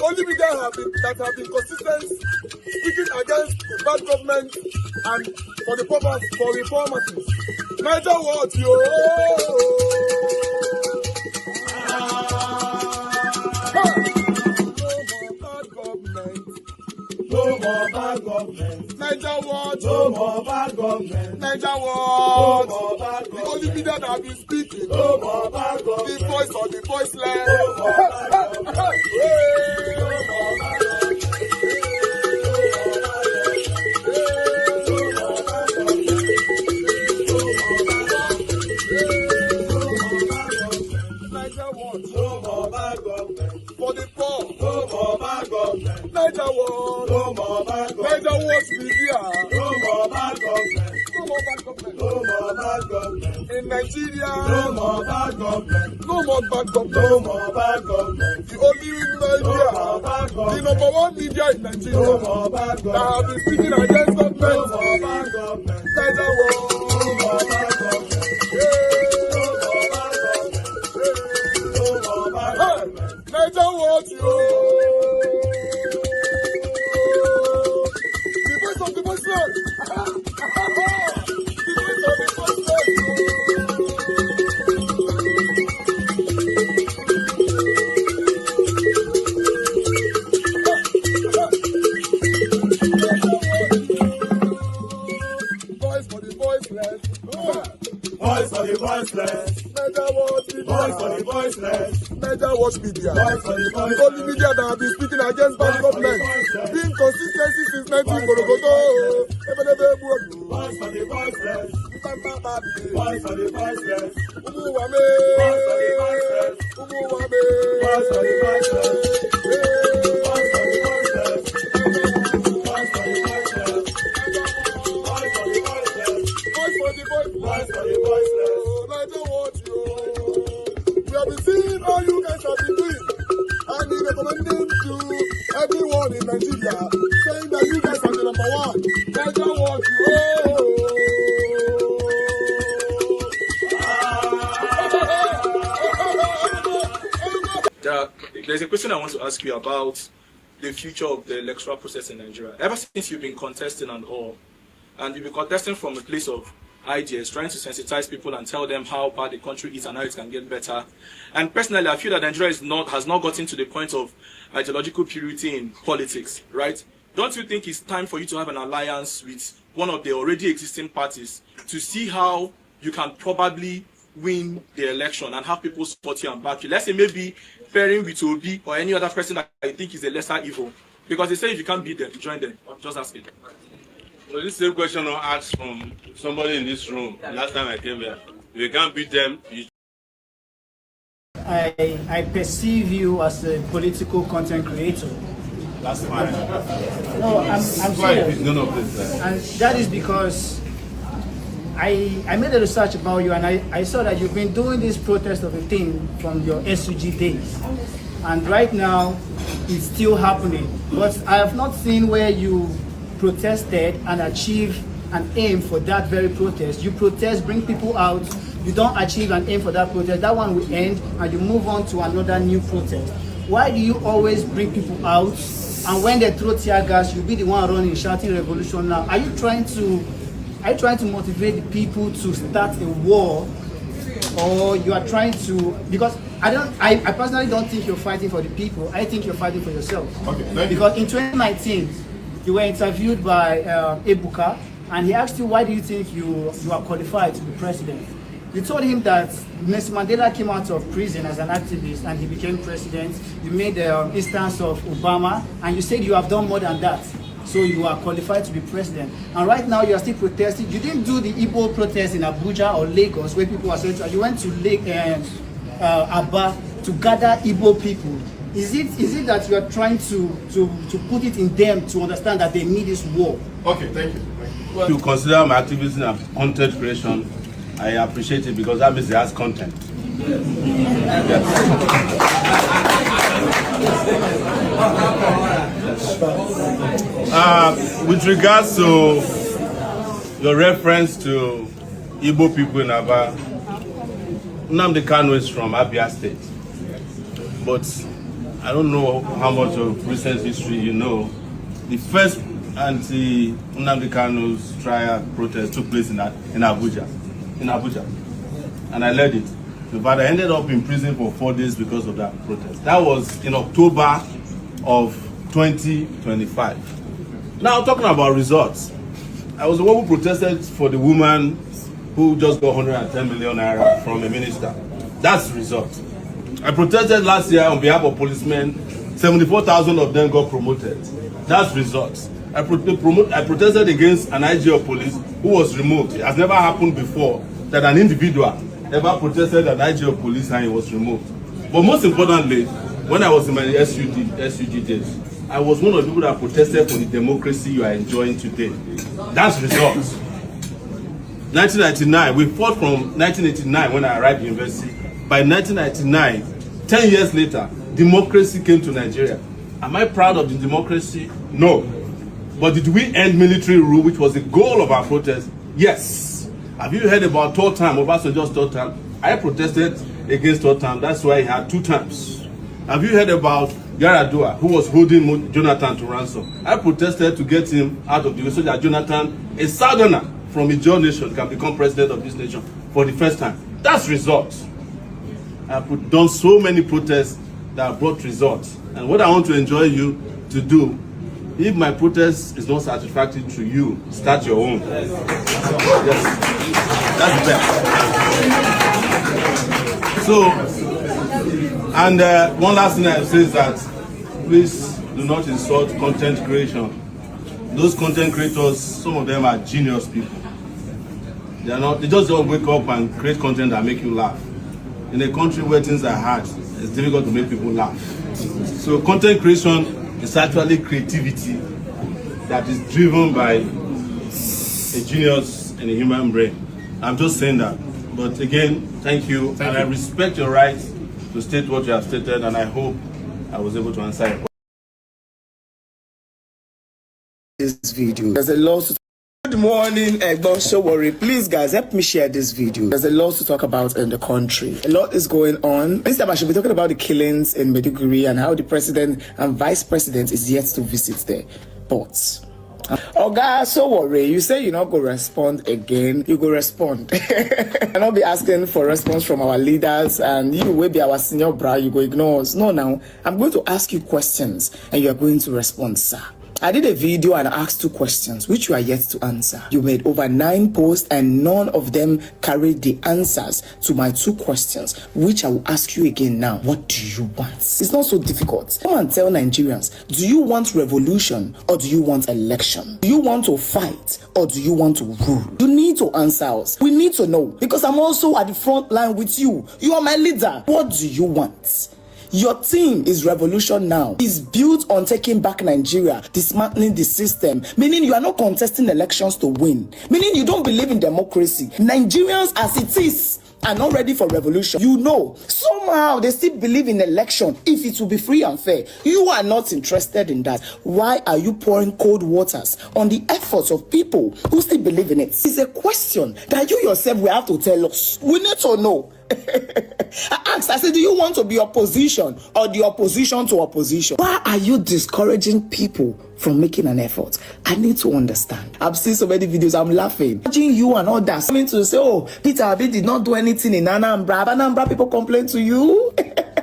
only media that have been consistent speaking against the bad government and for the purpose for reformers. Niger what yo? No more bad government. Niger what? No more bad government. Niger what? No more bad government. The only media that have been speaking. No more bad government. The voice of the voiceless. No more bad government. No more bad government. Niger what? No more bad government. For the poor. No more bad government. Niger what? No more bad government. Niger what media? No more bad government. No more bad government. No more bad government. In Nigeria. No more bad government. No more bad government. No more bad government. The only media. No more bad government. The number one media in Nigeria. No more bad government. That have been speaking against government. No more bad government. Niger what? No more bad government. Niger what you? The voice of the voiceless. The voice of the voiceless. Voice for the voiceless. Voice for the voiceless. Niger what media? Voice for the voiceless. Niger what media? Voice for the voiceless. The only media that have been speaking against bad government. Being consistency since 1944. Voice for the voiceless. Voice for the voiceless. Umuwame. Voice for the voiceless. Umuwame. Voice for the voiceless. Voice for the voiceless. Voice for the voiceless. Voice for the voiceless. Voice for the voiceless. Voice for the voiceless. Niger what you? We have been seeing all you guys have been doing, and we recommending to everyone in Nigeria, saying that you guys are the number one. Niger what you? There's a question I want to ask you about the future of the electoral process in Nigeria. Ever since you've been contesting and all, and you've been contesting from a place of ideas, trying to sensitize people and tell them how bad the country is and how it can get better. And personally, I feel that Nigeria has not gotten to the point of ideological purity in politics, right? Don't you think it's time for you to have an alliance with one of the already existing parties to see how you can probably win the election and have people support you and back you? Let's say maybe pairing with Obi or any other person that I think is a lesser evil. Because they say if you can't beat them, join them. Just ask it. So this same question I asked from somebody in this room last time I came here. If you can't beat them, you... I perceive you as a political content creator. That's fine. No, I'm serious. None of this. And that is because I made a research about you, and I saw that you've been doing this protest of a thing from your SUG days. And right now, it's still happening. But I have not seen where you protested and achieve an aim for that very protest. You protest, bring people out, you don't achieve an aim for that protest, that one will end and you move on to another new protest. Why do you always bring people out, and when they throw tear gas, you be the one running shouting revolution now? Are you trying to motivate the people to start a war, or you are trying to, because I personally don't think you're fighting for the people, I think you're fighting for yourself. Okay, because in 2019 you were interviewed by Ebuka, and he asked you, why do you think you are qualified to be president? You told him that Nelson Mandela came out of prison as an activist and he became president. You made the instance of Obama, and you said you have done more than that, so you are qualified to be president. And right now you are still protesting. You didn't do the Igbo protest in Abuja or Lagos where people were saying, you went to Aba to gather Igbo people. Is it that you are trying to put it in them to understand that they need this war? Okay, thank you. Well, you consider my activism as content creation, I appreciate it, because that means they has content. Yes. With regards to your reference to Igbo people in Aba, Nnamdi Kanu is from Abia State, but I don't know how much of recent history you know. The first anti-Nnamdi Kanu's trial protest took place in Abuja. And I led it. In fact, I ended up in prison for 4 days because of that protest. That was in October of 2025. Now, talking about results, I was the one who protested for the woman who just got 110 million naira from a minister. That's the result. I protested last year on behalf of policemen. 74,000 of them got promoted. That's results. I protested against an IG of police who was removed. It has never happened before that an individual ever protested an IG of police and he was removed. But most importantly, when I was in my SUG days, I was one of the people that protested for the democracy you are enjoying today. That's results. 1999, we fought from 1989 when I arrived at university. By 1999, 10 years later, democracy came to Nigeria. Am I proud of the democracy? No. But did we end military rule, which was the goal of our protest? Yes. Have you heard about third term, Obasanjo's third term? I protested against third term. That's why he had 2 terms. Have you heard about Yaradua, who was holding Jonathan to ransom? I protested to get him out of the way so that Jonathan, a southerner from Ijaw nation, can become president of this nation for the first time. That's results. I've done so many protests that brought results. And what I want to enjoy you to do, if my protest is not satisfactory to you, start your own. Yes. That's the best. So, and one last thing I say is that please do not insult content creation. Those content creators, some of them are genius people. They just don't wake up and create content that make you laugh. In a country where things are hard, it's difficult to make people laugh. So content creation is actually creativity that is driven by a genius and a human brain. I'm just saying that. But again, thank you. And I respect your right to state what you have stated, and I hope I was able to answer your question. This video. There's a lot to Good morning, Egbon Sowore. Please, guys, help me share this video. There's a lot to talk about in the country. A lot is going on. This time I should be talking about the killings in Maiduguri and how the president and vice president is yet to visit there. But Oga Sowore, you say you're not going to respond again. You go respond. And I'll be asking for response from our leaders, and you will be our senior bra. You go ignore us. No, now I'm going to ask you questions, and you are going to respond, sir. I did a video and asked 2 questions, which you are yet to answer. You made over 9 posts and none of them carried the answers to my 2 questions, which I will ask you again now. What do you want? It's not so difficult. Come and tell Nigerians, do you want revolution or do you want election? Do you want to fight or do you want to rule? You need to answer us. We need to know, because I'm also at the front line with you. You are my leader. What do you want? Your team is revolution now. It's built on taking back Nigeria, dismantling the system, meaning you are not contesting elections to win, meaning you don't believe in democracy. Nigerians as it is are not ready for revolution. You know, somehow they still believe in election if it will be free and fair. You are not interested in that. Why are you pouring cold waters on the efforts of people who still believe in it? It's a question that you yourself will have to tell us. We need to know. I asked, I said, do you want to be opposition or the opposition to opposition? Why are you discouraging people from making an effort? I need to understand. I've seen so many videos, I'm laughing. Imagine you and others coming to say, oh, Peter Abi did not do anything in Anambra. Anambra people complain to you.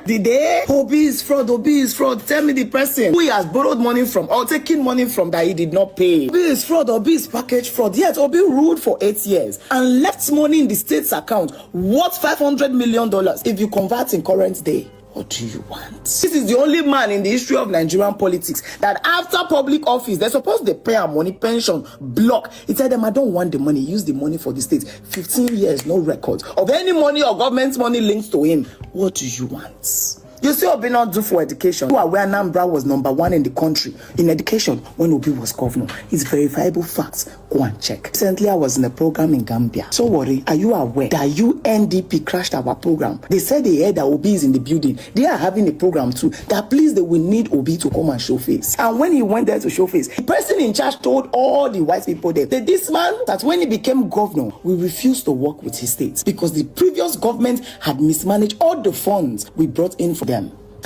Did they? Obi is fraud, Obi is fraud. Tell me the person who he has borrowed money from or taken money from that he did not pay. Obi is fraud, Obi is package fraud. Yet Obi ruled for 8 years and left money in the state's account worth $500 million if you convert in current day. What do you want? This is the only man in the history of Nigerian politics that after public office, they're supposed to pay our money, pension, block. He said them, I don't want the money. Use the money for the state. 15 years, no record of any money or government money linked to him. What do you want? You see Obi not do for education. You are where Anambra was #1 in the country in education when Obi was governor. It's verifiable facts. Go and check. Recently, I was in a program in Gambia. So worry, are you aware that UNDP crashed our program? They said they heard that Obi is in the building. They are having a program too. That please, they will need Obi to come and show face. And when he went there to show face, the person in charge told all the white people there that this man, that when he became governor, we refused to work with his state because the previous government had mismanaged all the funds we brought in for them.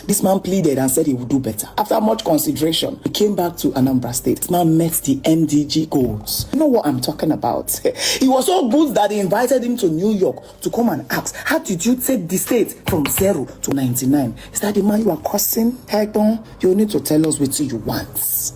This man pleaded and said he would do better. After much consideration, he came back to Anambra State. This man met the MDG goals. You know what I'm talking about? He was so good that they invited him to New York to come and ask, how did you take the state from 0 to 99? Is that the man you are cursing? Hector, you need to tell us what you want.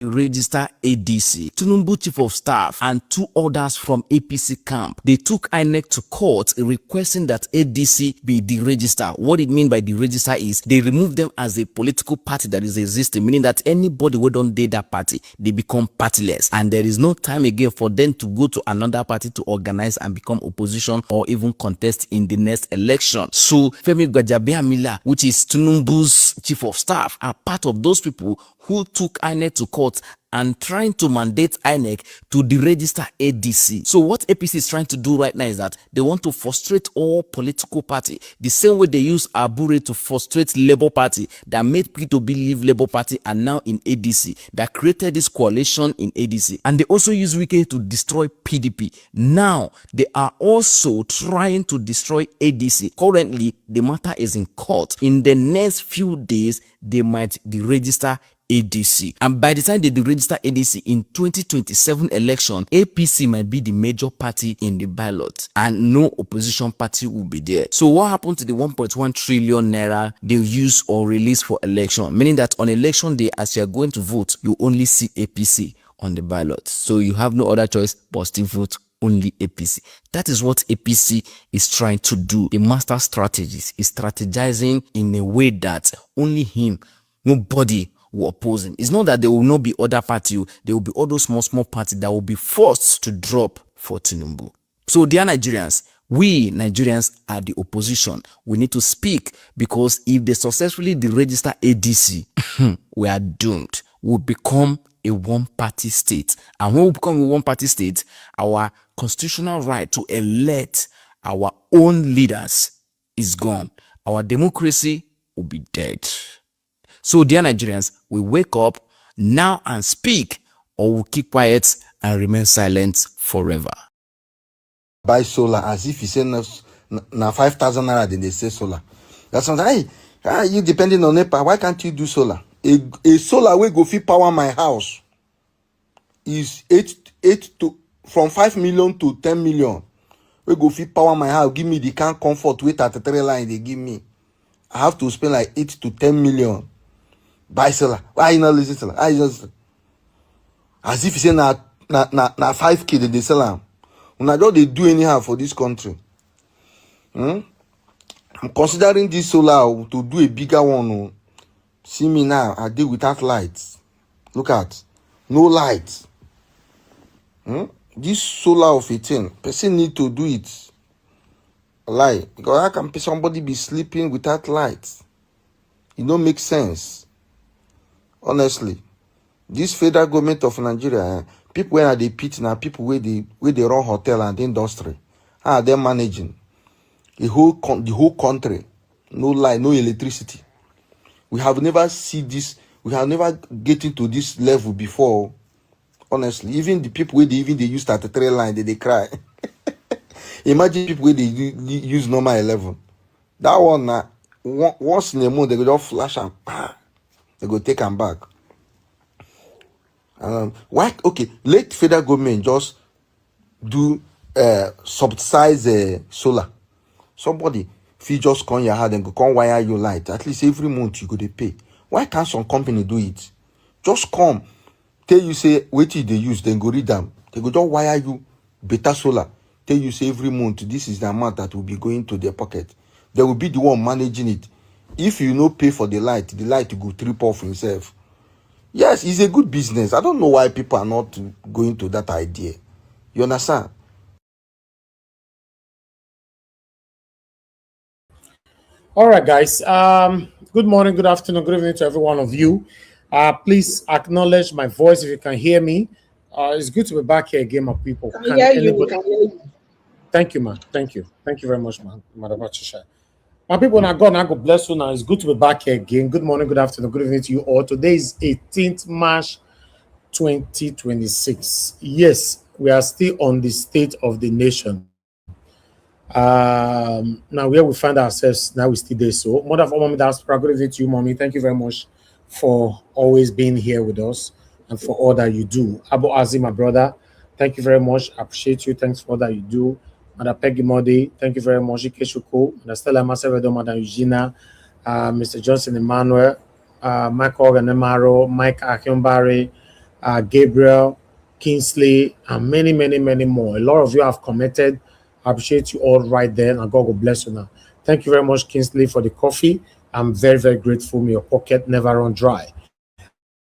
Register ADC, Tinubu Chief of Staff, and 2 others from APC camp. They took INEC to court requesting that ADC be deregistered. What it means by deregister is they remove them as a political party that is existing, meaning that anybody who don't date that party, they become partyless. And there is no time again for them to go to another party to organize and become opposition or even contest in the next election. So Femi Gbajabiamila, which is Tinubu's Chief of Staff, are part of those people who took INEC to court and trying to mandate INEC to deregister ADC. So what APC is trying to do right now is that they want to frustrate all political party, the same way they use Abure to frustrate Labour Party, that made people believe Labour Party are now in ADC, that created this coalition in ADC. And they also use Wike to destroy PDP. Now, they are also trying to destroy ADC. Currently, the matter is in court. In the next few days, they might deregister ADC. And by the time they register ADC in 2027 election, APC might be the major party in the ballot and no opposition party will be there. So what happened to the 1.1 trillion naira they use or release for election? Meaning that on election day, as you are going to vote, you only see APC on the ballot. So you have no other choice but still vote only APC. That is what APC is trying to do. The master strategist is strategizing in a way that only him, nobody will oppose him. It's not that there will not be other party, there will be all those small parties that will be forced to drop for Tinubu. So dear Nigerians, we Nigerians are the opposition. We need to speak, because if they successfully deregister ADC, we are doomed. We'll become a one-party state. And when we become a one-party state, our constitutional right to elect our own leaders is gone. Our democracy will be dead. So, dear Nigerians, we wake up now and speak, or we'll keep quiet and remain silent forever. Buy solar as if you say na 5,000 naira, then they say solar. That's something. Hey, you depending on NEPA, why can't you do solar? A solar will go fit power my house is from 5 million to 10 million. We go fit power my house, give me the kind of comfort with 33 line they give me. I have to spend like 8 to 10 million. Buy solar. Why you not listening to solar? I just as if you say na 5K then they sell them. When I don't they do anyhow for this country. I'm considering this solar to do a bigger one. See me now, I deal without lights. Look at no lights. This solar of 18, person need to do it. Lie, because how can somebody be sleeping without lights? It don't make sense. Honestly, this federal government of Nigeria, people when they pit now, people where they run hotel and industry, how they're managing the whole country, no light, no electricity. We have never seen this. We have never getting to this level before. Honestly, even the people where they use 33 line, they cry. Imagine people where they use normal 11. That one now, once in a month they go just flash and they go take them back. Why? Okay, let federal government just do subsidize solar. Somebody if you just come your house and go come wire your light, at least every month you go to pay. Why can't some company do it? Just come, tell you say wait till they use, then go read them. They go just wire you better solar. Tell you say every month this is the amount that will be going to their pocket. They will be the one managing it. If you no pay for the light will go trip off himself. Yes, it's a good business. I don't know why people are not going to that idea. You understand? All right, guys. Good morning, good afternoon, good evening to every one of you. Please acknowledge my voice if you can hear me. It's good to be back here again, my people. Can hear you. Thank you, man. Thank you. Thank you very much, man. Madam Achisha. My people, now God bless you. Now it's good to be back here again. Good morning, good afternoon, good evening to you all. Today is 18th March 2026. Yes, we are still on the state of the nation. Now where we find ourselves now, we still there. So, mother of all mommy, that's good to you, mommy. Thank you very much for always being here with us and for all that you do. Abu Azim, my brother, thank you very much. I appreciate you. Thanks for all that you do. Mother Peggy Modi, thank you very much. Ikeshuko, Mother Stella Masevedo, Mother Eugenia, Mr. Johnson Emmanuel, Michael Ganemaro, Mike Akionbari, Gabriel, Kingsley, and many, many, many more. A lot of you have commented. I appreciate you all right there, and God will bless you now. Thank you very much, Kingsley, for the coffee. I'm very, very grateful. May your pocket never run dry.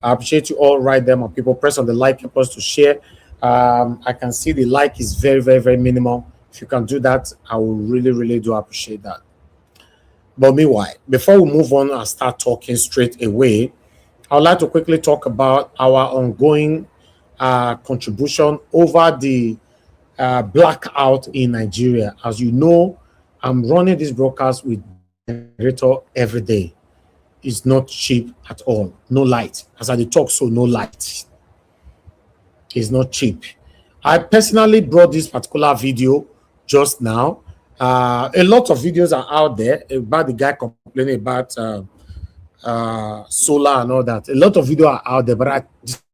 I appreciate you all right there, my people. Press on the like, help us to share. I can see the like is very, very, very minimal. If you can do that, I will really, really do appreciate that. But meanwhile, before we move on and start talking straight away, I would like to quickly talk about our ongoing contribution over the blackout in Nigeria. As you know, I'm running this broadcast with generator every day. It's not cheap at all. No light. As I talk, so no light. It's not cheap. I personally brought this particular video just now. A lot of videos are out there about the guy complaining about solar and all that. A lot of videos are out there, but I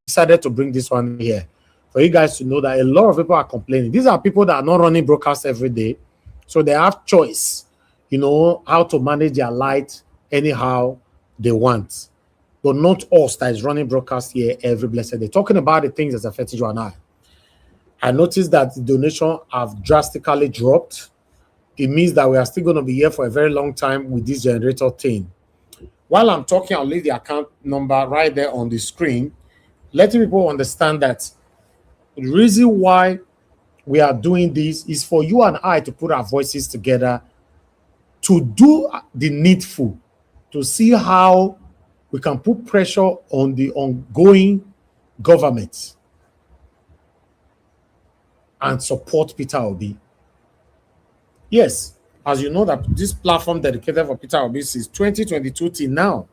decided to bring this one here for you guys to know that a lot of people are complaining. These are people that are not running broadcasts every day, so they have choice, you know, how to manage their light anyhow they want. But not us that is running broadcast here every blessed day. Talking about the things that's affecting you and I. I noticed that the donation have drastically dropped. It means that we are still going to be here for a very long time with this generator thing. While I'm talking, I'll leave the account number right there on the screen, letting people understand that the reason why we are doing this is for you and I to put our voices together to do the needful, to see how we can put pressure on the ongoing government and support Peter Obi. Yes, as you know that this platform dedicated for Peter Obi since 2022 till now,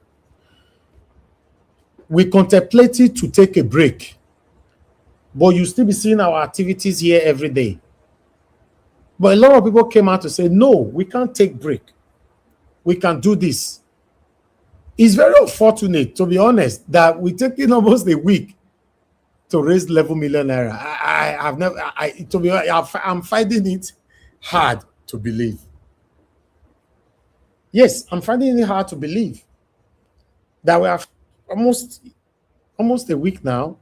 we contemplated to take a break, but you still be seeing our activities here every day. But a lot of people came out to say, no, we can't take break. We can do this. It's very unfortunate, to be honest, that we're taking almost a week to raise 11 million naira. I'm finding it hard to believe. Yes, I'm finding it hard to believe that we have almost a week now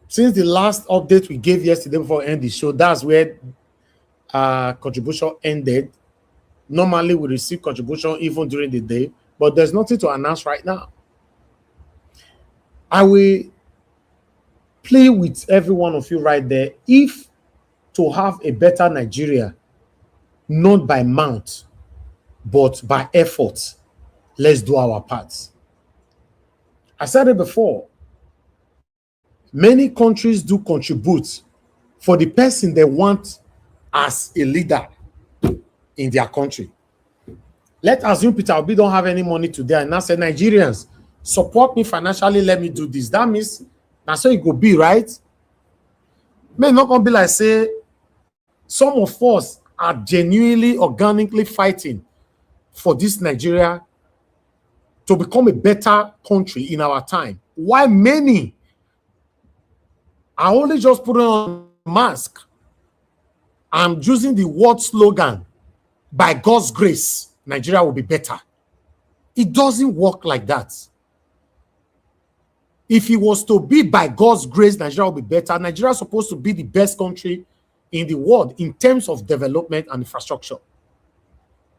since the last update we gave yesterday before we end the show. That's where contribution ended. Normally we receive contribution even during the day, but there's nothing to announce right now. I will play with every one of you right there. If to have a better Nigeria, not by mount, but by effort, let's do our parts. I said it before. Many countries do contribute for the person they want as a leader in their country. Let's assume Peter Obi don't have any money today and now say, Nigerians, support me financially, let me do this. That means that's how it could be, right? May not gonna be like, say, some of us are genuinely, organically fighting for this Nigeria to become a better country in our time. Why many are only just putting on a mask and using the word slogan, by God's grace, Nigeria will be better. It doesn't work like that. If it was to be by God's grace, Nigeria will be better. Nigeria is supposed to be the best country in the world in terms of development and infrastructure.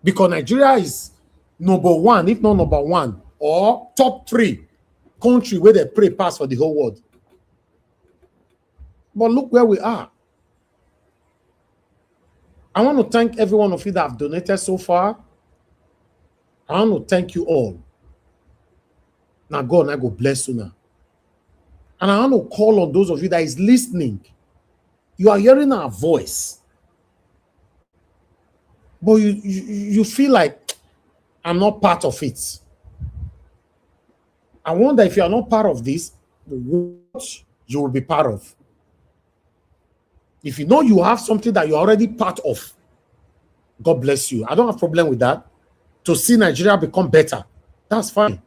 Because Nigeria is number one, if not number one, or top 3 country where they pray pass for the whole world. But look where we are. I want to thank every one of you that have donated so far. I want to thank you all. Now God, I go bless you now. And I want to call on those of you that is listening. You are hearing our voice, but you feel like I'm not part of it. I wonder if you are not part of this, what you will be part of. If you know you have something that you're already part of, God bless you. I don't have a problem with that. To see Nigeria become better, that's fine.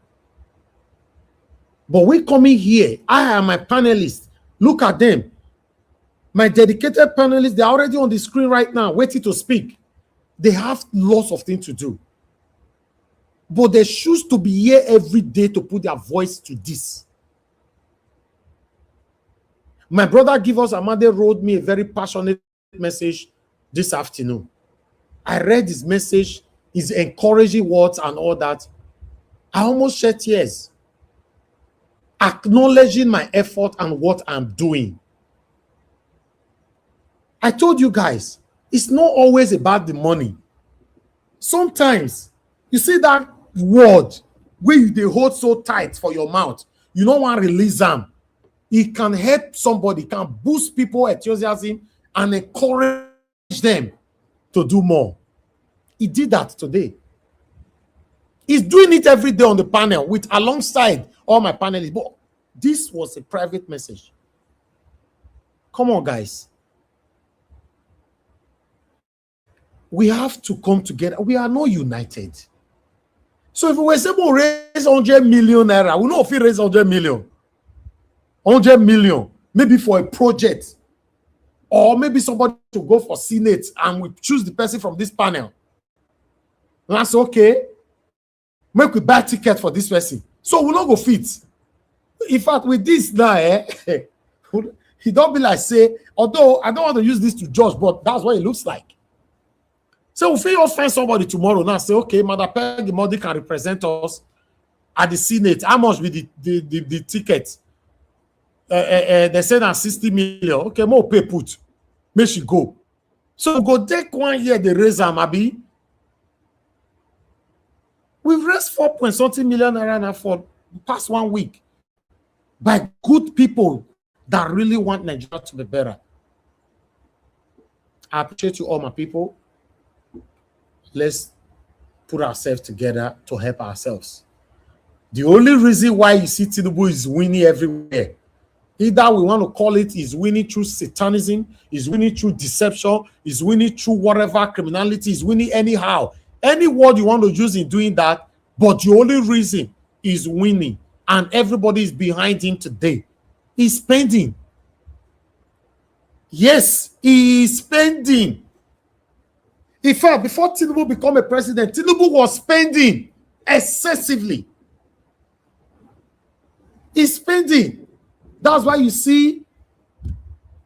But we coming here, I am my panelists. Look at them. My dedicated panelists, they're already on the screen right now, waiting to speak. They have lots of things to do. But they choose to be here every day to put their voice to this. My brother Givers Amade wrote me a very passionate message this afternoon. I read his message, his encouraging words and all that. I almost shed tears, acknowledging my effort and what I'm doing. I told you guys, it's not always about the money. Sometimes, you see that word where they hold so tight for your mouth, you don't want to release them. It can help somebody, can boost people enthusiasm and encourage them to do more. He did that today. He's doing it every day on the panel with alongside all my panelists. But this was a private message. Come on, guys. We have to come together. We are not united. So if we were able to raise 100 million naira, we know if we raise 100 million. 100 million, maybe for a project. Or maybe somebody to go for Senate and we choose the person from this panel. And that's okay. Make we buy ticket for this person. So we'll not go fit. In fact, with this now, he don't be like say, although I don't want to use this to judge, but that's what it looks like. So if you find somebody tomorrow now, say, okay, Madam Peggy Modi can represent us at the Senate. How much will the ticket? They said that 60 million. Okay, more pay put. May she go. So go take 1 year, the raise Abi. We've raised 4-something million naira now for the past 1 week by good people that really want Nigeria to be better. I appreciate you all, my people. Let's put ourselves together to help ourselves. The only reason why you see Tinubu is winning everywhere, either we want to call it is winning through satanism, is winning through deception, is winning through whatever criminality, is winning anyhow. Any word you want to use in doing that, but the only reason is winning, and everybody is behind him today. He's spending. Yes, he is spending. In fact, before Tinubu became a president, Tinubu was spending excessively. He's spending. That's why you see,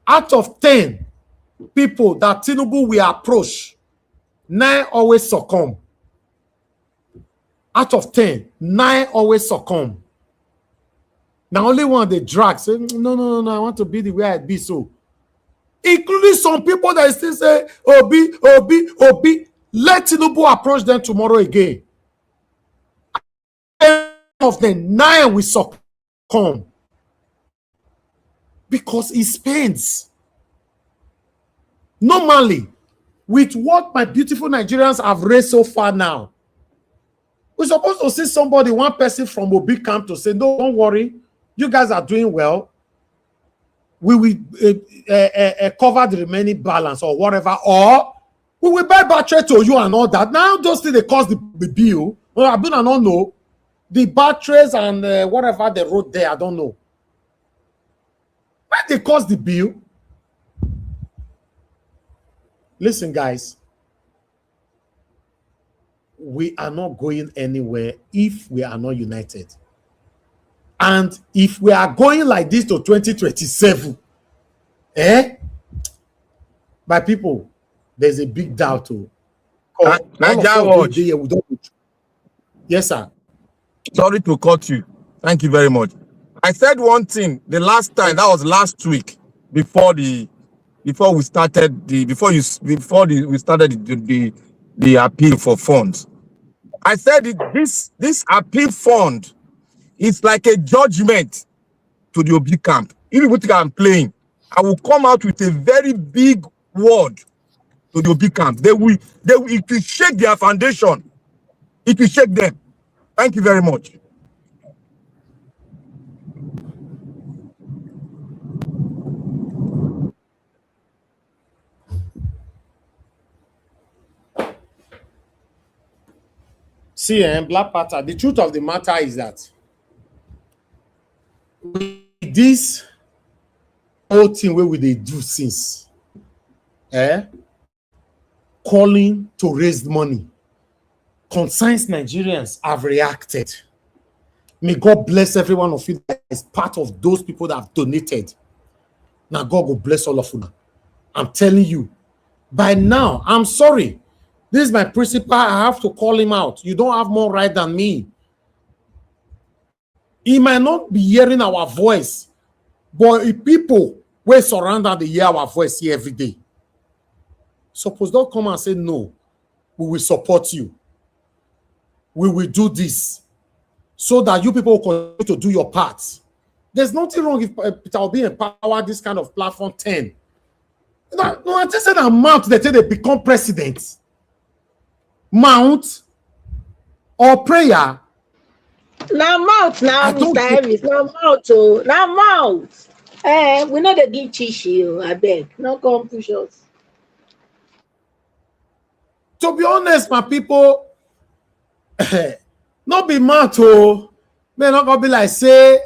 out of 10 people that Tinubu will approach, 9 always succumb. Out of 10, 9 always succumb. Now only one they drag, say, no, I want to be the way I be so. Including some people that still say, Obi. Let Tinubu approach them tomorrow again. Of the 9 will succumb. Because he spends. Normally, with what my beautiful Nigerians have raised so far now, we're supposed to see somebody, one person from Obi camp to say, no, don't worry, you guys are doing well. We will cover the remaining balance or whatever, or we will buy battery to you and all that. Now, those things they cost the bill. Well, I don't know. The batteries and whatever they wrote there, I don't know. When they cost the bill, listen, guys, we are not going anywhere if we are not united. And if we are going like this to 2027, by people, there's a big doubt too. Yes, sir. Sorry to cut you. Thank you very much. I said one thing the last time, that was last week, before we started the appeal for funds. I said this appeal fund is like a judgment to the Obi camp. If you think I'm playing, I will come out with a very big word to the Obi camp. It will shake their foundation. It will shake them. Thank you very much. See, Black Panther, the truth of the matter is that this whole thing where we they do since, calling to raise money, concerns Nigerians have reacted. May God bless every one of you that is part of those people that have donated. Now God will bless all of you. I'm telling you, by now, I'm sorry. This is my principal. I have to call him out. You don't have more right than me. He might not be hearing our voice, but if people will surround and they hear our voice here every day, suppose don't come and say, no, we will support you. We will do this so that you people will continue to do your part. There's nothing wrong if Peter Obi empower this kind of platform 10. No, I just said a mount that they become president. Mount or prayer. Now mouth now, Mr. Elvis. Now mouth, oh, now mouth. We know they give chichi, I beg. No come push us. To be honest, my people, not be mouth, oh. May not gonna be like say,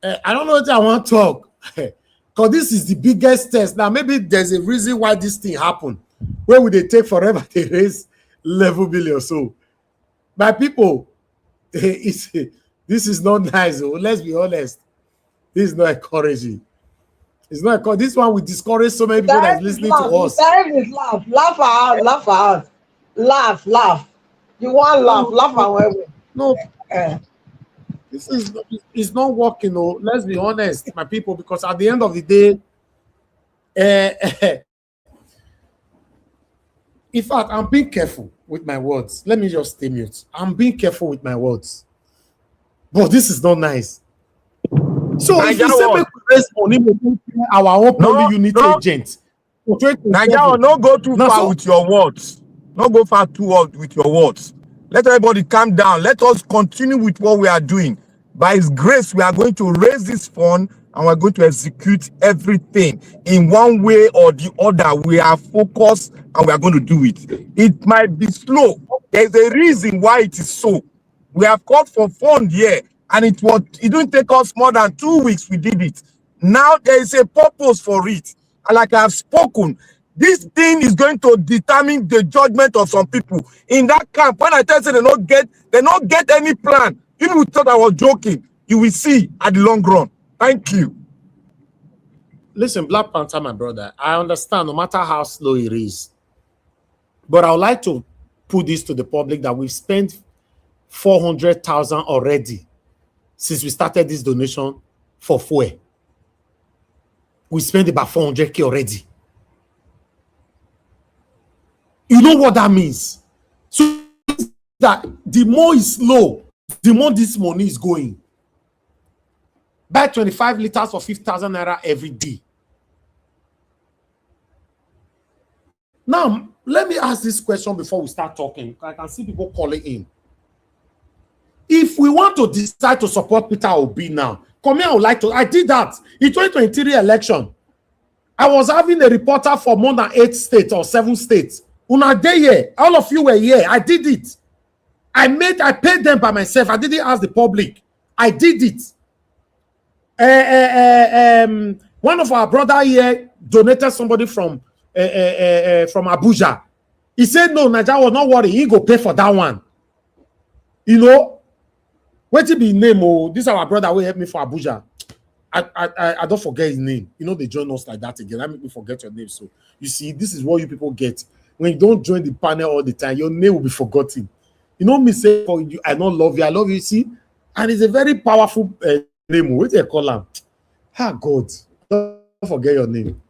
I don't know what I want to talk. Because this is the biggest test. Now, maybe there's a reason why this thing happened. Where would they take forever to raise 11 billion? So, my people, this is not nice. Oh. Let's be honest. This is not encouraging. It's not encouraging. This one will discourage so many people that's listening to us. Laugh out. Laugh. You want laugh out. No. This is not working. Oh. Let's be honest, my people, because at the end of the day, in fact, I'm being careful with my words. Let me just stay mute. I'm being careful with my words. But this is not nice. So if you say we raise money, our own polling unit agent. Nigeria, no go too far with your words. Not go far too hard with your words. Let everybody calm down. Let us continue with what we are doing. By His grace, we are going to raise this fund and we're going to execute everything in one way or the other. We are focused and we are going to do it. It might be slow. There's a reason why it is so. We have called for fund here and it didn't take us more than 2 weeks. We did it. Now there is a purpose for it. And like I have spoken, this thing is going to determine the judgment of some people in that camp. When I tell you they not get any plan. People thought I was joking. You will see at the long run. Thank you. Listen, Black Panther, my brother, I understand no matter how slow it is. But I would like to put this to the public that we've spent 400,000 already since we started this donation for fuel. We spent about 400K already. You know what that means? So that the more it's slow, the more this money is going. Buy 25 liters for 5,000 naira every day. Now, let me ask this question before we start talking. I can see people calling in. If we want to decide to support Peter Obi now, come here, I did that in 2023 election. I was having a reporter for more than 8 states or 7 states. Una day here, all of you were here. I did it. I paid them by myself. I didn't ask the public. I did it. One of our brother here donated somebody from Abuja. He said, no, Naija was not worried. He go pay for that one. You know, what to be name? Oh, this is our brother who helped me for Abuja. I don't forget his name. You know, they join us like that again. That make me forget your name. So you see, this is what you people get. When you don't join the panel all the time, your name will be forgotten. You know me say for you, I don't love you, I love you, see? And it's a very powerful name. What do you call him? Ah, God. Don't forget your name.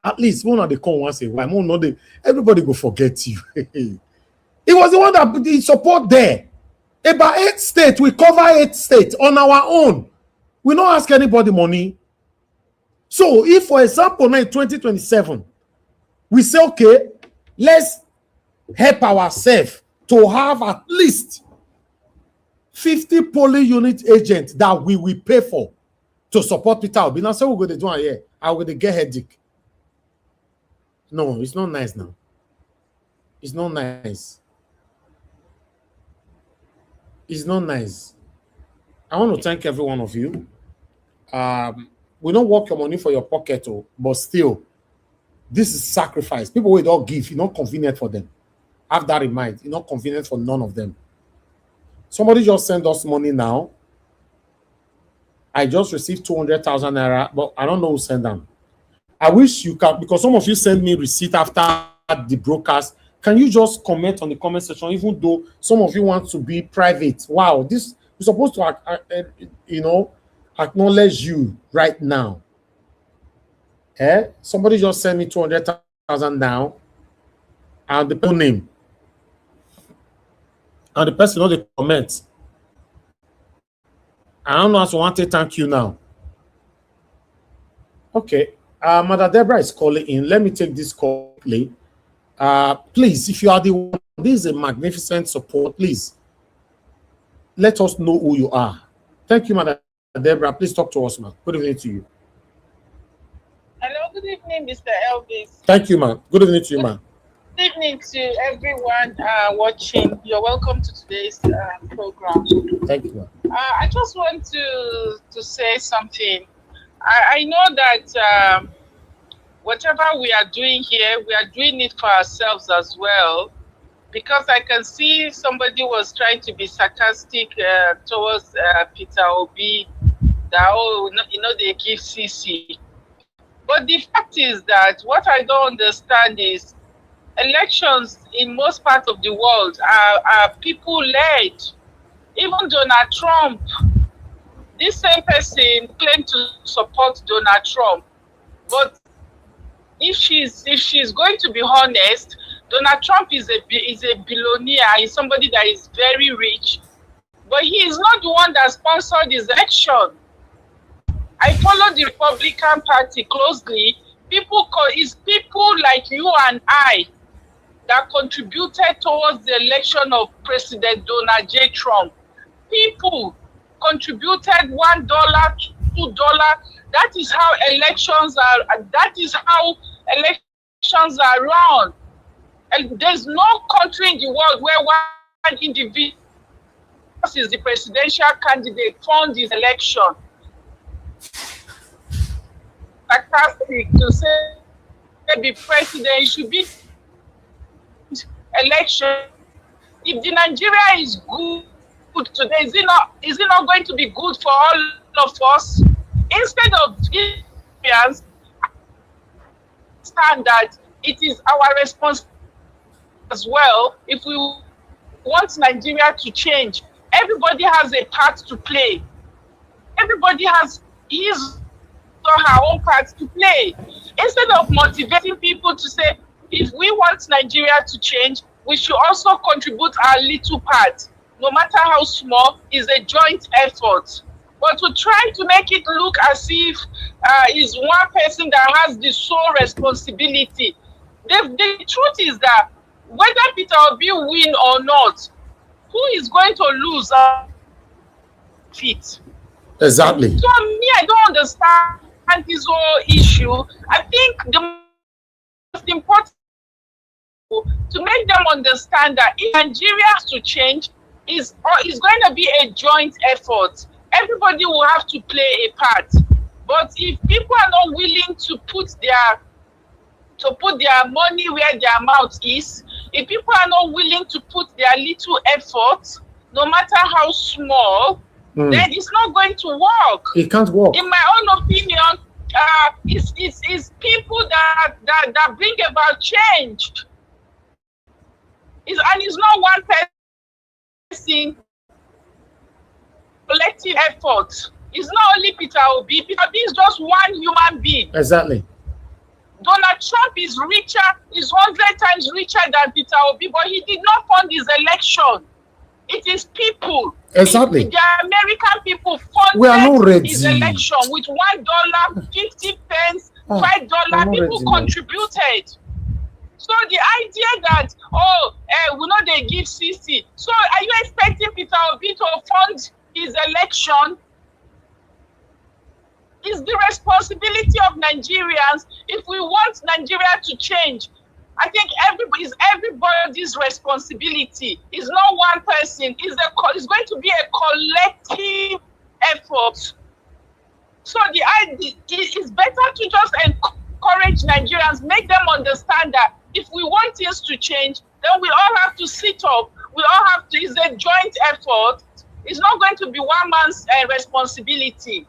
At least one of the come once a while. Everybody go forget you. He was the one that put the support there. About 8 states, we cover 8 states on our own. We don't ask anybody money. So if, for example, now in 2027, we say, okay, let's help ourselves to have at least 50 polling unit agents that we will pay for to support Peter Obi. Now, so we're going to do it here. I'm going to get headache. No, it's not nice now. It's not nice. It's not nice. I want to thank every one of you. We don't work your money for your pocket, but still, this is sacrifice. People will not give, it's not convenient for them. Have that in mind. It's not convenient for none of them. Somebody just sent us money now. I just received 200,000 naira, but I don't know who sent them. I wish you can, because some of you sent me receipt after the broadcast. Can you just comment on the comment section, even though some of you want to be private? Wow, this is supposed to, acknowledge you right now. Somebody just sent me 200,000 now, and the person name, and the person know the comments. I don't know how to want to thank you now. Okay, Mother Deborah is calling in. Let me take this call, please. Please, if you are the one, this is a magnificent support. Please, let us know who you are. Thank you, Mother Deborah. Please talk to us, man. Good evening to you. Hello, good evening, Mr. Elvis. Thank you, man. Good evening to you, man. Good evening to everyone watching. You're welcome to today's program. Thank you, man. I just want to say something. I know that whatever we are doing here, we are doing it for ourselves as well, because I can see somebody was trying to be sarcastic towards Peter Obi, that, they give CC. But the fact is that what I don't understand is elections in most parts of the world are people-led. Even Donald Trump, this same person claimed to support Donald Trump. But if she's going to be honest, Donald Trump is a billionaire, he's somebody that is very rich. But he is not the one that sponsored his election. I follow the Republican Party closely. It's people like you and I that contributed towards the election of President Donald J. Trump. People contributed $1, $2. That is how elections are. That is how elections are run. And there's no country in the world where one individual is the presidential candidate funds his election. Sarcastic to say be president, should be election. If the Nigeria is good today, is it not going to be good for all of us? Instead of Indians, understand that it is our responsibility as well. If we want Nigeria to change, everybody has a part to play. Everybody has his or her own part to play. Instead of motivating people to say, if we want Nigeria to change, we should also contribute our little part, no matter how small, is a joint effort. But to try to make it look as if it's one person that has the sole responsibility. The truth is that whether Peter Obi win or not, who is going to lose it? Exactly. So me, I don't understand this whole issue. I think the most important to make them understand that if Nigeria has to change, is going to be a joint effort. Everybody will have to play a part. But if people are not willing to put their money where their mouth is, if people are not willing to put their little effort, no matter how small, then it's not going to work. It can't work. In my own opinion, it's people that bring about change. It's not one person, collective effort. It's not only Peter Obi. Peter Obi is just one human being. Exactly. Donald Trump is 100 times richer than Peter Obi, but he did not fund his election. It is people. Exactly. The American people funded his election with $1, 50 pence, $5. People contributed. So the idea that, we know they give CC. So are you expecting Peter Obi to fund his election? It's the responsibility of Nigerians. If we want Nigeria to change, I think everybody's responsibility. It's not one person. It's going to be a collective effort. So it's better to just encourage Nigerians, make them understand that if we want things to change, then we all have to sit up. We all have to. It's a joint effort. It's not going to be one man's responsibility.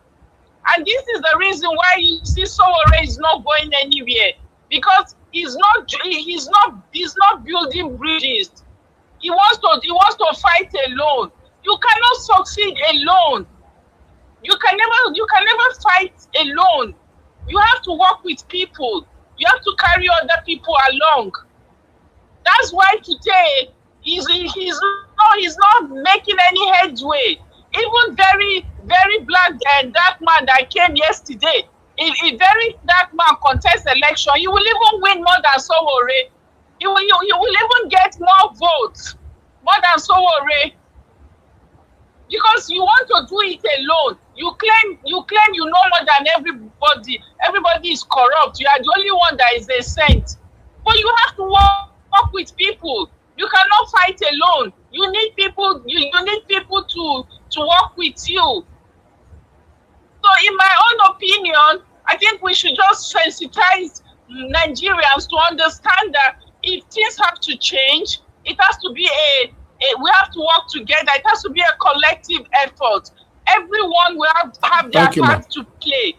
And this is the reason why you see Sowore is not going anywhere, because he's not building bridges. He wants to fight alone. You cannot succeed alone. You can never fight alone. You have to work with people. You have to carry other people along. That's why today he's not making any headway. Even very, very black and dark man that came yesterday, a very dark man contests election, he will even win more than Sowore. He will even get more votes, more than Sowore. Because you want to do it alone. You claim you know more than everybody. Everybody is corrupt. You are the only one that is a saint. But you have to work with people. You cannot fight alone. You need people. You need people to work with you. So, in my own opinion, I think we should just sensitize Nigerians to understand that if things have to change, it has to be we have to work together. It has to be a collective effort. Everyone will have their part to play.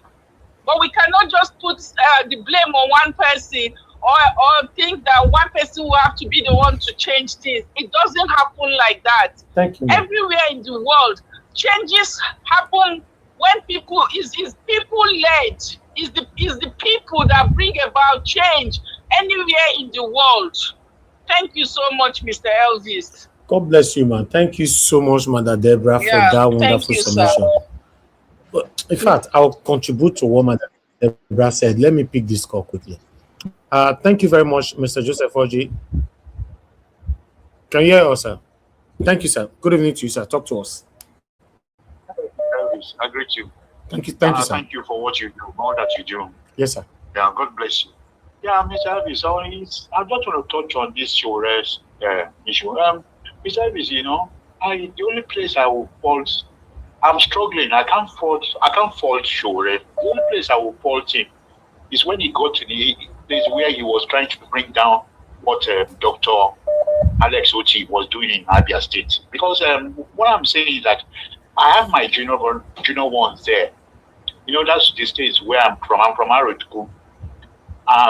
But we cannot just put the blame on one person or think that one person will have to be the one to change things. It doesn't happen like that. Thank you. Everywhere in the world, changes happen when people is people led. Is the people that bring about change anywhere in the world. Thank you so much, Mr. Elvis. God bless you, man. Thank you so much, Mother Deborah, for that wonderful submission. But in fact, I'll contribute to what Mother Deborah said. Let me pick this call quickly. Thank you very much, Mr. Joseph Oji. Can you hear us, sir? Thank you, sir. Good evening to you, sir. Talk to us. I greet you. Thank you, sir. Thank you for what you do, all that you do. Yes, sir. Yeah, God bless you. Yeah, Mr. Elvis, I just want to touch on this Sowore's issue. Mr. Elvis, the only place I will fault, I'm struggling. I can't fault Sowore. The only place I will fault him is when he got to the place where he was trying to bring down what Dr. Alex Oti was doing in Abia State. Because what I'm saying is that I have my junior ones there. That's the states where I'm from. I'm from Arotuku.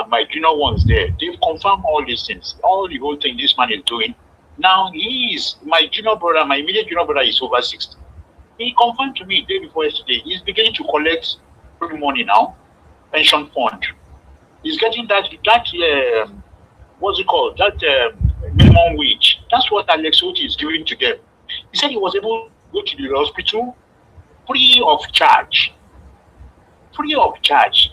My junior ones there. They've confirmed all these things. All the whole thing this man is doing. Now he is my junior brother. My immediate junior brother is over 60. He confirmed to me day before yesterday. He's beginning to collect money now, pension fund. He's getting that what's it called? That minimum wage. That's what Alex Oti is giving to them. He said he was able to go to the hospital free of charge. Free of charge.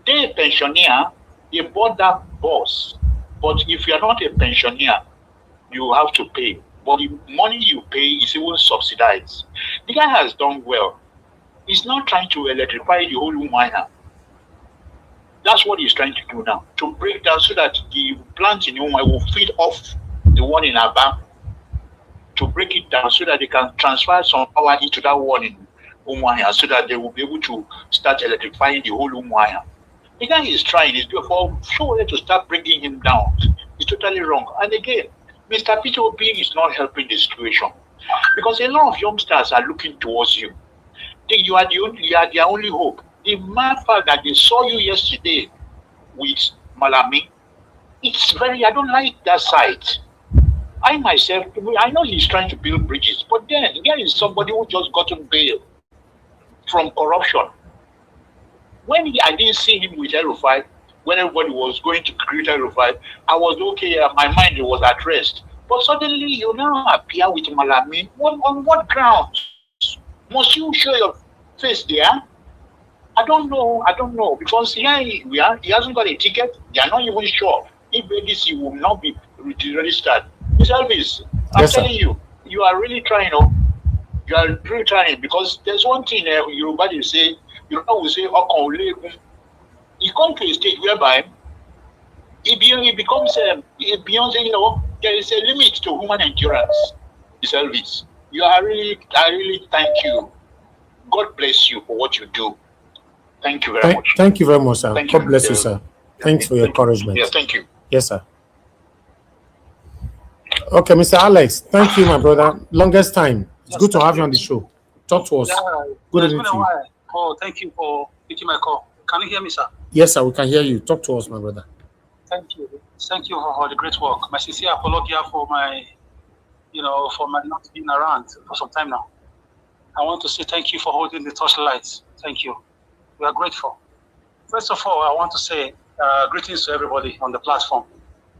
They're a pensioner. They bought that bus. But if you are not a pensioner, you have to pay. But the money you pay is even subsidized. The guy has done well. He's not trying to electrify the whole Umuahia. That's what he's trying to do now. To break down so that the plant in Umuahia will feed off the one in Aba. To break it down so that they can transfer some power into that one in Umuahia so that they will be able to start electrifying the whole Umuahia. The guy is trying. It's for Sowore to start bringing him down. It's totally wrong. And again, Mr. Peter Obi is not helping the situation because a lot of youngsters are looking towards you. You are their only hope. The mere fact that they saw you yesterday with Malami, I don't like that side. I myself, I know he's trying to build bridges, but then there is somebody who just gotten bail from corruption. When I didn't see him with El-Rufai, when everybody was going to create El-Rufai, I was okay, my mind was at rest. But suddenly you now appear with Malami. On what grounds? Must you show your face there? I don't know. Because he hasn't got a ticket. They are not even sure if ADC will not be registered. Mr. Elvis, I'm telling you, you are really trying. You are really trying because there's one thing Yoruba will say, Okon Olegun. You come to a stage whereby it becomes beyond, there is a limit to human endurance. Elvis, I really thank you. God bless you for what you do. Thank you very much. Thank you very much, sir. God bless you, sir. Thanks for your encouragement. Yeah, thank you. Yes, sir. Okay, Mr. Alex, thank you, my brother. Longest time. It's good to have you on the show. Talk to us. Good evening to you. Oh, thank you for taking my call. Can you hear me, sir? Yes, sir. We can hear you. Talk to us, my brother. Thank you. Thank you for the great work. My sincere apology for my not being around for some time now. I want to say thank you for holding the torchlight. Thank you. We are grateful. First of all, I want to say greetings to everybody on the platform.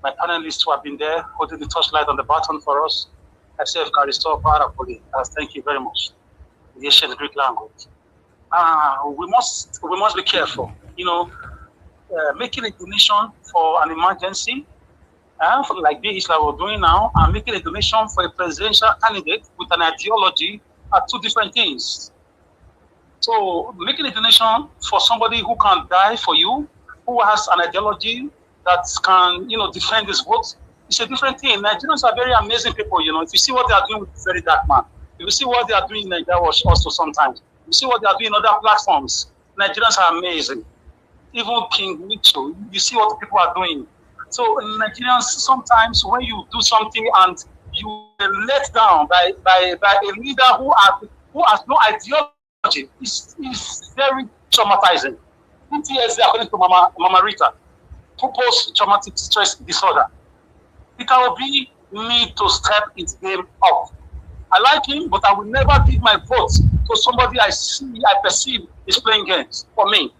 My panelists who have been there holding the torchlight on the button for us. I say, thank you very much. The ancient Greek language. We must be careful. Making a donation for an emergency, like this like we're doing now, and making a donation for a presidential candidate with an ideology are two different things. So making a donation for somebody who can die for you, who has an ideology that can, defend his vote, it's a different thing. Nigerians are very amazing people, If you see what they are doing with Very Dark Man, if you see what they are doing in Nigeria also sometimes, if you see what they are doing in other platforms, Nigerians are amazing. Even King Mitchell, you see what people are doing. So Nigerians, sometimes when you do something and you are let down by a leader who has no ideology, is very traumatizing. PTSD, according to Mama Rita, post-traumatic stress disorder. Peter Obi need to step his game up. I like him, but I will never give my vote to somebody I perceive is playing games for me.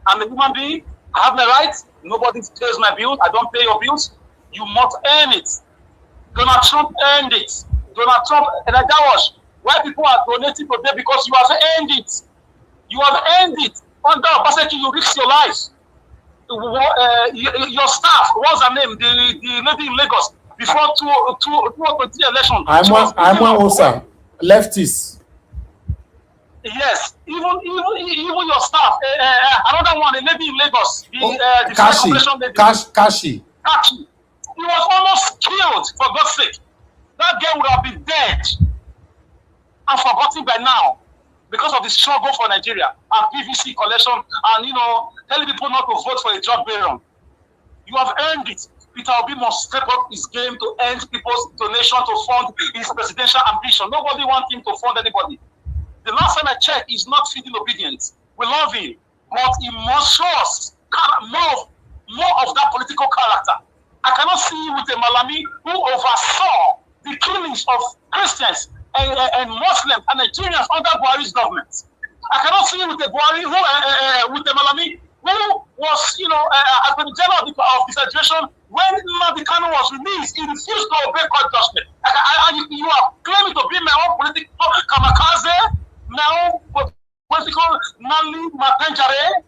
I'm a human being. I have my rights. Nobody pays my bills. I don't pay your bills. You must earn it. Donald Trump earned it. Donald Trump, and that was why people are donating today, because you have earned it. You have earned it. Under Obaseki, you risk your lives. Your staff, what's her name? The lady in Lagos before 2020 election. I'm Osa, leftist. Yes, even your staff. Another one, a lady in Lagos. Kashi. He was almost killed, for God's sake. That girl would have been dead and forgotten by now because of the struggle for Nigeria and PVC collection and, telling people not to vote for a drug baron. You have earned it. Peter Obi must step up his game to end people's donation to fund his presidential ambition. Nobody wants him to fund anybody. The last time I checked, he's not feeding obedience. We love him, but he must show us more of that political character. I cannot see with a Malami who oversaw the killings of Christians and Muslims and Nigerians under Buhari's government. I cannot see with a Buhari with a Malami who was, Attorney General of the Federation when Nnamdi Kanu was released. He refused to obey court judgment. You are claiming to be my own political kamikaze. Now, political Nali Matenjare,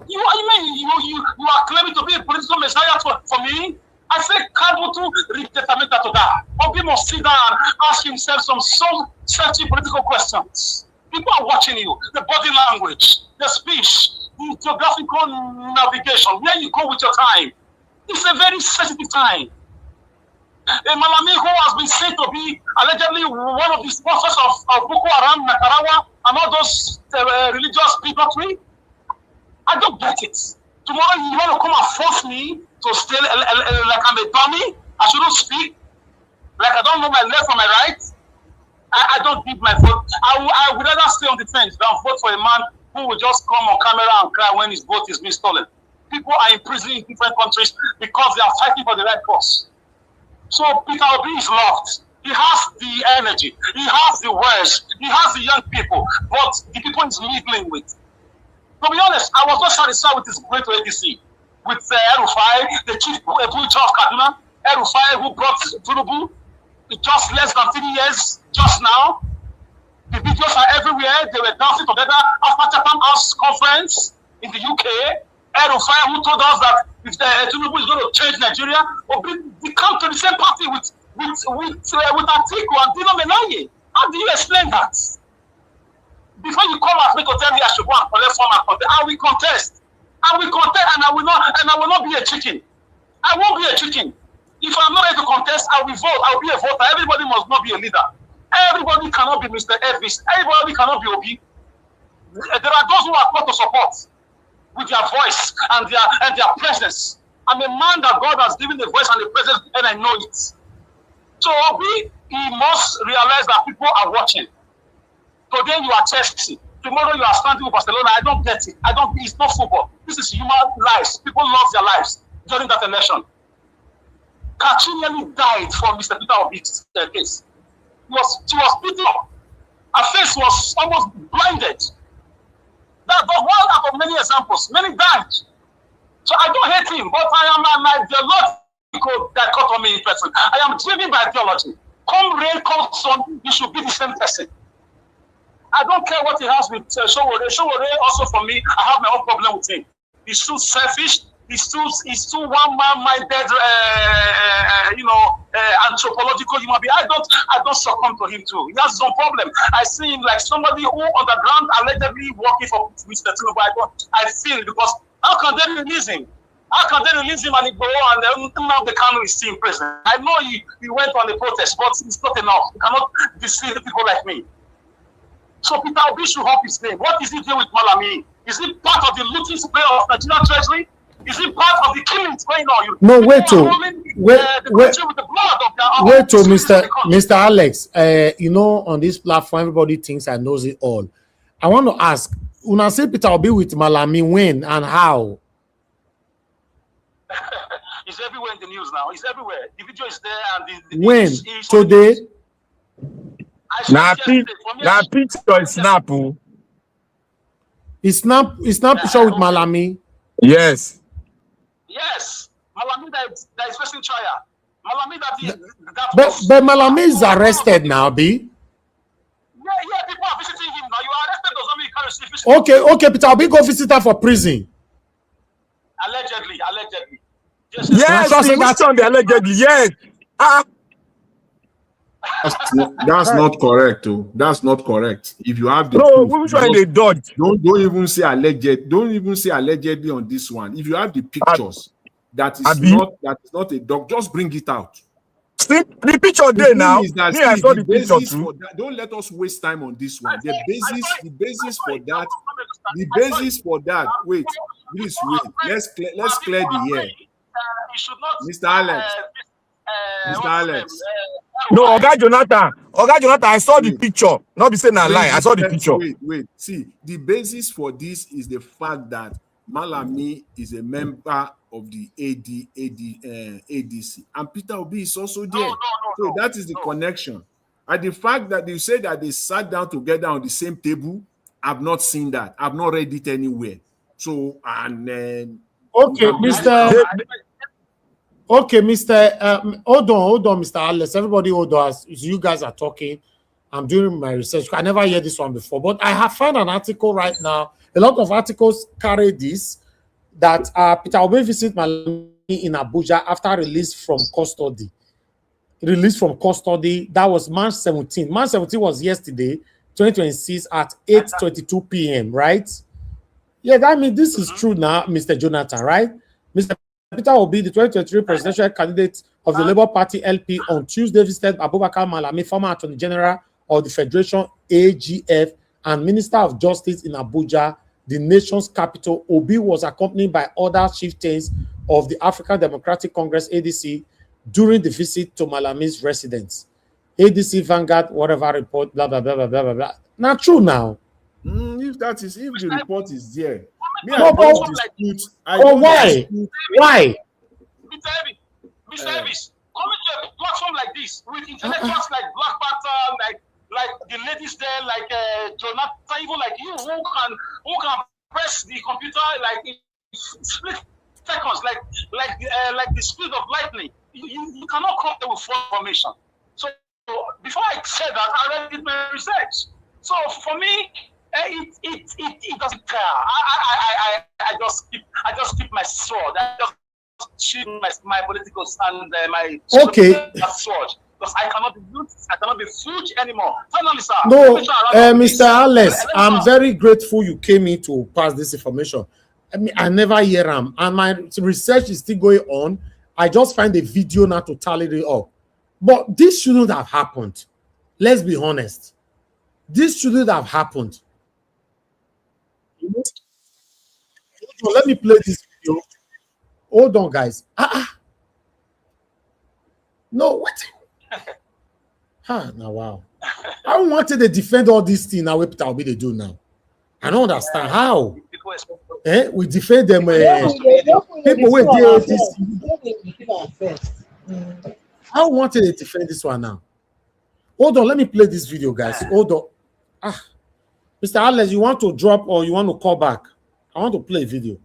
you are claiming to be a political messiah for me. I say, Kabutu Ritetamenta to that. Obi must sit down and ask himself some searching political questions. People are watching you. The body language, the speech, the geographical navigation, where you go with your time. It's a very sensitive time. A Malami who has been said to be allegedly one of the sponsors of Boko Haram, Nakarawa, and all those religious bigotry. I don't get it. Tomorrow you want to come and force me to stay like I'm a dummy? I shouldn't speak? Like I don't know my left from my right? I don't give my vote. I would rather stay on the fence than vote for a man who will just come on camera and cry when his vote is being stolen. People are in prison in different countries because they are fighting for the right cause. So Peter Obi is loved. He has the energy. He has the words. He has the young people. But the people he's middling with. To be honest, I was not satisfied with his great ADC. With El-Rufai, the chief butcher of Kaduna. El-Rufai, who brought Tinubu just less than 3 years, just now. The videos are everywhere. They were dancing together after Chatham House conference in the UK. El-Rufai, who told us that if Tinubu is going to change Nigeria, we come to the same party with Atiku and Dino Menaye. How do you explain that? Before you come at me to tell me I should go and collect form and contest, I will contest, and I will not be a chicken. I won't be a chicken. If I'm not ready to contest, I will vote. I'll be a voter. Everybody must not be a leader. Everybody cannot be Mr. Elvis. Everybody cannot be Obi. There are those who are called to support with their voice and their presence. I'm a man that God has given the voice and the presence, and I know it. So Obi, he must realize that people are watching. Today you are Chelsea. Tomorrow you are standing with Barcelona. I don't get it. It's not football. This is human lives. People lost their lives during that election. Kachi nearly died for Mr. Peter Obi's case. She was beaten up. Her face was almost blinded. That was one out of many examples. Many died. So I don't hate him, but I am an ideological dichotomy person. I am driven by ideology. Come rain, come sun, you should be the same person. I don't care what he has with Sowore. Sowore also for me, I have my own problem with him. He's too selfish. He's too one-man-minded, anthropological human being. I don't succumb to him too. He has some problem. I see him like somebody who underground allegedly working for Mr. Tinubu. I feel because how can they release him? How can they release him and he go and now the Kanu is still in prison? I know he went on the protest, but it's not enough. You cannot deceive people like me. So Peter Obi should help his name. What is he doing with Malami? Is it part of the looting spray of Nigerian treasury? Is it part of the killings going on? No, wait till Mr. Alex. On this platform, everybody thinks I knows it all. I want to ask, una say Peter Obi with Malami when and how? It's everywhere in the news now. It's everywhere. The video is there and the when? Is today? Now picture is snap. It's snap picture with Malami. Yes. Yes. Malami that is facing trial. Malami but Malami is arrested now, B. Yeah, people are visiting him now. You are arrested doesn't mean you can't receive visiting. Okay, Peter Obi go visit her for prison. Allegedly. Yes, that's on the allegedly. Yes. That's not correct, too. That's not correct. If you have the proof, don't even say alleged. Don't even say allegedly on this one. If you have the pictures, that is not a dog. Just bring it out. See the picture there now. I saw the picture too. Don't let us waste time on this one. The basis for that. Wait, please wait. Let's clear the air. Mr. Alex. No, Oga Jonathan, I saw the picture. Not be saying a lie. I saw the picture. Wait. See, the basis for this is the fact that Malami is a member of the ADC, and Peter Obi is also there. So that is the connection. And the fact that you say that they sat down together on the same table, I've not seen that. I've not read it anywhere. So okay, hold on, Mr. Alex. Everybody hold on. As you guys are talking, I'm doing my research. I never heard this one before, but I have found an article right now. A lot of articles carry this, that Peter Obi visit Malami in Abuja after release from custody. That was March 17. March 17 was yesterday, 2026 at 8:22 p.m., right? Yeah, that means this is true now, Mr. Jonathan, right? Mr. Peter Obi, the 2023 presidential candidate of the Labour Party LP, on Tuesday visited Abubakar Malami, former Attorney General of the Federation AGF and Minister of Justice in Abuja, the nation's capital. Obi was accompanied by other chieftains of the African Democratic Congress ADC during the visit to Malami's residence. ADC Vanguard, whatever report, blah blah blah blah blah blah. Not true now. If the report is there, why? Mr. Elvis, coming to a platform like this with intellectuals like Black Panther, like the ladies there, like Jonathan, even like you, who can press the computer like in split seconds, like the speed of lightning. You cannot come there with full information. So before I said that, I already did my research. So for me, it doesn't care. I just keep my sword. I just shoot my political stand, my sword. Because I cannot be fooled anymore. Finally, sir. No, Mr. Alex, I'm very grateful you came in to pass this information. I mean, I never hear them, and my research is still going on. I just find the video now to tally it up. But this shouldn't have happened. Let's be honest. This shouldn't have happened. So let me play this video. Hold on, guys. No, what? Now, wow. I wanted to defend all these things. Now, what will they do now? I don't understand how. We defend them. People with this. I wanted to defend this one now. Hold on, let me play this video, guys. Hold on. Mr. Alex, you want to drop or you want to call back? I want to play a video.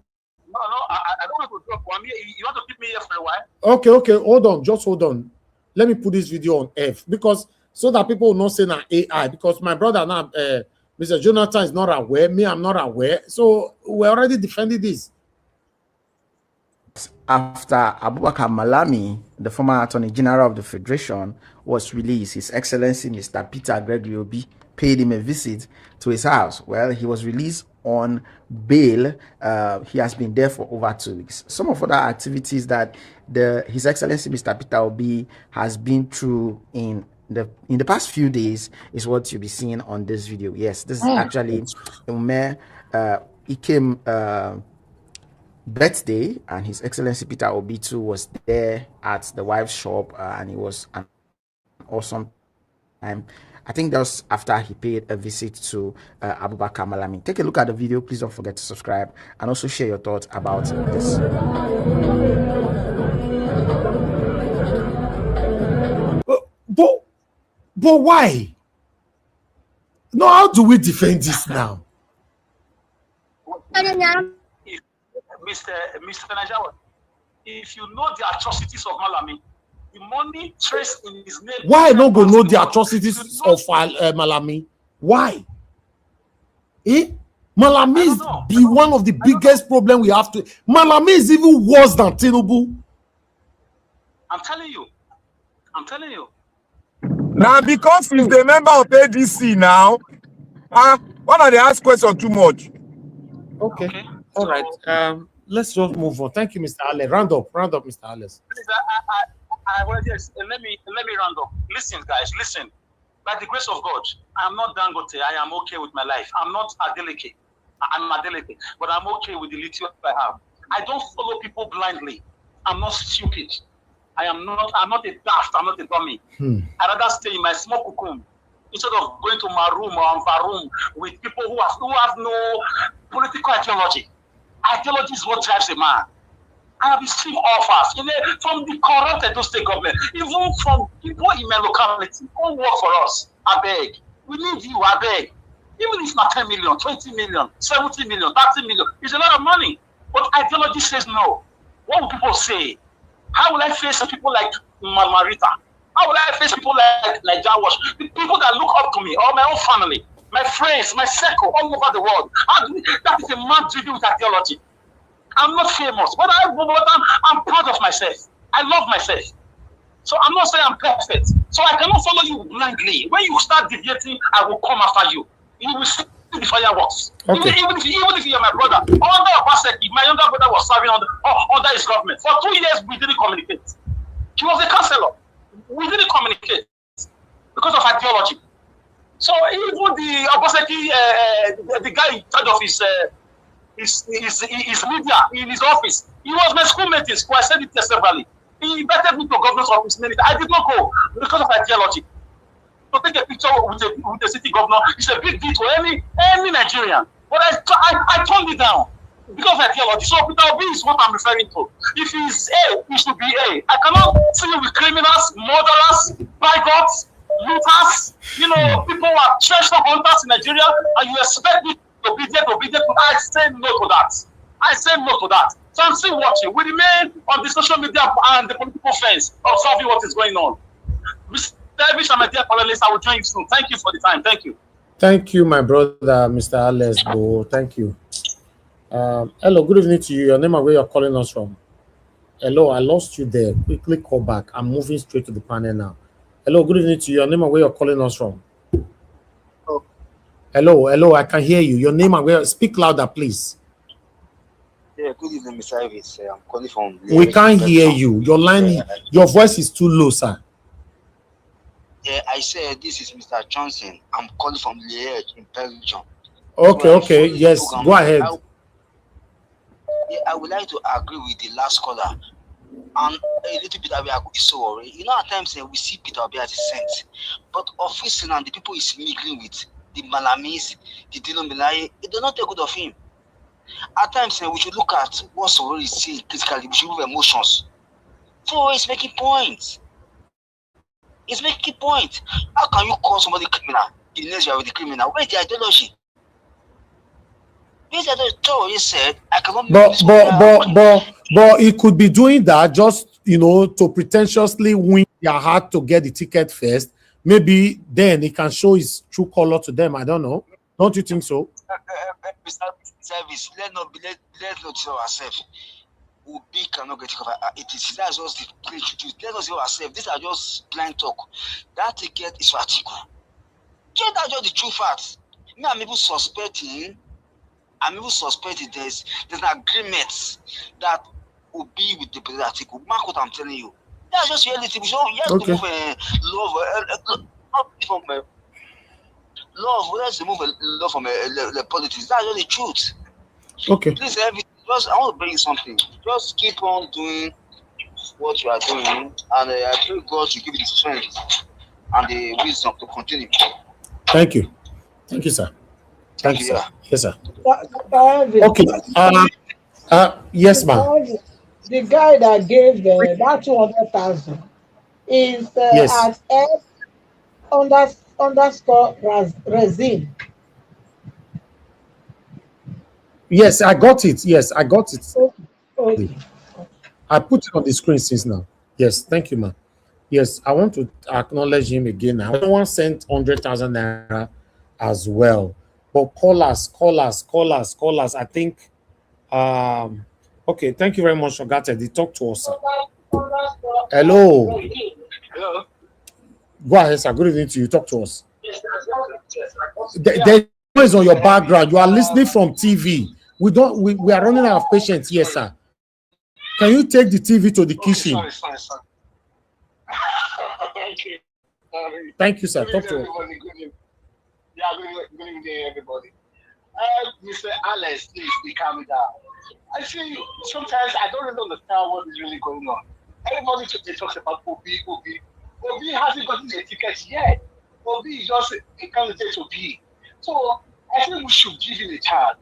No, I don't want to drop one. You want to keep me here for a while? Okay, hold on, just hold on. Let me put this video on F because so that people will not say that AI. Because my brother now, Mr. Jonathan is not aware. Me, I'm not aware. So we're already defending this. After Abubakar Malami, the former Attorney General of the Federation, was released, His Excellency Mr. Peter Gregory Obi paid him a visit to his house. Well, he was released on bail. He has been there for over 2 weeks. Some of other activities that His Excellency Mr. Peter Obi has been through in the past few days is what you'll be seeing on this video. Yes, this is actually Ume Ikem birthday, and His Excellency Peter Obi too was there at the wife's shop, and it was an awesome time. I think that was after he paid a visit to Abubakar Malami. Take a look at the video. Please don't forget to subscribe and also share your thoughts about this. But why? No, how do we defend this now? Mr. Najawa, if you know the atrocities of Malami, the money traced in his name. Why not go know the atrocities of Malami? Why? Malami is one of the biggest problems we have to. Malami is even worse than Tinubu. I'm telling you. Now, because he's the member of ADC now, why don't they ask questions too much? Okay. All right. Let's just move on. Thank you, Mr. Ale. Round up, Mr. Alice. Yes, let me round up. Listen, guys, listen. By the grace of God, I'm not Dangote. I am okay with my life. I'm not Adeleke. I'm Adeleke, but I'm okay with the little I have. I don't follow people blindly. I'm not stupid. I'm not a daft. I'm not a dummy. I'd rather stay in my small cocoon instead of going to my room or my room with people who have no political ideology. Ideology is what drives a man. I have received offers from the corrupt Edo State government, even from people in my locality who work for us. I beg. We need you, I beg. Even if not 10 million, 20 million, 70 million, 30 million, it's a lot of money. But ideology says no. What will people say? How will I face people like Marmarita? How will I face people like Jawash? The people that look up to me, or my own family, my friends, my circle all over the world. That is a man driven with ideology. I'm not famous, but I'm proud of myself. I love myself. So I'm not saying I'm perfect. So I cannot follow you blindly. When you start deviating, I will come after you. You will see the fireworks. Okay. Even if you're my brother, under Abia State, my younger brother was serving under his government. For 2 years, we didn't communicate. He was a counselor. We didn't communicate because of ideology. So even the Abia State, the guy in charge of his media in his office, he was my schoolmate in school. I said it severally. He invited me to governor's office. I did not go because of ideology. To take a picture with the city governor is a big deal to any Nigerian. But I turned it down because of ideology. So Peter Obi is what I'm referring to. If he's A, he should be A. I cannot see you with criminals, murderers, bigots, looters, people who are treasure hunters in Nigeria, and you expect me to be there. I say no to that. So I'm still watching. We remain on the social media and the political fence, observing what is going on. Mr. Davis and my dear panelists, I will join you soon. Thank you for the time. Thank you. Thank you, my brother, Mr. Alex. Thank you. Hello, good evening to you. Your name and where you're calling us from. Hello, I lost you there. Quickly call back. I'm moving straight to the panel now. Hello, good evening to you. Your name and where you're calling us from. Hello, I can hear you. Your name and where. Speak louder, please. Yeah, good evening, Mr. Ivis. I'm calling from. We can't hear you. Your line, your voice is too low, sir. Yeah, I said this is Mr. Johnson. I'm calling from Liège in Belgium. Okay, okay, yes, go ahead. I would like to agree with the last caller and a little bit about Sowore. You know, at times we see Peter Obi as a saint, but officially and the people he's mingling with, the Malamis, the Dilomilaye, they do not take good of him. At times we should look at what Sowore is saying critically. We should move emotions. Sowore is making points. He's making points. How can you call somebody criminal? The next you are with the criminal. Where's the ideology? Said, I cannot but he could be doing that just, you know, to pretentiously win their heart to get the ticket first. Maybe then he can show his true color to them. I don't know. Don't you think so? Service. Let's not tell ourselves. We cannot get covered. It is that's just the plain truth. Let us tell ourselves. These are just blind talk. That ticket is for article. That's just the true facts. Me, I'm even suspecting there's an agreement that will be with the article. Mark what I'm telling you. That's just reality. You have to move love, not from love. Let's remove love from the politics. That's just the truth. Okay. Please, I want to bring you something. Just keep on doing what you are doing, and I pray God to give you the strength and the wisdom to continue. Thank you. Thank you, sir. Thank you, sir. Yes, sir. Okay. Yes, ma'am. The guy that gave that 200,000 is yes. at underscore resin. Yes, I got it. Yes, I got it. Okay. I put it on the screen since now. Yes, thank you, ma'am. Yes, I want to acknowledge him again now. Someone sent 100,000 naira as well. But call us. I think, okay, thank you very much, Ogate. They talk to us, sir. Hello. Hello. Go ahead, sir. Good evening to you. Talk to us. There is on your background. You are listening from TV. We are running out of patience. Yes, sir. Can you take the TV to the kitchen? Sorry. Okay. Thank you, sir. Talk to us. Yeah, good evening, everybody. Mr. Alex, please be calm down. I see sometimes I don't really understand what is really going on. Everybody talks about Obi. Obi hasn't gotten the tickets yet. Obi is just a candidate to be. So I think we should give him a chance.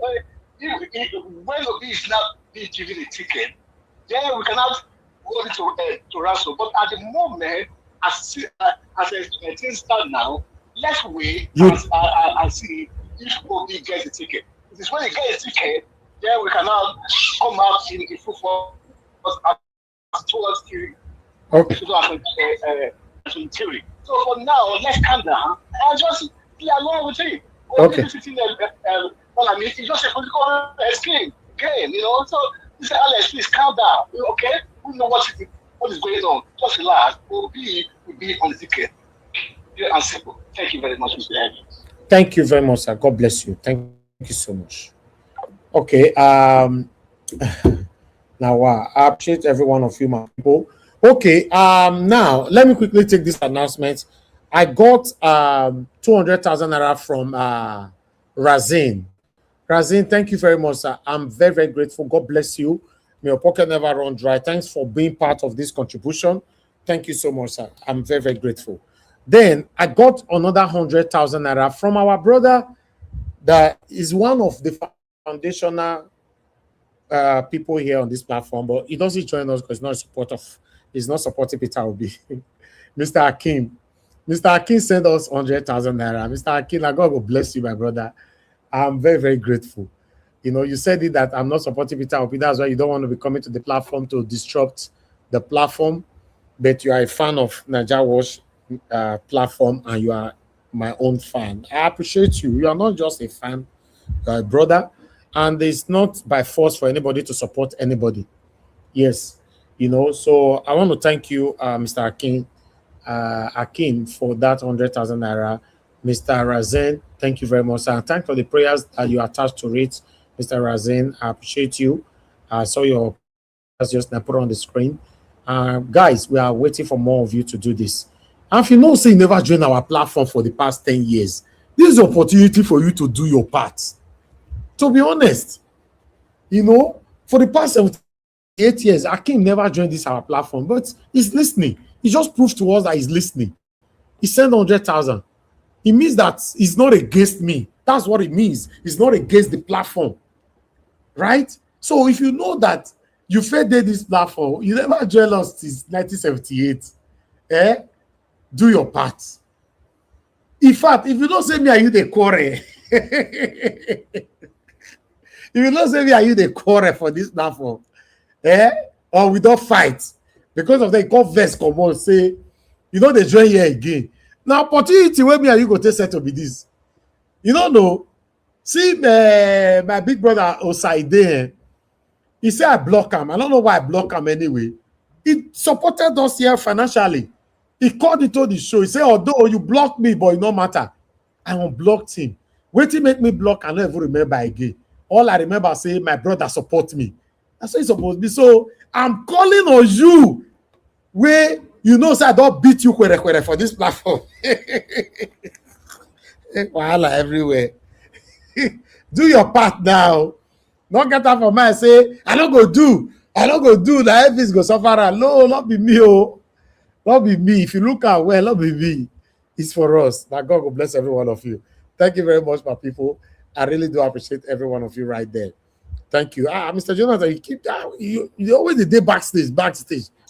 When Obi is not being given a ticket, then we cannot hold it to ransom. But at the moment, as things stand now, let's wait and see if Obi gets a ticket. It is when he gets a ticket, then we cannot come out in the full force towards the theory. So for now, let's calm down and just play along with it. Okay. Malami, it's just a political game, you know. So Mr. Alex, please calm down. Okay, we know what is going on. Just relax. We'll be on the ticket. Pure and simple. Thank you very much, Mr. Evans. Thank you very much, sir. God bless you. Thank you so much. Okay. Now I appreciate every one of you, my people. Okay. Now let me quickly take this announcement. I got 200,000 naira from Razin. Razin, thank you very much, sir. I'm very, very grateful. God bless you. May your pocket never run dry. Thanks for being part of this contribution. Thank you so much, sir. I'm very, very grateful. Then I got another 100,000 naira from our brother that is one of the foundational people here on this platform, but he doesn't join us because he's not supporting Peter Obi. Mr. Akim. Mr. Akin sent us 100,000 naira. Mr. Akin, God will bless you, my brother. I'm very, very grateful. You know, you said it that I'm not supporting Peter Obi. That's why you don't want to be coming to the platform to disrupt the platform. But you are a fan of Naija Watch platform and you are my own fan. I appreciate you. You are not just a fan, you are a brother. And it's not by force for anybody to support anybody. Yes. You know, so I want to thank you, Mr. Akin, for that 100,000 naira. Mr. Razen, thank you very much, sir. And thanks for the prayers that you attached to it, Mr. Razen. I appreciate you. I saw your that's just now put on the screen. Guys, we are waiting for more of you to do this. And if you know, say you never joined our platform for the past 10 years, this is an opportunity for you to do your part. To be honest, you know, for the past 8 years, Akim never joined this our platform, but he's listening. He just proved to us that he's listening. He sent 100,000. It means that he's not against me. That's what it means. He's not against the platform, right? So if you know that you fed this platform, you never joined us since 1978, do your part. In fact, if you don't say me, are you the quarrel? If you don't say me, are you the quarrel for this platform? Or we don't fight because of the call verse come on say you know they join here again. Now opportunity where me and you go take set to be this. You don't know. See my big brother Osaide, he said I block him. I don't know why I block him anyway. He supported us here financially. He called into the show. He said, although you blocked me, but it no matter. I unblocked him. Wait till make me block, I don't even remember again. All I remember say my brother support me. That's what it's supposed to be. So I'm calling on you where you know say I don't beat you for this platform. Wahala everywhere. Do your part now. Not get up for me and say, I don't go do. The FBs go suffer. No, not be me. Oh. Not be me. If you look at well, not be me. It's for us. That God will bless every one of you. Thank you very much, my people. I really do appreciate every one of you right there. Thank you. Mr. Jonathan, you keep you always the day backstage.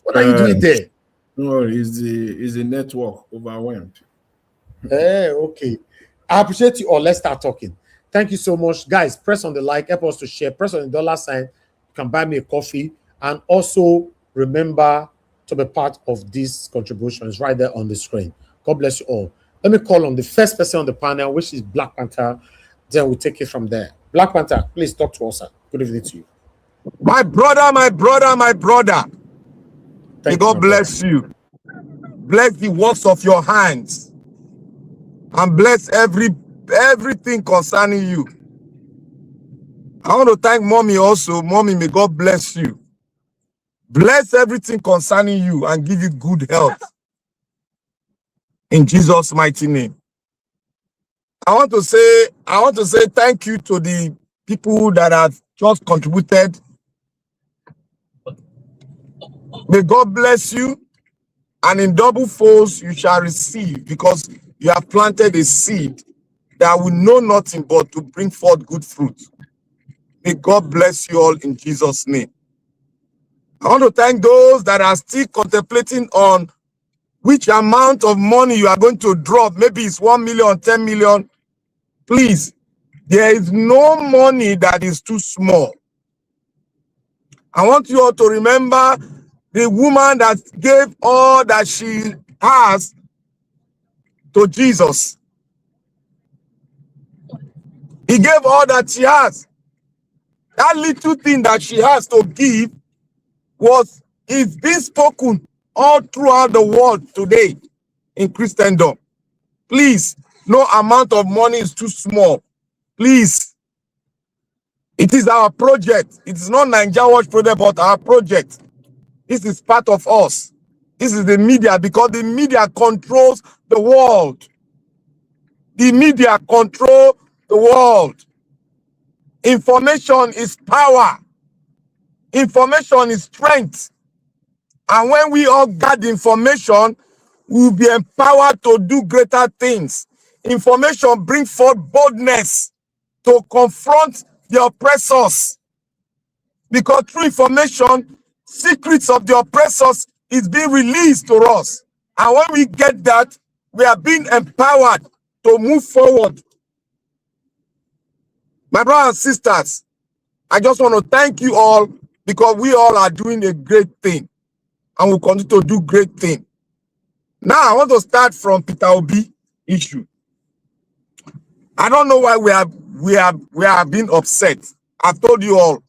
What are you doing there? No, it's the network overwhelmed. Okay. I appreciate you all. Let's start talking. Thank you so much. Guys, press on the like, help us to share, press on the $sign. You can buy me a coffee. And also remember to be part of these contributions right there on the screen. God bless you all. Let me call on the first person on the panel, which is Black Panther. Then we'll take it from there. Black Panther, please talk to us, sir. Good evening to you. My brother. May God bless you. Bless the works of your hands. And bless everything concerning you. I want to thank Mommy also. Mommy, may God bless you. Bless everything concerning you and give you good health. In Jesus' mighty name. I want to say thank you to the people that have just contributed. May God bless you, and in double folds you shall receive, because you have planted a seed that will know nothing but to bring forth good fruit. May God bless you all in Jesus' name. I want to thank those that are still contemplating on which amount of money you are going to drop. Maybe it's 1 million, 10 million. Please, there is no money that is too small. I want you all to remember the woman that gave all that she has to Jesus. He gave all that she has. That little thing that she has to give is being spoken all throughout the world today in Christendom. Please, no amount of money is too small. Please. It is our project. It is not Nigeria Watch project, but our project. This is part of us. This is the media, because the media controls the world. The media control the world. Information is power. Information is strength. And when we all got the information, we will be empowered to do greater things. Information brings forth boldness to confront the oppressors. Because through information, secrets of the oppressors is being released to us. And when we get that, we are being empowered to move forward. My brothers and sisters, I just want to thank you all, because we all are doing a great thing and will continue to do great things. Now, I want to start from Peter Obi issue. I don't know why we have been upset. I've told you all,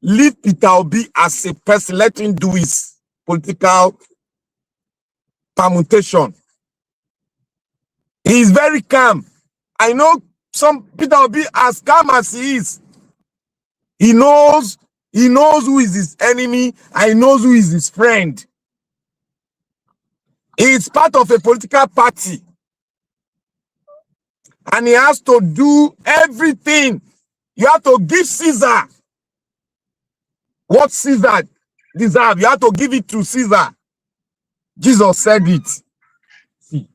leave Peter Obi as a person, let him do his political permutation. He is very calm. I know some Peter Obi, as calm as he is, he knows He knows who is his enemy and he knows who is his friend. He is part of a political party. And he has to do everything. You have to give Caesar what Caesar deserves. You have to give it to Caesar. Jesus said it. See.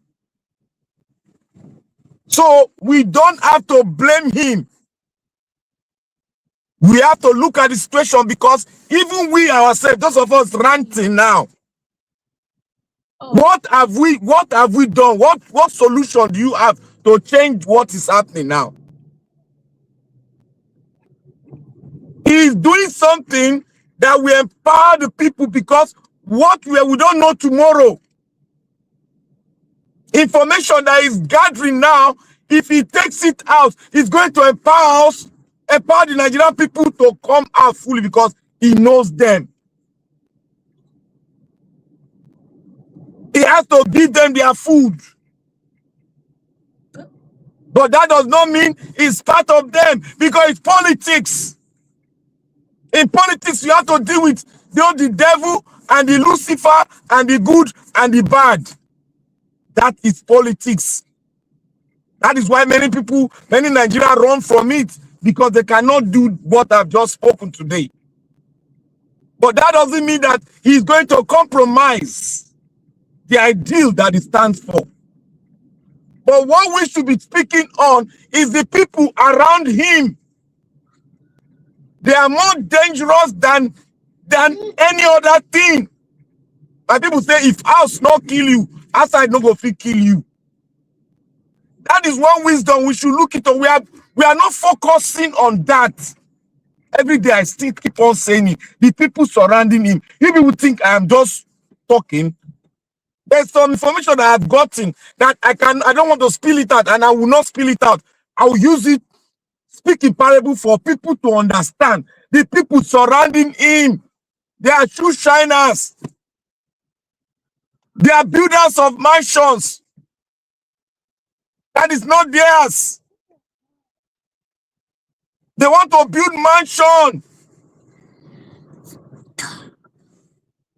So we don't have to blame him. We have to look at the situation, because even we ourselves, those of us ranting now, what have we done? What solution do you have to change what is happening now? He is doing something that will empower the people, because we don't know tomorrow. Information that is gathering now, if he takes it out, he's going to empower the Nigerian people to come out fully, because he knows them. He has to give them their food. But that does not mean he's part of them, because it's politics. In politics, you have to deal with the devil and the Lucifer and the good and the bad. That is politics. That is why many Nigerians run from it, because they cannot do what I've just spoken today. But that doesn't mean that he's going to compromise the ideal that he stands for. But what we should be speaking on is the people around him. They are more dangerous than any other thing. And people say, if house not kill you, outside no go fit kill you. That is one wisdom we should look into. We are not focusing on that. Every day I still keep on saying it. The people surrounding him. You people think I am just talking. There's some information that I've gotten that I don't want to spill it out, and I will not spill it out. I will use it, speak in parable for people to understand. The people surrounding him, they are shoe shiners. They are builders of mansions. That is not theirs. They want to build mansion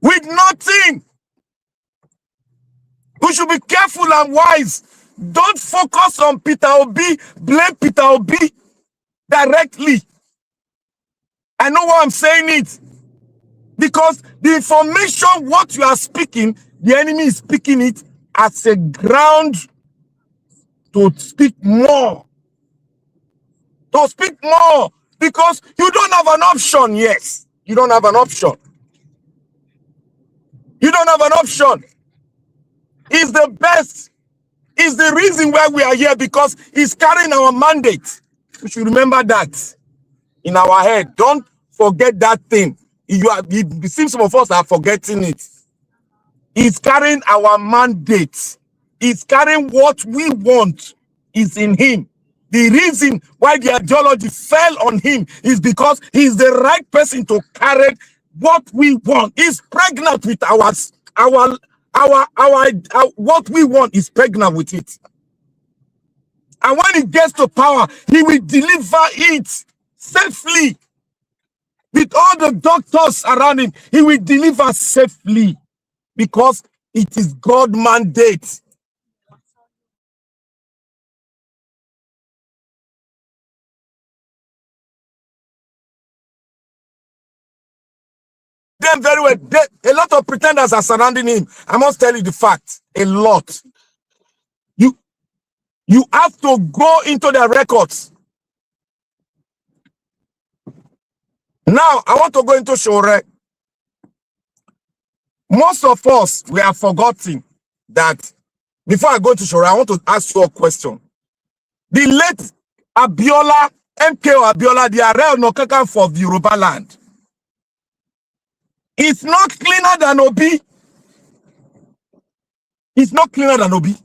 with nothing. We should be careful and wise. Don't focus on Peter Obi, blame Peter Obi directly. I know why I'm saying it. Because the information, what you are speaking, the enemy is speaking it as a ground to speak more. To speak more. Because you don't have an option, yes. You don't have an option. You don't have an option. It's the best. It's the reason why we are here, because he's carrying our mandate. We should remember that in our head. Don't forget that thing. It seems some of us are forgetting it. He's carrying our mandate. He's carrying what we want is in him. The reason why the ideology fell on him is because he's the right person to carry what we want. He's pregnant with what we want is pregnant with it. And when he gets to power, he will deliver it safely. With all the doctors around him, he will deliver safely, because it is God's mandate. Them very well. A lot of pretenders are surrounding him. I must tell you the fact. A lot. You have to go into their records. Now, I want to go into Sowore. Most of us, we have forgotten that. Before I go to Sowore, I want to ask you a question. The late Abiola, MKO Abiola, the Ààrẹ Ọ̀nà Kakanfò for the Yoruba land, it's not cleaner than Obi. It's not cleaner than Obi.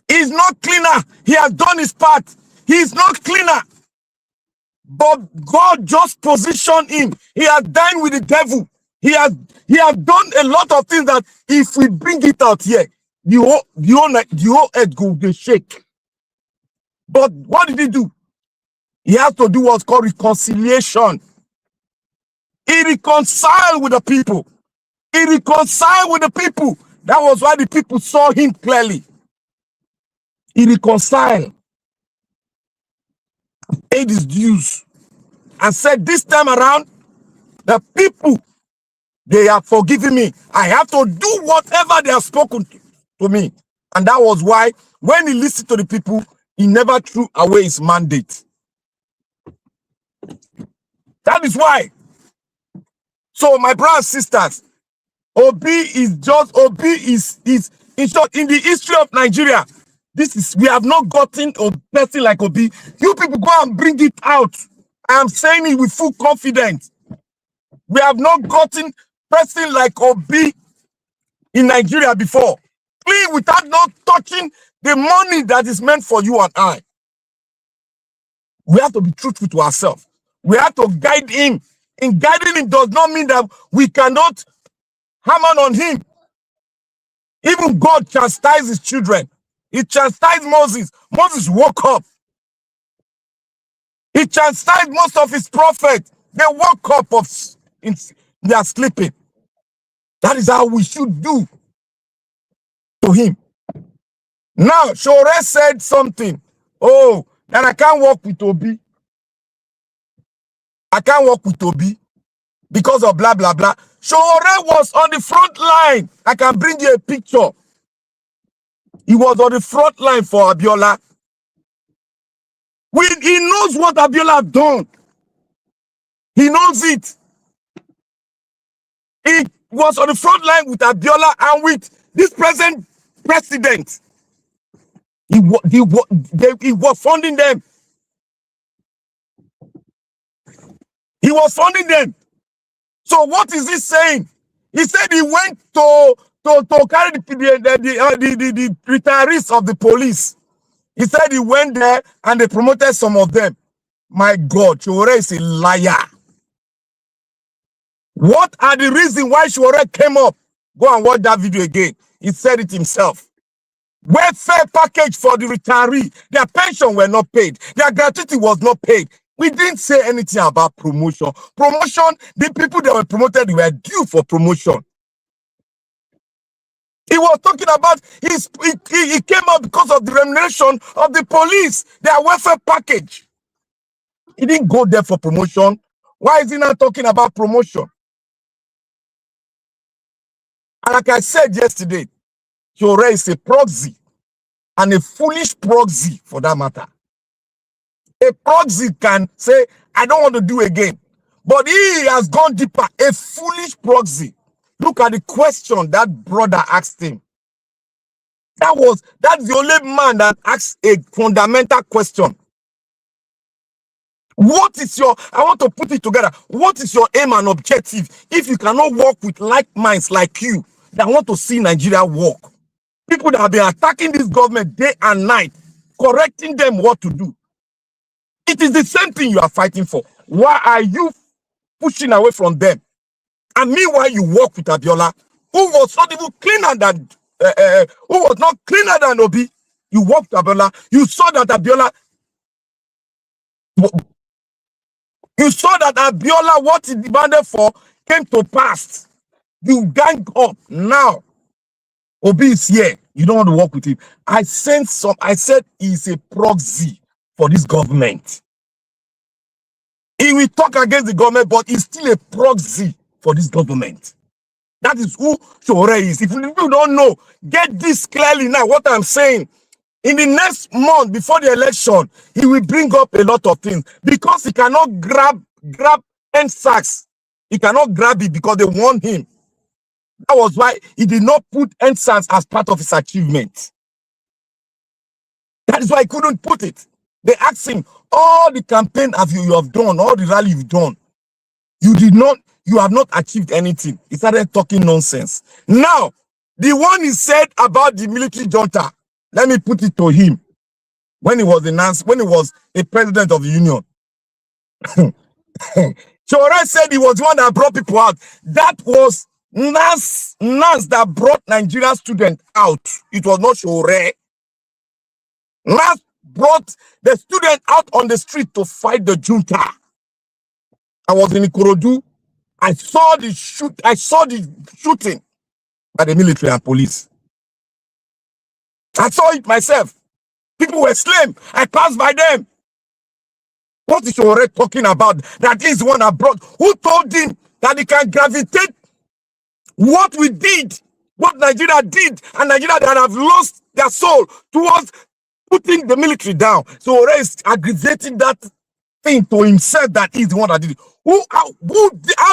He's not cleaner. He has done his part. He's not cleaner. But God just positioned him. He has dined with the devil. He has done a lot of things that if we bring it out here, the whole earth will shake. But what did he do? He has to do what's called reconciliation. He reconciled with the people. He reconciled with the people. That was why the people saw him clearly. He reconciled, paid his dues, and said, this time around, the people, they have forgiven me. I have to do whatever they have spoken to me. And that was why, when he listened to the people, he never threw away his mandate. That is why. So, my brothers and sisters, Obi is in short, in the history of Nigeria, we have not gotten a person like Obi. You people go and bring it out. I am saying it with full confidence. We have not gotten person like Obi in Nigeria before. Clean without not touching the money that is meant for you and I. We have to be truthful to ourselves. We have to guide him. In guiding him does not mean that we cannot hammer on him. Even God chastised his children. He chastised Moses. Moses woke up. He chastised most of his prophets. They woke up they are sleeping. That is how we should do to him. Now, Sowore said something. Oh, that I can't work with Obi. I can't work with Obi because of blah, blah, blah. Sowore was on the front line. I can bring you a picture. He was on the front line for Abiola. He knows what Abiola done. He knows it. He was on the front line with Abiola and with this present president. He was funding them. He was funding them. So what is he saying? He said he went to carry the retirees of the police. He said he went there and they promoted some of them. My God, Sowore is a liar. What are the reasons why Sowore came up? Go and watch that video again. He said it himself. Welfare package for the retiree. Their pension were not paid. Their gratuity was not paid. We didn't say anything about promotion. Promotion, the people that were promoted were due for promotion. He was talking about he came up because of the remuneration of the police, their welfare package. He didn't go there for promotion. Why is he not talking about promotion? And like I said yesterday, Sowore is a proxy, and a foolish proxy for that matter. A proxy can say, I don't want to do again. But he has gone deeper. A foolish proxy. Look at the question that brother asked him. That's the only man that asked a fundamental question. What is I want to put it together. What is your aim and objective if you cannot work with like minds like you that want to see Nigeria work? People that have been attacking this government day and night, correcting them what to do. It is the same thing you are fighting for. Why are you pushing away from them? And meanwhile, you work with Abiola, who was not even cleaner than, who was not cleaner than Obi. You worked with Abiola. You saw that Abiola, what he demanded for came to pass. You gang up now. Obi is here. You don't want to work with him. I said he's a proxy for this government. He will talk against the government, but he's still a proxy for this government. That is who Sowore is. If you don't know, get this clearly now, what I'm saying. In the next month, before the election, he will bring up a lot of things. Because he cannot grab NSAS. He cannot grab it because they want him. That was why he did not put NSAS as part of his achievement. That is why he couldn't put it. They asked him, all the campaign you have done, all the rally you've done, you have not achieved anything. He started talking nonsense. Now, the one he said about the military junta, let me put it to him. When he was a president of the union. Sowore said he was the one that brought people out. That was NAS that brought Nigerian students out. It was not Sowore. NAS brought the student out on the street to fight the junta. I was in Ikorodu. I saw the shooting by the military and police. I saw it myself. People were slain. I passed by them. What is Sowore talking about? That is one I brought. Who told him that he can gravitate what we did, what Nigeria did, and Nigeria that have lost their soul towards putting the military down? Sowore is aggravating that thing to himself that he's the one that did it. How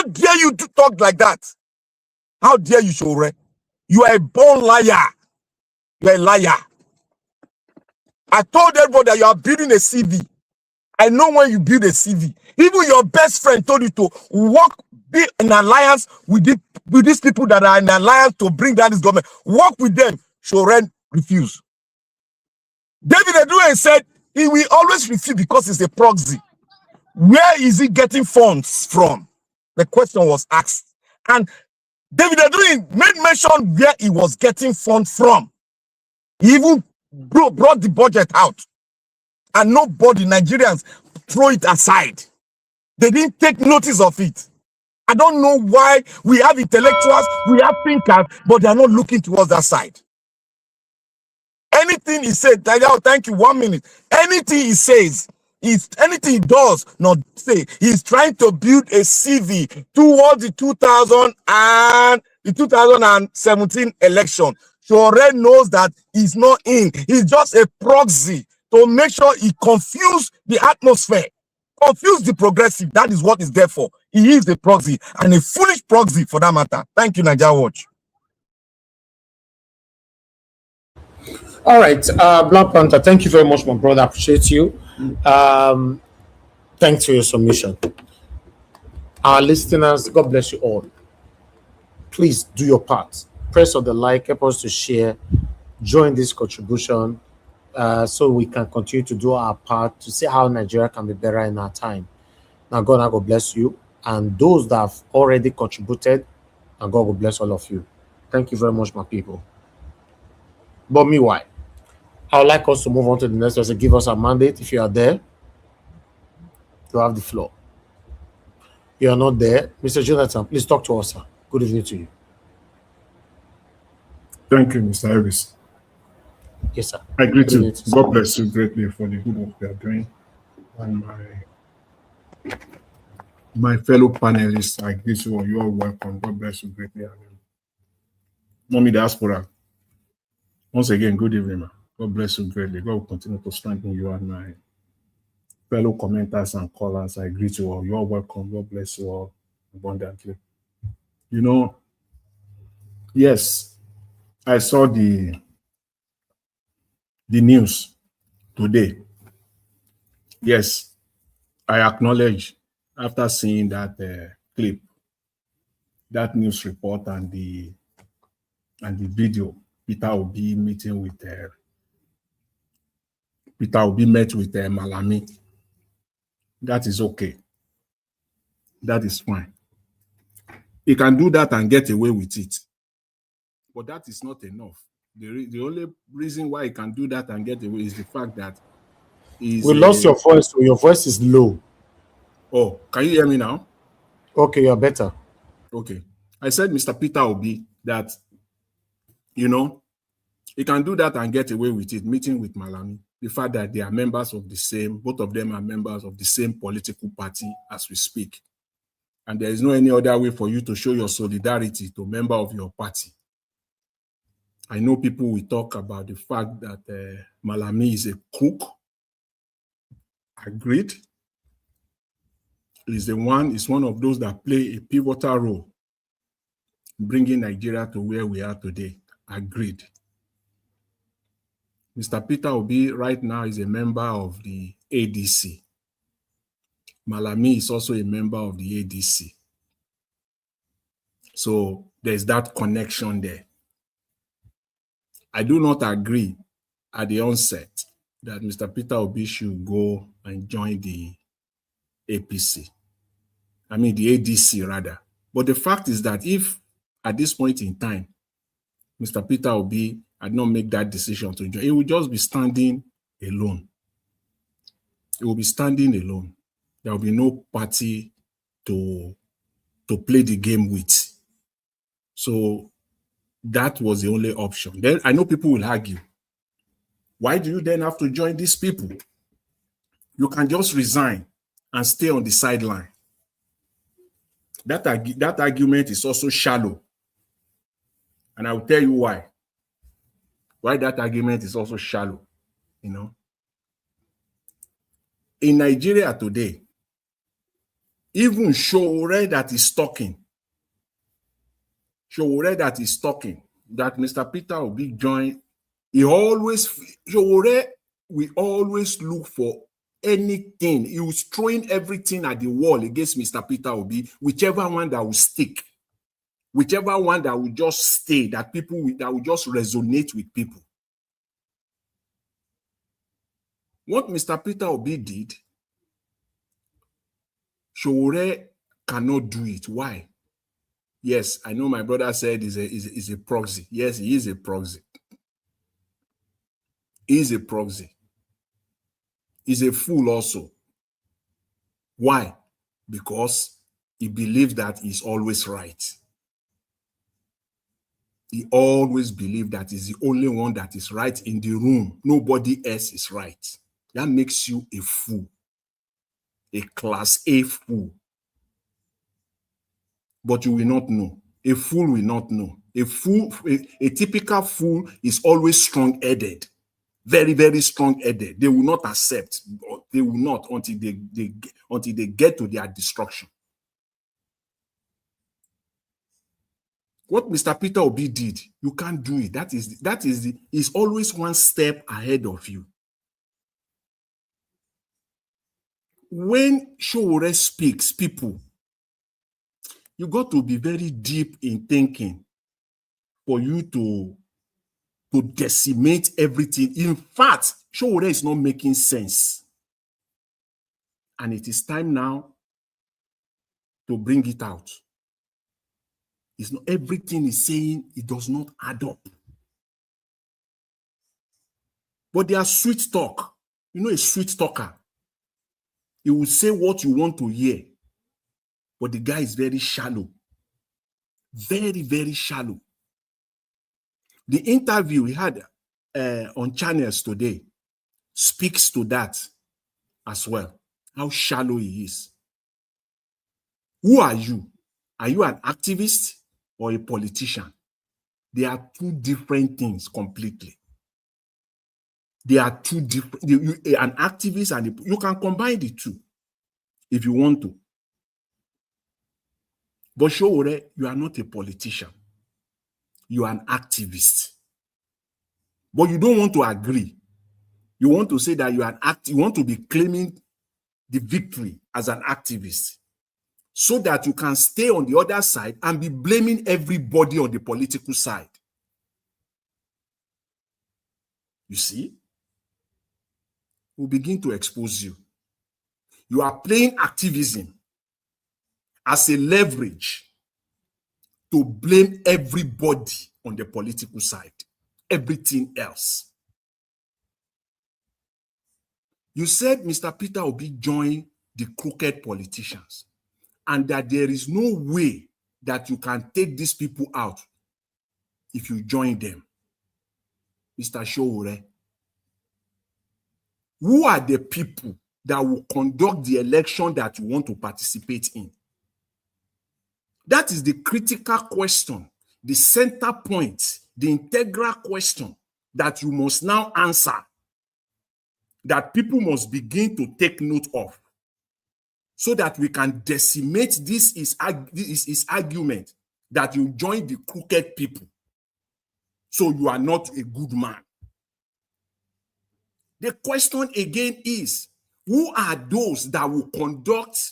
dare you to talk like that? How dare you, Sowore? You are a born liar. You are a liar. I told everybody that you are building a CV. I know when you build a CV. Even your best friend told you to be in alliance with these people that are in alliance to bring down this government. Work with them. Sowore refused. David Edwin said he will always refuse because it's a proxy. Where is he getting funds from? The question was asked. And David Edwin made mention where he was getting funds from. He even brought the budget out. And nobody, Nigerians, throw it aside. They didn't take notice of it. I don't know why we have intellectuals, we have thinkers, but they are not looking towards that side. Anything he said, thank you, 1 minute. Anything he says, anything he does not say, he's trying to build a CV towards the 2017 election. Sowore knows that he's not in. He's just a proxy to make sure he confuse the atmosphere, confuse the progressive. That is what he's there for. He is a proxy, and a foolish proxy for that matter. Thank you, Nigeria Watch. All right, Black Panther, thank you very much, my brother. I appreciate you. Thanks for your submission. Our listeners, God bless you all. Please do your part. Press on the like, help us to share, join this contribution so we can continue to do our part to see how Nigeria can be better in our time. Now, God will bless you. And those that have already contributed, and God will bless all of you. Thank you very much, my people. But meanwhile, I would like us to move on to the next person. Give us a mandate if you are there to have the floor. You are not there. Mr. Jonathan, please talk to us, sir. Good evening to you. Thank you, Mr. Harris. Yes, sir. I greet you. God bless you greatly for the good work you are doing. And my fellow panelists, I greet you all. You are welcome. God bless you greatly. Mommy Diaspora, once again, good evening, man. God bless you greatly. God will continue to strengthen you and my fellow commenters and callers. I greet you all. You are welcome. God bless you all abundantly. You know, yes, I saw the news today. Yes, I acknowledge after seeing that clip, that news report and the video, Peter Obi meeting with met with Malami. That is okay. That is fine. He can do that and get away with it. But that is not enough. The only reason why he can do that and get away is the fact that we lost your voice, so your voice is low. Oh, can you hear me now? Okay, you're better. Okay. I said, Mr. Peter Obi, that, you know, he can do that and get away with it, meeting with Malami. The fact that they are members of the same, both of them are members of the same political party as we speak. And there is no any other way for you to show your solidarity to a member of your party. I know people will talk about the fact that Malami is a crook. Agreed. He's one of those that play a pivotal role in bringing Nigeria to where we are today. Agreed. Mr. Peter Obi right now is a member of the ADC. Malami is also a member of the ADC. So there's that connection there. I do not agree at the onset that Mr. Peter Obi should go and join the APC. I mean, the ADC rather. But the fact is that if at this point in time, Mr. Peter Obi had not made that decision to join, he would just be standing alone. It will be standing alone. There will be no party to play the game with. So that was the only option. Then I know people will argue, why do you then have to join these people? You can just resign and stay on the sideline. That argument is also shallow. And I will tell you why. Why that argument is also shallow, you know. In Nigeria today, even Sowore that is talking, that Mr. Peter Obi joined, Sowore will always look for anything. He was throwing everything at the wall against Mr. Peter Obi, whichever one that will stick, whichever one that will just stay, that will just resonate with people. What Mr. Peter Obi did, Sowore cannot do it. Why? Yes, I know my brother said is a proxy. Yes, he is a proxy. He is a proxy. He's a fool also. Why? Because he believes that he's always right. He always believes that he's the only one that is right in the room. Nobody else is right. That makes you a fool. A class A fool. But you will not know. A fool will not know. A typical fool is always strong-headed. Very, very strong-headed. They will not accept. They will not until they get to their destruction. What Mr. Peter Obi did, you can't do it. Is always one step ahead of you. When Sowore speaks, people, you got to be very deep in thinking for you to decimate everything. In fact, Sowore is not making sense. And it is time now to bring it out. It's not everything he's saying, it does not add up. But they are sweet talk. You know, a sweet talker. He will say what you want to hear. But the guy is very shallow. Very, very shallow. The interview we had on channels today speaks to that as well. How shallow he is. Who are you? Are you an activist or a politician? They are two different things completely. They are two different. An activist and you can combine the two if you want to. But Sowore, you are not a politician. You are an activist. But you don't want to agree. You want to say that you are you want to be claiming the victory as an activist so that you can stay on the other side and be blaming everybody on the political side. You see? We'll begin to expose you. You are playing activism as a leverage to blame everybody on the political side, everything else. You said Mr. Peter Obi joined the crooked politicians and that there is no way that you can take these people out if you join them. Mr. Sowore, who are the people that will conduct the election that you want to participate in? That is the critical question, the center point, the integral question that you must now answer, that people must begin to take note of, so that we can decimate this argument that you join the crooked people, so you are not a good man. The question again is, who are those that will conduct,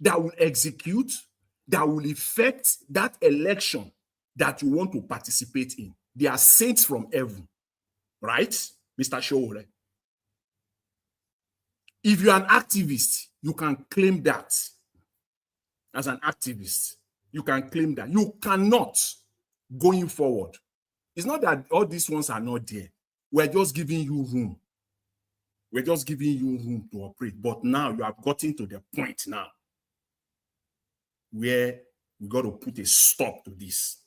that will execute, that will effect that election that you want to participate in? They are saints from heaven, right, Mr. Sowore? If you are an activist, you can claim that. As an activist, you can claim that. You cannot, going forward. It's not that all these ones are not there. We're just giving you room. We're just giving you room to operate. But now you have gotten to the point now where we got to put a stop to this.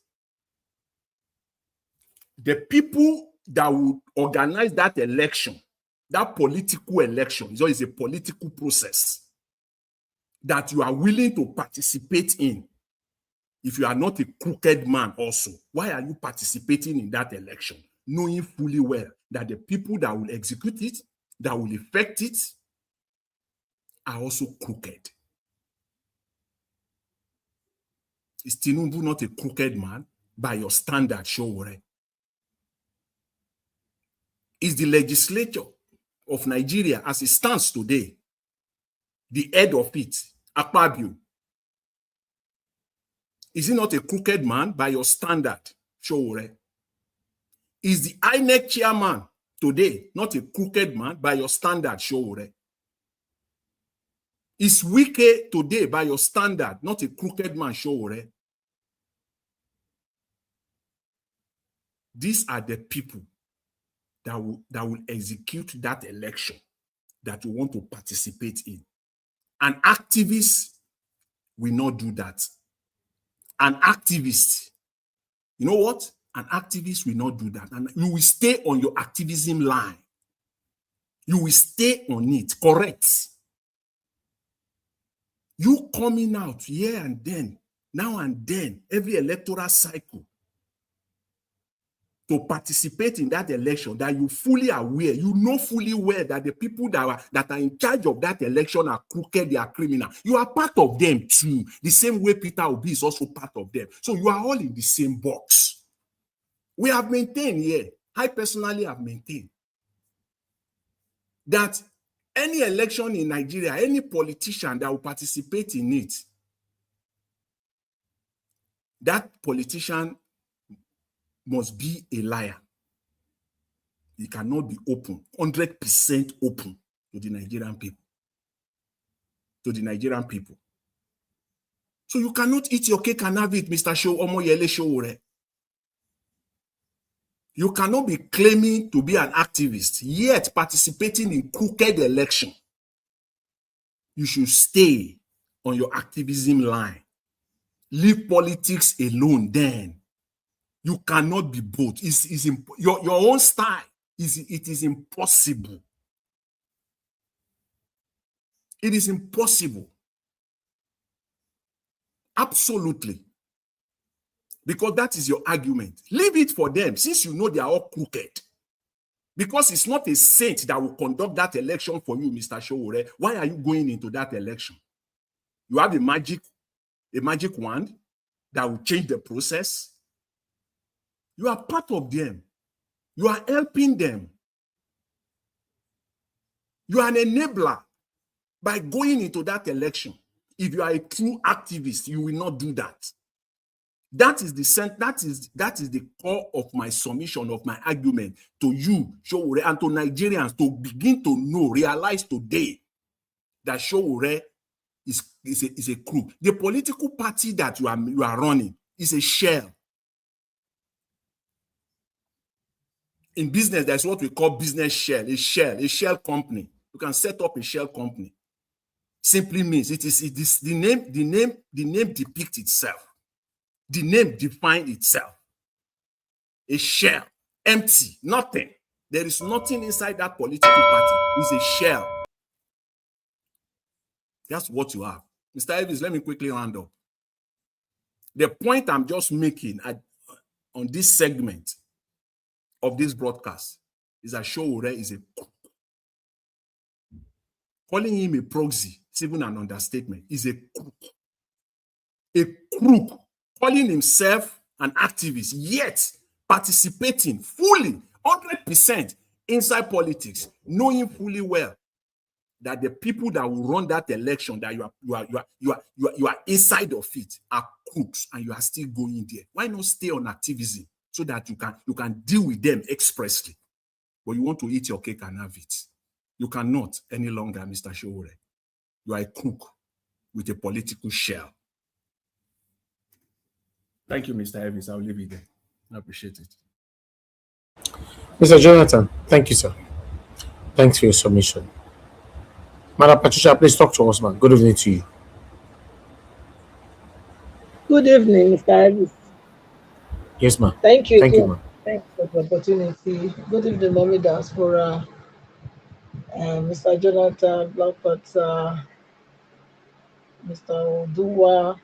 The people that would organize that election, that political election, so it's a political process that you are willing to participate in. If you are not a crooked man also, why are you participating in that election? Knowing fully well that the people that will execute it, that will effect it, are also crooked. Is Tinubu not a crooked man by your standard, Sowore? Is the legislature of Nigeria, as it stands today, the head of it, Akpabio, is he not a crooked man by your standard, Sowore? Is the INEC chairman today not a crooked man by your standard, Sowore? Is Wike today by your standard not a crooked man, Sowore? These are the people that will execute that election that you want to participate in. An activist will not do that. An activist, you know what? An activist will not do that. And you will stay on your activism line. You will stay on it, correct? You coming out here and then, now and then, every electoral cycle, to participate in that election, that you fully aware, you know fully well that the people that are in charge of that election are crooked, they are criminal. You are part of them too. The same way Peter Obi is also part of them. So you are all in the same box. We have maintained here, I personally have maintained, that any election in Nigeria, any politician that will participate in it, that politician must be a liar. He cannot be open, 100% open to the Nigerian people. To the Nigerian people. So you cannot eat your cake and have it, Mr. Omoyele Sowore. You cannot be claiming to be an activist, yet participating in crooked election. You should stay on your activism line. Leave politics alone then. You cannot be both. Your own style, it is impossible. It is impossible. Absolutely. Because that is your argument. Leave it for them, since you know they are all crooked. Because it's not a saint that will conduct that election for you, Mr. Sowore. Why are you going into that election? You have a magic wand that will change the process. You are part of them. You are helping them. You are an enabler by going into that election. If you are a true activist, you will not do that. That is the core of my submission, of my argument to you, Sowore, and to Nigerians to begin to know, realize today that Sowore is a crook. The political party that you are running is a shell. In business, that's what we call business shell, a shell company. You can set up a shell company. Simply means it is the name depicts itself. The name defines itself. A shell, empty, nothing. There is nothing inside that political party. It's a shell. That's what you have. Mr. Evans, let me quickly round up. The point I'm just making on this segment of this broadcast is that Sowore is a crook. Calling him a proxy, it's even an understatement, is a crook. A crook, calling himself an activist, yet participating fully, 100% inside politics, knowing fully well that the people that will run that election, that you are inside of it, are crooks, and you are still going there. Why not stay on activism so that you can deal with them expressly? But you want to eat your cake and have it. You cannot any longer, Mr. Sowore. You are a crook with a political shell. Thank you, Mr. Evans. I'll leave it there. I appreciate it. Mr. Jonathan, thank you, sir. Thanks for your submission. Madam Patricia, please talk to us, man. Good evening to you. Good evening, Mr. Ellis. Yes, ma'am. Thank you Thank you, again. ma'am. Thanks for the opportunity. Good evening, Mommy Diaspora, Mr. Jonathan Blackpot, Mr. Oduwa.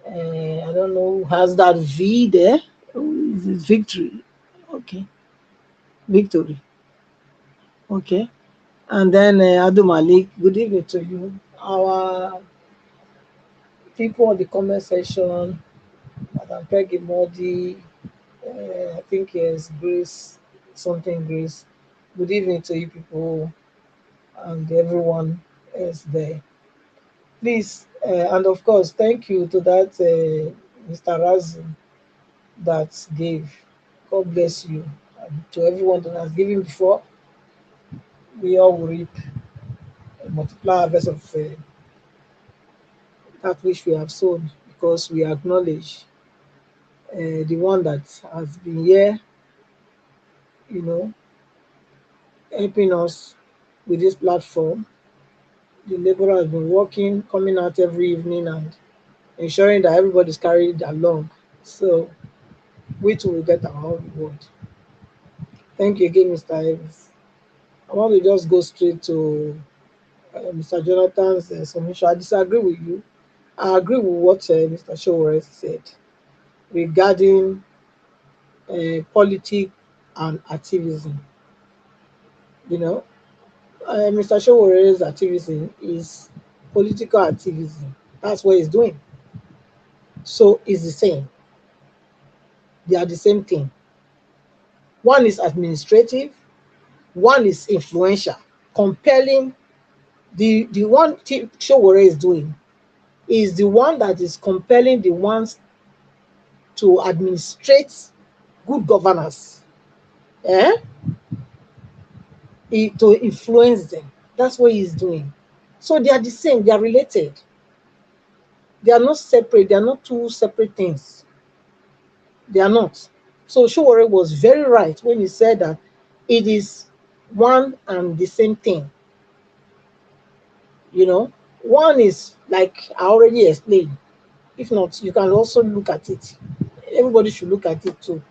I don't know who has that V there. Who is it? Victory. Okay. Victory. Okay. And then Adu Malik. Good evening to you. Our people on the comment section, Madam Peggy Modi, I think it's Grace, something Grace. Good evening to you people and everyone else there. Please, and of course, thank you to that Mr. Razin that gave. God bless you. And to everyone that has given before, we all will reap a multiply harvest of that which we have sown because we acknowledge the one that has been here, you know, helping us with this platform. The laborer has been working, coming out every evening and ensuring that everybody's carried along. So we too will get our own reward. Thank you again, Mr. Evans. I want to just go straight to Mr. Jonathan's submission. I disagree with you. I agree with what Mr. Sowore said regarding politics and activism. You know, Mr. Showore's activism is political activism. That's what he's doing. So it's the same. They are the same thing. One is administrative, one is influential, compelling. The one Sowore is doing is the one that is compelling the ones to administrate good governance, to influence them. That's what he's doing. So they are the same, they are related. They are not separate, they are not two separate things. They are not. So Sowore was very right when he said that it is one and the same thing. You know, one is like I already explained. If not, you can also look at it. Everybody should look at it too.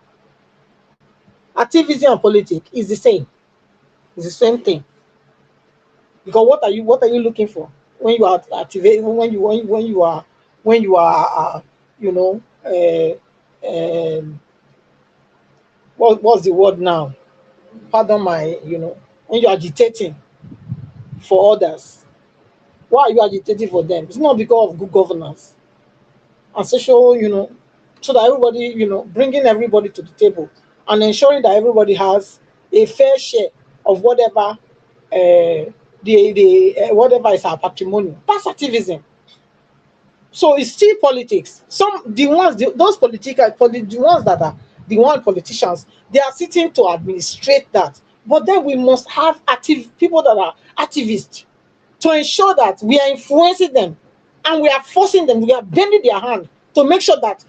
Activism and politics is the same. It's the same thing. Because what are you looking for when you are activating, when you are you know, what's the word now? Pardon my, when you're agitating for others. Why are you agitating for them? It's not because of good governance and social, so that everybody, bringing everybody to the table and ensuring that everybody has a fair share of whatever whatever is our patrimony. That's activism. So it's still politics. The ones that are politicians, they are sitting to administrate that. But then we must have people that are activists to ensure that we are influencing them and we are forcing them, we are bending their hand to make sure that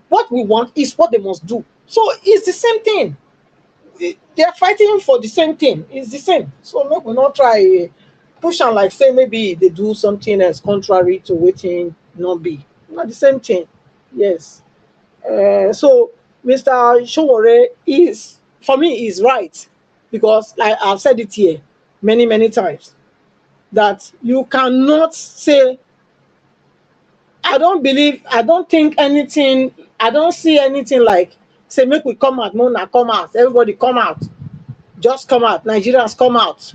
what we want is what they must do. So it's the same thing. They are fighting for the same thing. It's the same. So no, we not try push and like say maybe they do something else contrary to waiting not be. Not the same thing. Yes. So Mr. Sowore is, for me, is right because like I've said it here many times that you cannot say I don't think anything, I don't see anything like say make we come out, Mona come out, everybody come out, just come out, Nigerians come out.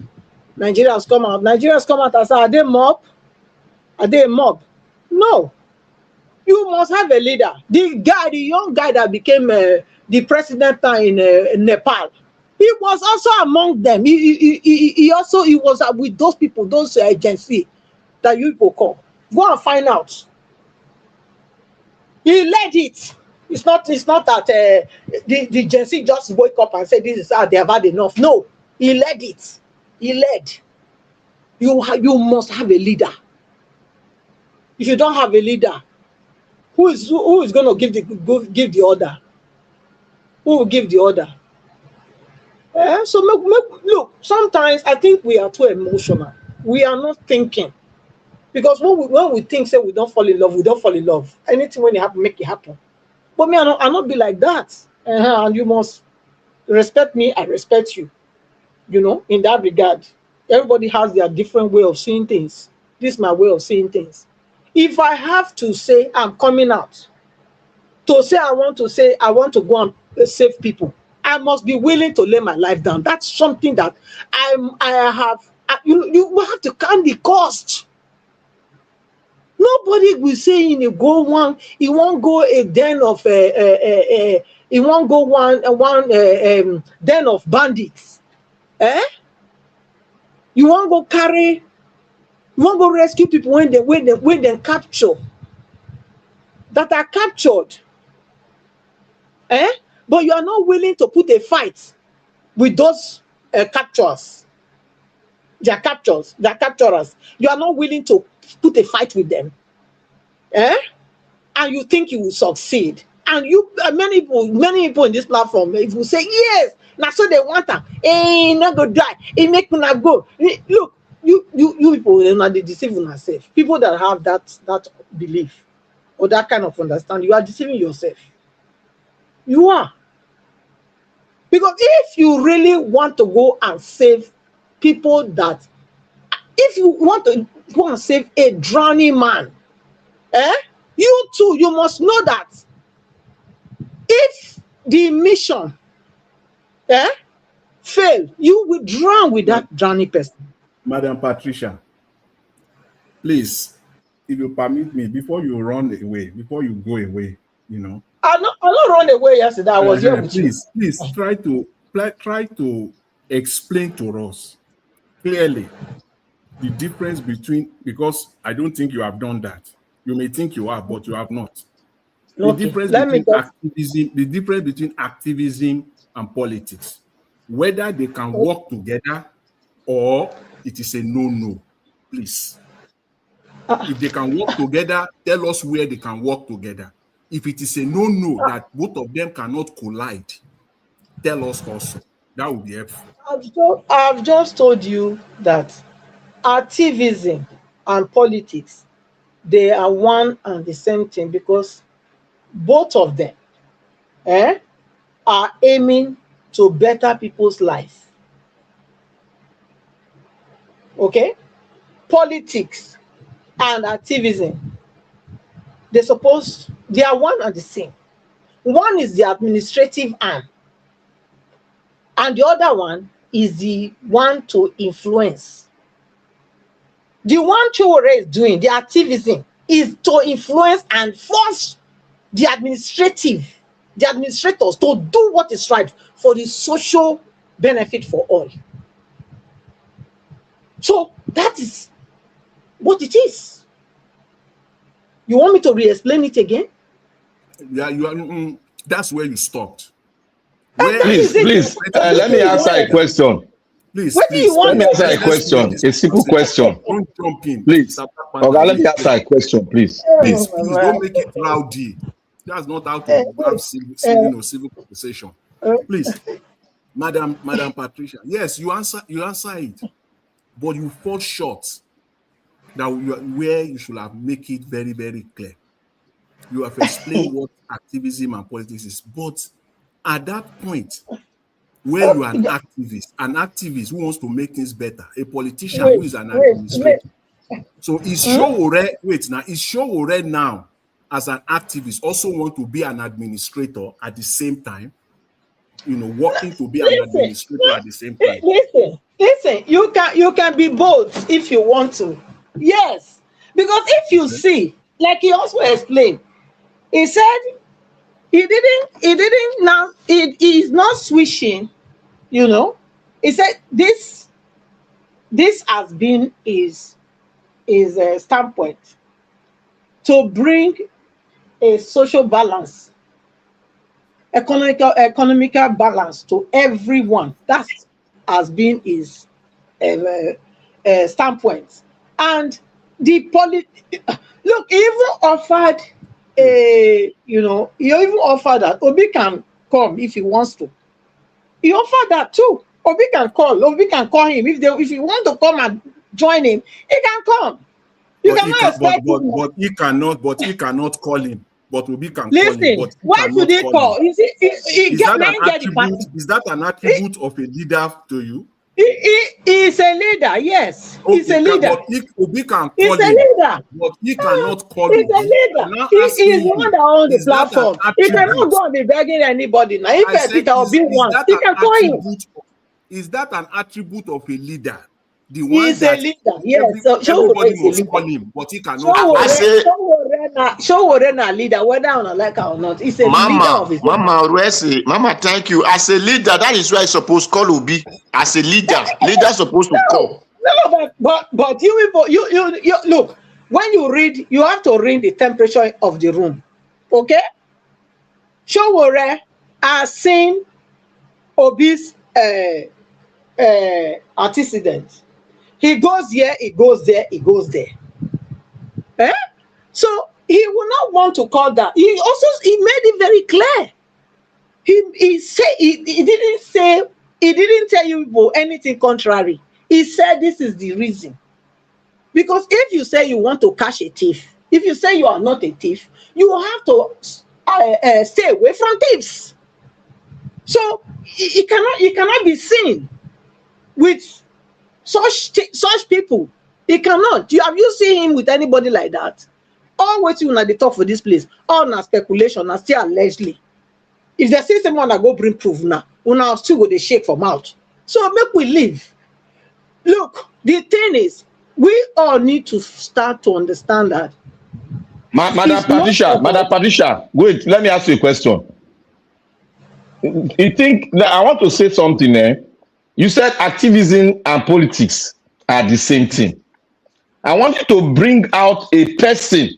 Nigerians come out. Nigerians come out and say, are they mob? Are they a mob? No. You must have a leader. The young guy that became the president in Nepal, he was also among them. He was with those people, those agencies that you people call. Go and find out. He led it. It's not that the agency just wake up and say this is how they have had enough. No, he led it. He led. You must have a leader. If you don't have a leader, who is going to give the order? Who will give the order? So look, sometimes I think we are too emotional. We are not thinking. Because when we think, say we don't fall in love, we don't fall in love. Anything when it happen, make it happen. But me, I not be like that. And you must respect me, I respect you. You know, in that regard. Everybody has their different way of seeing things. This is my way of seeing things. If I have to say I'm coming out, to say I want to go and save people, I must be willing to lay my life down. That's something that you have to count the cost. Nobody will say in a go one, he won't go a den of he won't go one den of bandits. You won't go carry, you won't go rescue people when they capture that are captured. But you are not willing to put a fight with those capturers. They are capturers. You are not willing to put a fight with them. And you think you will succeed. And you many people in this platform, if you say yes, now so they want them, not go die, make me not go. Look, you people are not deceiving yourself. People that have that belief or that kind of understanding, you are deceiving yourself. You are. Because if you really want to go and save people if you want to go and save a drowning man, you too, you must know that if the mission fail, you will drown with that drowning person. Madam Patricia, please, if you permit me, before you run away, before you go away, you know. I not run away yesterday. I was here with you. Please try to explain to us clearly the difference between, because I don't think you have done that. You may think you have, but you have not. The difference between activism and politics, whether they can work together or it is a no-no, please. If they can work together, tell us where they can work together. If it is a no-no that both of them cannot collide, tell us also. That would be helpful. I've just told you that activism and politics, they are one and the same thing, because both of them are aiming to better people's life. Okay? Politics and activism, they are one and the same. One is the administrative arm, and the other one is the one to influence. The one Sowore is doing, the activism, is to influence and force the administrators to do what is right for the social benefit for all. So that is what it is. You want me to re-explain it again? Yeah, you are. That's where you stopped. Please, let me answer a question. Please, let me answer a question. A simple question. Don't jump in. Please. Okay, let me answer a question, please. Please, don't make it rowdy. That's not how to have civil conversation. Please, Madam Patricia. Yes, you answer it, but you fall short. That where you should have make it very, very clear. You have explained what activism and politics is, but at that point, where you are an activist who wants to make things better, a politician who is an administrator. So is Sowore now, as an activist, also want to be an administrator at the same time? You know, working to be an administrator at the same time. Listen. You can be both if you want to. Yes, because if you see, like he also explained, he said he is not switching. You know, he said this has been his standpoint to bring a social balance, economical balance to everyone. That has been his standpoint. And the look, he even offered he even offered that Obi can come if he wants to. He offered that too. Obi can call. Obi can call him if you want to come and join him. He can come. You cannot expect him. But he cannot call him. But Obi can call him. Listen, But he why should cannot he call? him. Is that an attribute of a leader to you? He is a leader, yes. Okay, he's a leader. But Obi can call he's him. A leader. But he cannot call He's Obi. a leader. He is the one that owns the platform. He cannot go and be begging anybody. Now, if Peter Obi wants, he can call him. Is that an attribute of a leader? The one He's a leader, yes. So everybody must call him, but he cannot. Sowore na leader, whether I like her or not. He's a leader of his Mama, thank you. As a leader, that is why I supposed to call Obi. As a leader, leader supposed to call. No, but you look. When you read, you have to read the temperature of the room. Okay? Sowore has seen Obi's antecedents. He goes here, he goes there, he goes there. So he will not want to call that. He made it very clear. He didn't tell you anything contrary. He said this is the reason. Because if you say you want to catch a thief, if you say you are not a thief, you have to stay away from thieves. So it cannot be seen with such people. He cannot. Have you seen him with anybody like that? All waiting at the top for this place. All na speculation, na still allegedly. If they see someone that go bring proof now, una still go they shake for mouth. So make we live. Look, the thing is, we all need to start to understand that. Madam Patricia, wait, let me ask you a question. You think that I want to say something there? You said activism and politics are the same thing. I want you to bring out a person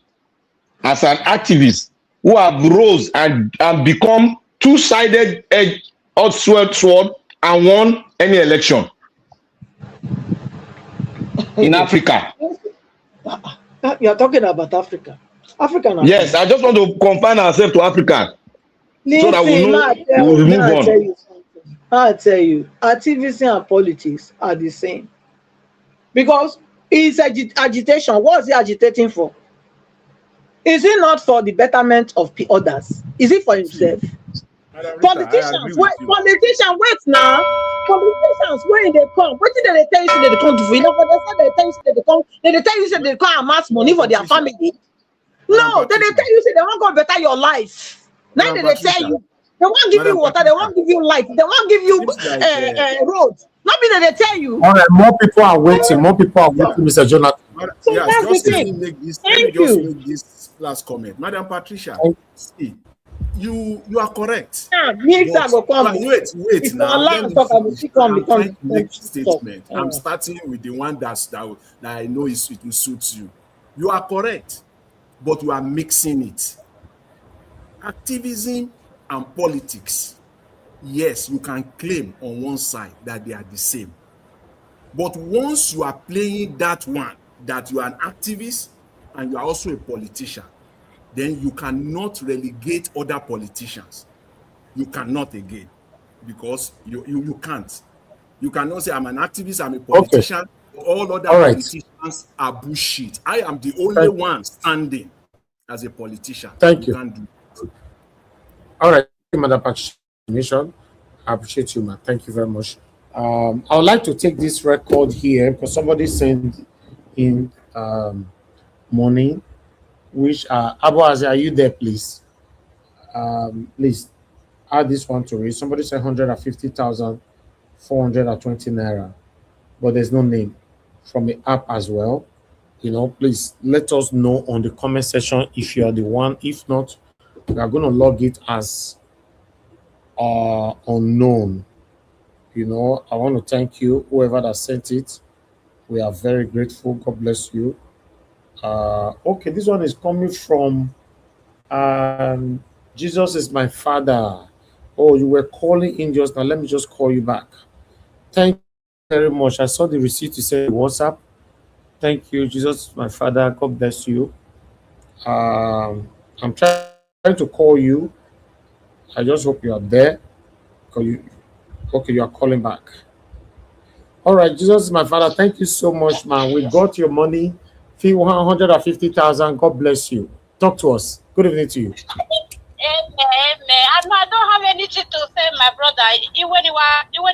as an activist who have rose and become two-sided sword and won any election in Africa. You're talking about Africa. African. Yes, I just want to confine ourselves to Africa. Listen, so that we know we'll move on. I'll tell you, activism and politics are the same. Because it's agitation. What is he agitating for? Is it not for the betterment of others? Is it for himself? Politicians wait now. Politicians, when they come, what did they tell you they come to? You know, but they say they tell you they come. They tell you they come and amass money for their family. No, they tell you they want to better your life. Now they tell you they won't give you water, they won't give you light, they won't give you road. Not be that they tell you. All right, more people are waiting. Mr. Jonathan. So that's the thing. Let me Thank just you. make this last comment. Madam Patricia, see, you are correct. Wait now. I'm trying to make a statement. I'm starting with the one that I know it will suit you. You are correct, but you are mixing it. Activism and politics. Yes, you can claim on one side that they are the same. But once you are playing that one, that you are an activist and you are also a politician, then you cannot relegate other politicians. You cannot again, because you can't. You cannot say I'm an activist, I'm a politician. Okay. All other politicians are bullshit. I am the only one standing as a politician. Thank you. Can't do it. All right, Madam Patricia. I appreciate you, man. Thank you very much. I would like to take this record here because somebody sent in money, which Abu Azi, are you there, please? Please add this one to read. Somebody said 150,420 naira, but there's no name from the app as well. You know, please let us know on the comment section if you are the one. If not, we are going to log it as unknown. You know, I want to thank you, whoever that sent it. We are very grateful. God bless you. Okay, this one is coming from Jesus is my father. Oh, you were calling in just now. Let me just call you back. Thank you very much. I saw the receipt you said WhatsApp. Thank you, Jesus is my father. God bless you. I'm trying to call you. I just hope you are there. Because Okay, you are calling back. All right, Jesus is my Father. Thank you so much, man. We got your money. 150,000. God bless you. Talk to us. Good evening to you. Amen. I don't have anything to say, my brother. Even when you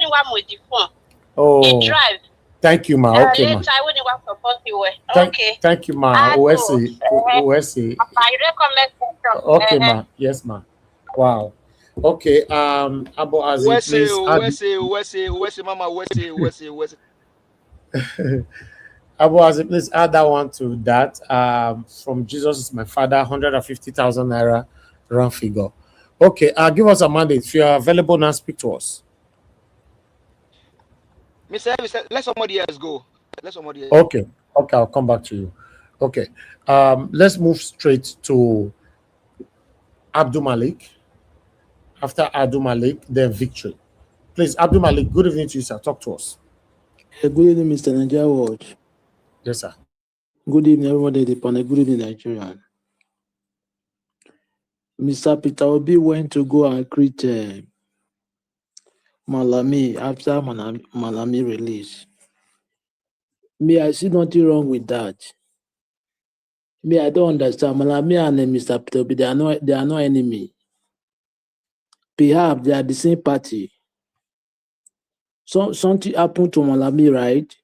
want with the phone, Oh, he drive. thank you, ma. Okay, ma. Later, when you want to support you, okay. Thank you, ma. OSA. OSA. I recommend. Okay, ma. Yes, ma. Wow. Okay. Abu Azim, please. USA, Mama, USA. Abu Azim, please add that one to that. From Jesus is my Father, 150,000 naira round figure. Okay. Give us a mandate. If you are available now, speak to us. Mr. Elvis, let somebody else go. Okay. Okay, I'll come back to you. Okay. Let's move straight to Abdul Malik. After Abdul Malik, then Victory. Please, Abdul Malik, good evening to you, sir. Talk to us. Good evening, Mr. Nigeria Watch. Yes, sir. Good evening, everybody at the panel. Good evening, Nigerian. Mr. Peter Obi went to go and greet Malami after Malami release. Me, I see nothing wrong with that. Me, I don't understand. Malami and Mr. Peter Obi, they are not enemy. Perhaps they are the same party. Something happened to Malami, right?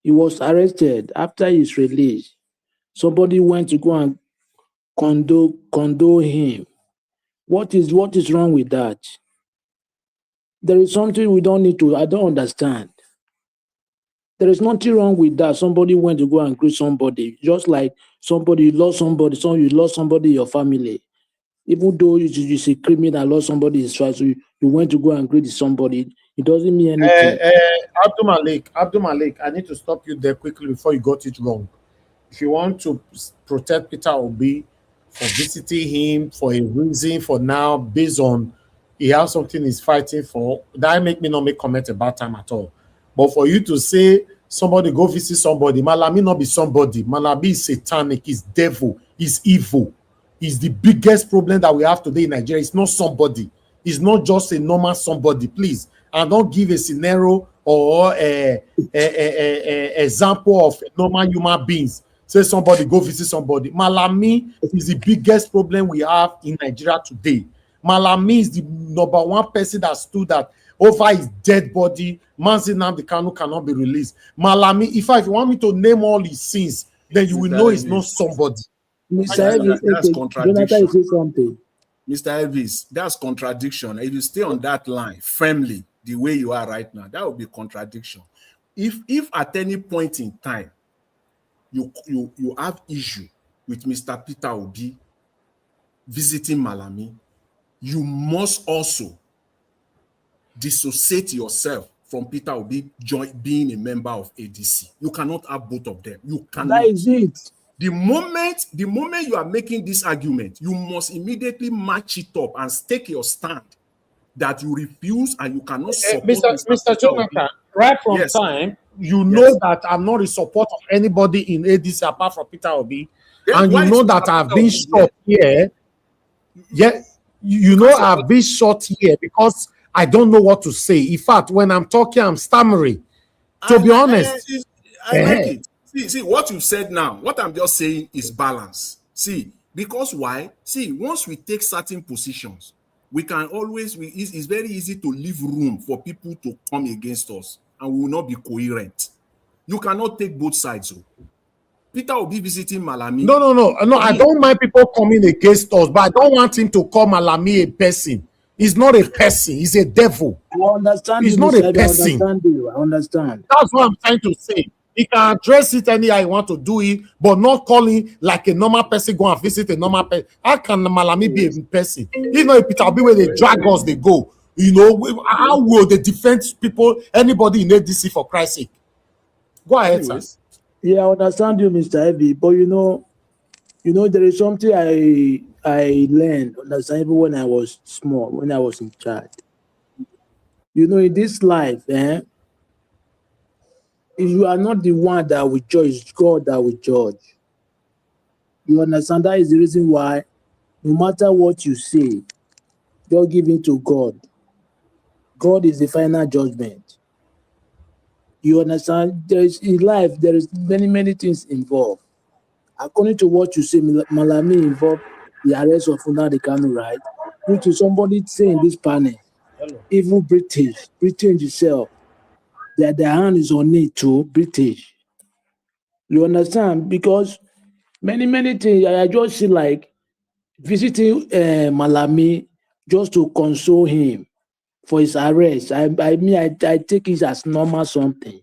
He was arrested after his release. Somebody went to go and condole him. What is wrong with that? There is something we don't need to. I don't understand. There is nothing wrong with that. Somebody went to go and greet somebody, just like you lost somebody in your family. Even though you see criminal lost somebody is right, so you went to go and greet somebody. It doesn't mean anything. Abdul Malik, I need to stop you there quickly before you got it wrong. If you want to protect Peter Obi for visiting him for a reason for now, based on he has something he's fighting for, that make me not make comment about time at all. But for you to say somebody go visit somebody, Malami not be somebody. Malami is satanic, he's devil, he's evil. He's the biggest problem that we have today in Nigeria. It's not somebody. It's not just a normal somebody, please. And don't give a scenario or a example of normal human beings. Say somebody go visit somebody. Malami is the biggest problem we have in Nigeria today. Malami is the number one person that stood that over his dead body. Mazi Nnamdi Kanu cannot be released. Malami, if you want me to name all his sins, then you will know it's not somebody. Mr. Elvis, That's contradiction. Jonathan, say something. Mr. Elvis, that's contradiction. If you stay on that line firmly, the way you are right now, that would be contradiction. If at any point in time you have issue with Mr. Peter Obi visiting Malami, you must also dissociate yourself from Peter Obi being a member of ADC. You cannot have both of them. You cannot. That is it. The moment you are making this argument, you must immediately match it up and stake your stand that you refuse and you cannot support Mr. Jonathan, right from time, you know that I'm not in support of anybody in ADC apart from Peter Obi. Then and you know that I've been shot here. Yeah, you know I've been shot here because I don't know what to say. In fact, when I'm talking, I'm stammering. To be honest. I like it. See, what you said now, what I'm just saying is balance. See, because why? See, once we take certain positions, we can always, it's very easy to leave room for people to come against us and we will not be coherent. You cannot take both sides. Peter will be visiting Malami. No, I don't mind people coming against us, but I don't want him to call Malami a person. He's not a person, he's a devil. I understand. He's not a person. I understand. That's what I'm trying to say. He can address it anyhow he want to do it, but not calling like a normal person go and visit a normal person. How can Malami be a person? He's not a Peter Obi where they drag us, they go. You know, how will they defend people, anybody in ADC for Christ's sake? Go ahead, sir. Yeah, I understand you, Mr. Heavy, but you know, there is something I learned, understand, even when I was small, when I was in charge. You know, in this life, you are not the one that will judge, it's God that will judge. You understand? That is the reason why, no matter what you say, just give it to God. God is the final judgment. You understand? There is in life, there is many things involved. According to what you say, Malami involved the arrest of Nnamdi Kanu, right? Which is somebody saying this panel, even British itself, that their hand is on it too, British. You understand? Because many things, I just see like visiting Malami just to console him for his arrest. I take it as normal something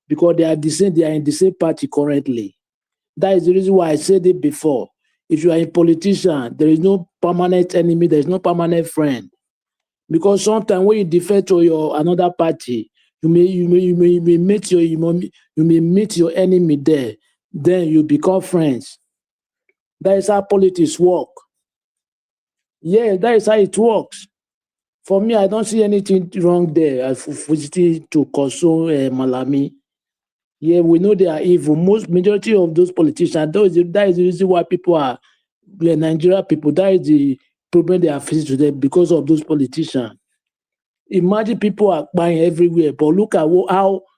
because they are in the same party currently. That is the reason why I said it before. If you are a politician, there is no permanent enemy, there is no permanent friend. Because sometimes when you defer to another party, you may meet your enemy there. Then you become friends. That is how politics work. Yeah, that is how it works. For me, I don't see anything wrong there as visiting to console Malami. Yeah, we know they are evil. Majority of those politicians, that is the reason why people are Nigeria people. That is the problem they are facing today because of those politicians. Imagine people are buying everywhere, but look at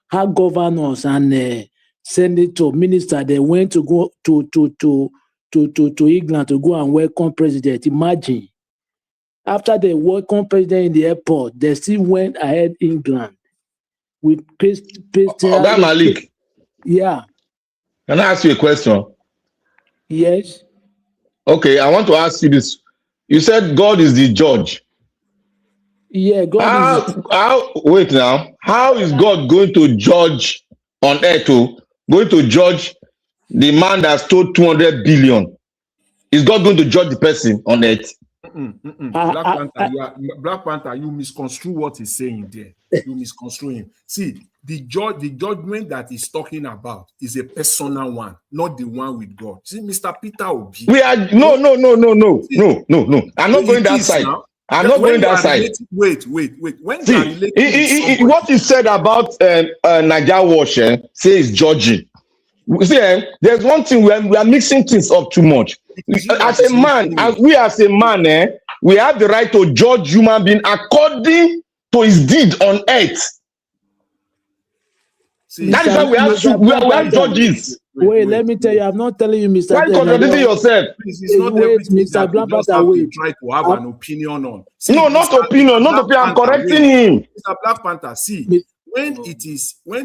how governors and senator, minister, they went to go to England to go and welcome president. Imagine. After they welcome president in the airport, they still went ahead England with Oga Malik. Yeah. Can I ask you a question? Yes. Okay, I want to ask you this. You said God is the judge. Yeah, God is. Wait now. How is God going to judge on earth? Going to judge the man that stole 200 billion? Is God going to judge the person on earth? Black Panther, you misconstrue what he's saying there. You misconstrue him. See, the judgment that he's talking about is a personal one, not the one with God. See, Mr. Peter Obi. No. I'm not going that side. I'm not going that side. Wait. When see, what he said about Niger Wash, says judging. See, there's one thing we are mixing things up too much. As a man, we have the right to judge human being according to his deed on earth. See, that is why we have judges. Wait, let me tell you, I'm not telling you, Mr. Why contradicting yourself? It's not everything that you just have to try to have an opinion on. See, no, not opinion. I'm correcting him. Mr. Black Panther, see, when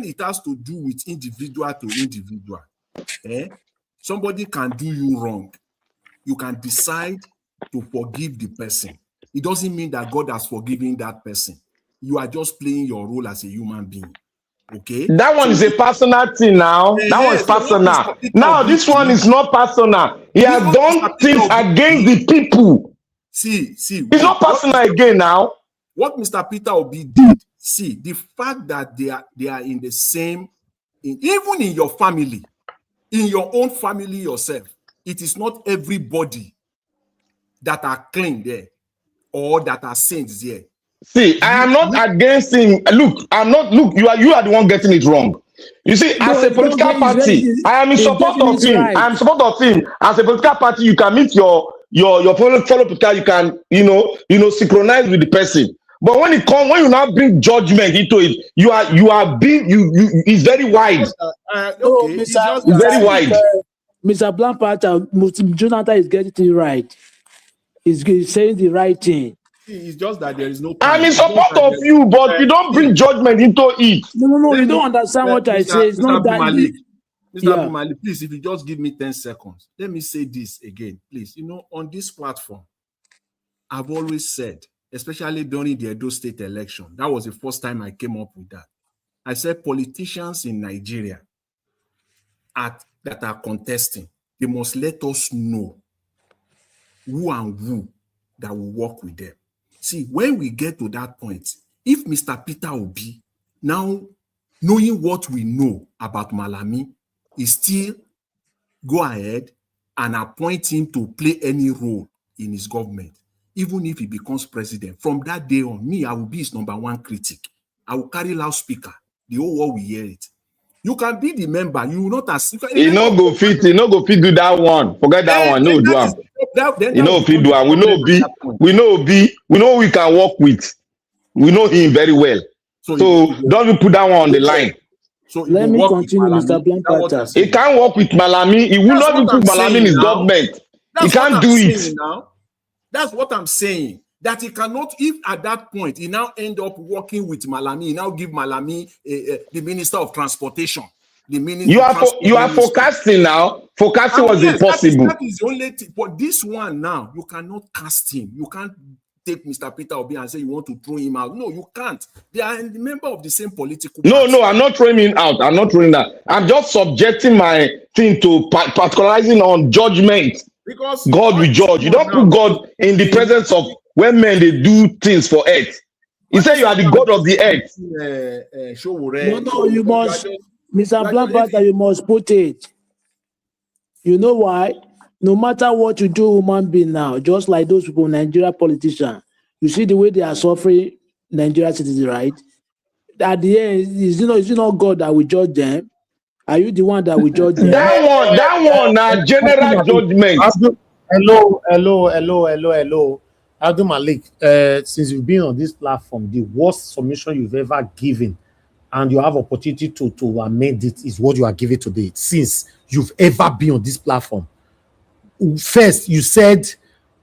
it has to do with individual to individual, somebody can do you wrong. You can decide to forgive the person. It doesn't mean that God has forgiven that person. You are just playing your role as a human being. Okay. That one is a personal thing now. That one is personal. Now this one is not personal. He has done things against the people. See. It's not personal again now. What Mr. Peter Obi did, see, the fact that they are in the same, even in your family, in your own family yourself, it is not everybody that are clean there or that are saints there. See, I am not against him. Look, you are the one getting it wrong. You see, as a political party, I am in support of him. I am in support of him. As a political party, you can meet your fellow political, you can, synchronize with the person. But when you now bring judgment into it, it's very wide. It's very wide. Mr. Blampart, Jonathan is getting it right. He's saying the right thing. It's just that there is no. I'm in support of you, but you don't bring judgment into it. No, you don't understand what I say. It's not that. Mr. Malik, please, if you just give me 10 seconds, let me say this again, please. On this platform, I've always said, especially during the Edo State election, that was the first time I came up with that. I said politicians in Nigeria that are contesting, they must let us know who and who that will work with them. See, when we get to that point, if Mr. Peter Obi, now knowing what we know about Malami, is still go ahead and appoint him to play any role in his government, even if he becomes president, from that day on, I will be his number one critic. I will carry loudspeaker. The whole world will hear it. You can be the member. You will not as he no go fit do that one. Forget that one. No do am. He no fit do am. We know we can work with. We know him very well. So don't you put that one on the line. So let me continue, Mr. Blankata. He can't work with Malami. He will not even put Malami in his government. He can't do it. Now. That's what I'm saying. That he cannot, if at that point he now end up working with Malami, he now give Malami the Minister of Transportation. The Minister You are forecasting now. Forecasting was impossible. That is the only thing. But this one now, you cannot cast him. You can't take Mr. Peter Obi and say you want to throw him out. No, you can't. They are a member of the same political party. No, I'm not throwing him out. I'm not throwing that. I'm just subjecting my thing to particularizing on judgment. Because God will judge. You don't put God in the presence of when men they do things for earth. He said you are the God of the earth. No, you must, Mr. Blankata, you must put it. You know why? No matter what you do, human being now, just like those people, Nigeria politicians, you see the way they are suffering Nigeria citizens, right? At the end, is it not God that will judge them? Are you the one that will judge them? That one, general judgment. Hello. Abdul Malik, since you've been on this platform, the worst submission you've ever given, and you have opportunity to amend it, is what you are giving today. Since you've ever been on this platform, first you said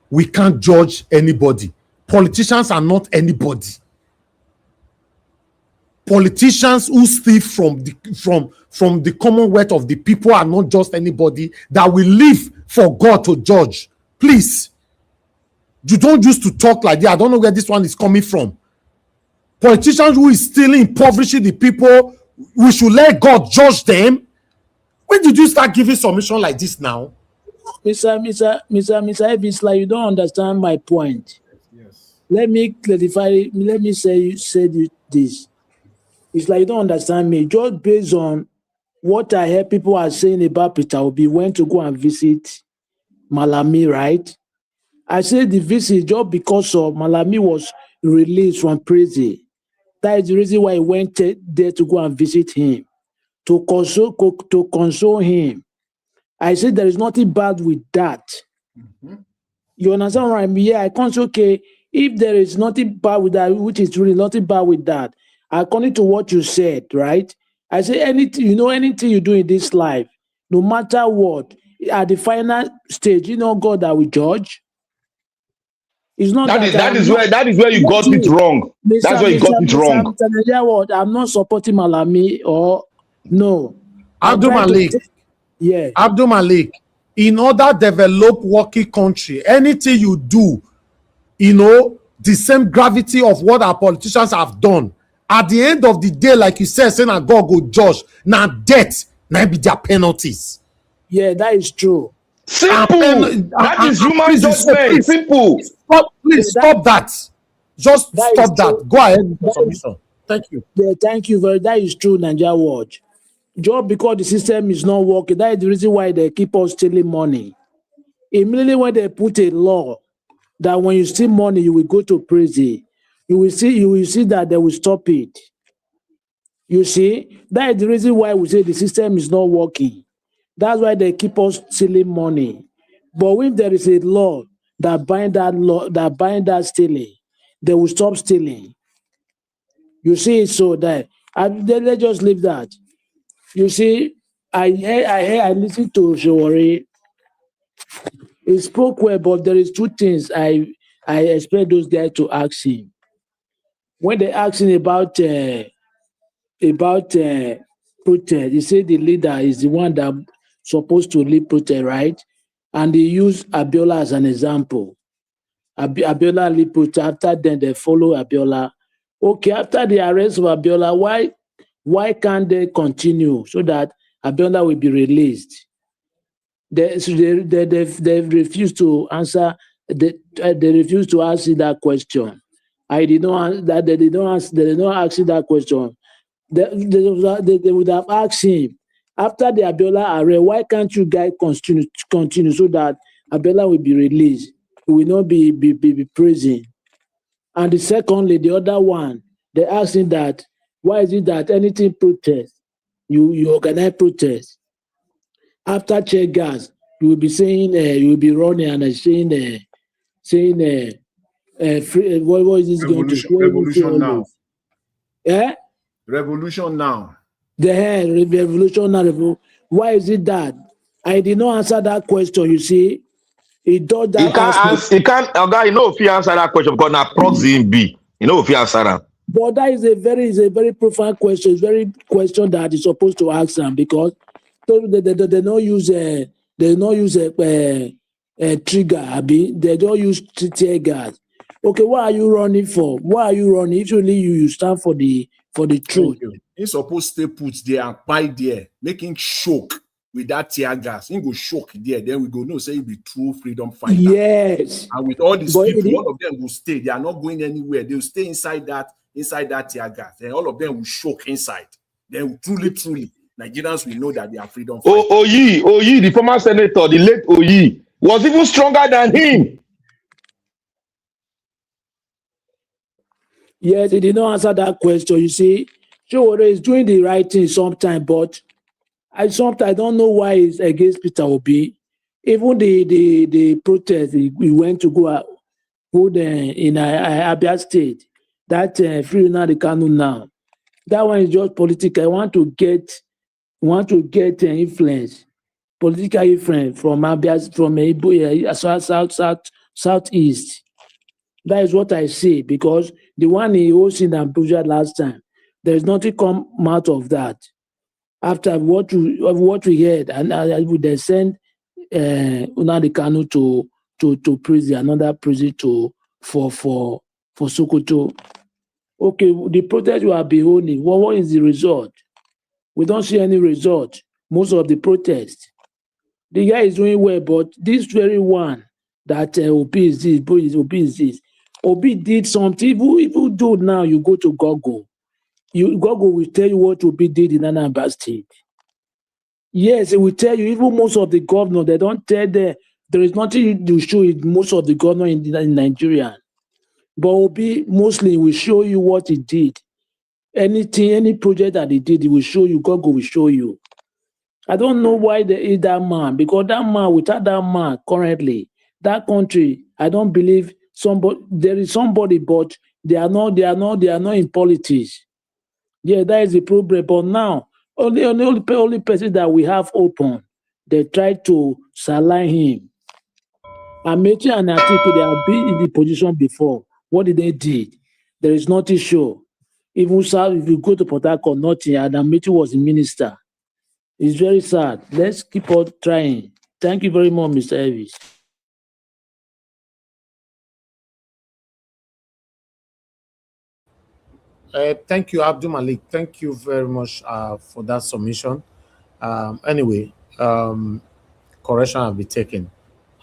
we can't judge anybody. Politicians are not anybody. Politicians who steal from the commonwealth of the people are not just anybody that will live for God to judge. Please, you don't used to talk like that. I don't know where this one is coming from. Politicians who is stealing, impoverishing the people, we should let God judge them. When did you start giving submission like this now? Mr. Evans, like you don't understand my point. Yes. Let me clarify. Let me say this. It's like you don't understand me. Just based on what I heard people are saying about Peter Obi went to go and visit Malami, right? I said the visit just because of Malami was released from prison. That is the reason why he went there to go and visit him, to console him. I said there is nothing bad with that. Mm-hmm. You understand what I mean? Yeah, I can't say, okay, if there is nothing bad with that, which is really nothing bad with that, according to what you said, right? I say anything you do in this life, no matter what, at the final stage, God that will judge. It's not that is where you got it wrong. That's where you got it wrong. I'm not supporting Malami or no. Abdul Malik. Yeah. Abdul Malik, in order to develop working country, anything you do, the same gravity of what our politicians have done. At the end of the day, like you said, saying that God go judge, now death, now be their penalties. Yeah, that is true. Simple. That is human judgment. Simple. Stop that. Just stop that. Go ahead with submission. Thank you. Yeah, thank you very. That is true, Nigeria Watch. Just because the system is not working, that is the reason why they keep on stealing money. Immediately when they put a law that when you steal money, you will go to prison, you will see that they will stop it. You see, that is the reason why we say the system is not working. That's why they keep on stealing money. But when there is a law that bind that stealing, they will stop stealing. You see, so that let's just leave that. You see, I listened to Sowore. He spoke well, but there is two things I expect those guys to ask him. When they ask him about protest, he said the leader is the one that supposed to lead protest, right? And they use Abiola as an example. Abiola lead protest. After then, they follow Abiola. Okay, after the arrest of Abiola, why can't they continue so that Abiola will be released? They refuse to answer. They refuse to answer that question. They did not ask that question. They would have asked him after the Abiola arrest, why can't you guys continue so that Abiola will be released? He will not be prison. And secondly, the other one, they asked him that why is it that anything protest, you organize protest. After check gas, you will be saying you will be running and saying what is this going to? Revolution now. Eh? Revolution now. The revolution now. Why is it that? I did not answer that question. You see, he does that. He can't. You know, if you answer that question because now proxy in B. You know, if you answer that. But that is a very profound question. It's very question that is supposed to ask them because they don't use a trigger. Abi, they don't use tear gas. Okay, what are you running for? Why are you running? If only you stand for the truth. He's supposed to stay put there and buy there, making shock with that tear gas. He go shock there. Then we go no say he be true freedom fighter. Yes. And with all these people, all of them will stay. They are not going anywhere. They will stay inside that tear gas. And all of them will shock inside. Then truly, Nigerians will know that they are freedom fighters. Oyi, the former senator, the late Oyi, was even stronger than him. Yes, he did not answer that question. You see, Sowore is doing the right thing sometimes, but I don't know why he's against Peter Obi. Even the protest we went to go hold in Abia State, that free now the Kanu now. That one is just political. I want to get influence, political influence from Abia, from southeast. That is what I say because the one he hosted in Abuja last time, there is nothing come out of that. After what we heard, and I would send Nnamdi Kanu to prison, another prison for Sokoto. Okay, the protest you are beholding, what is the result? We don't see any result. Most of the protests, the guy is doing well, but this very one that Obi is this. Obi did something. Even though now you go to Google, Google will tell you what Obi did in Anambra State. Yes, it will tell you. Even most of the governors, they don't tell there is nothing to show it. Most of the governors in Nigeria, but Obi mostly will show you what he did. Anything, any project that he did, he will show you. Google will show you. I don't know why they eat that man, because that man, without that man currently, that country, I don't believe there is somebody, but they are not in politics. Yeah, that is the problem. But now, only person that we have open, they try to saline him. Amechi and Atiku, they have been in the position before. What did they do? There is nothing sure. Even if you go to Port Harcourt, nothing, and Amechi was the minister. It's very sad. Let's keep on trying. Thank you very much, Mr. Elvis. Thank you, Abdul Malik. Thank you very much for that submission. Anyway, correction will be taken.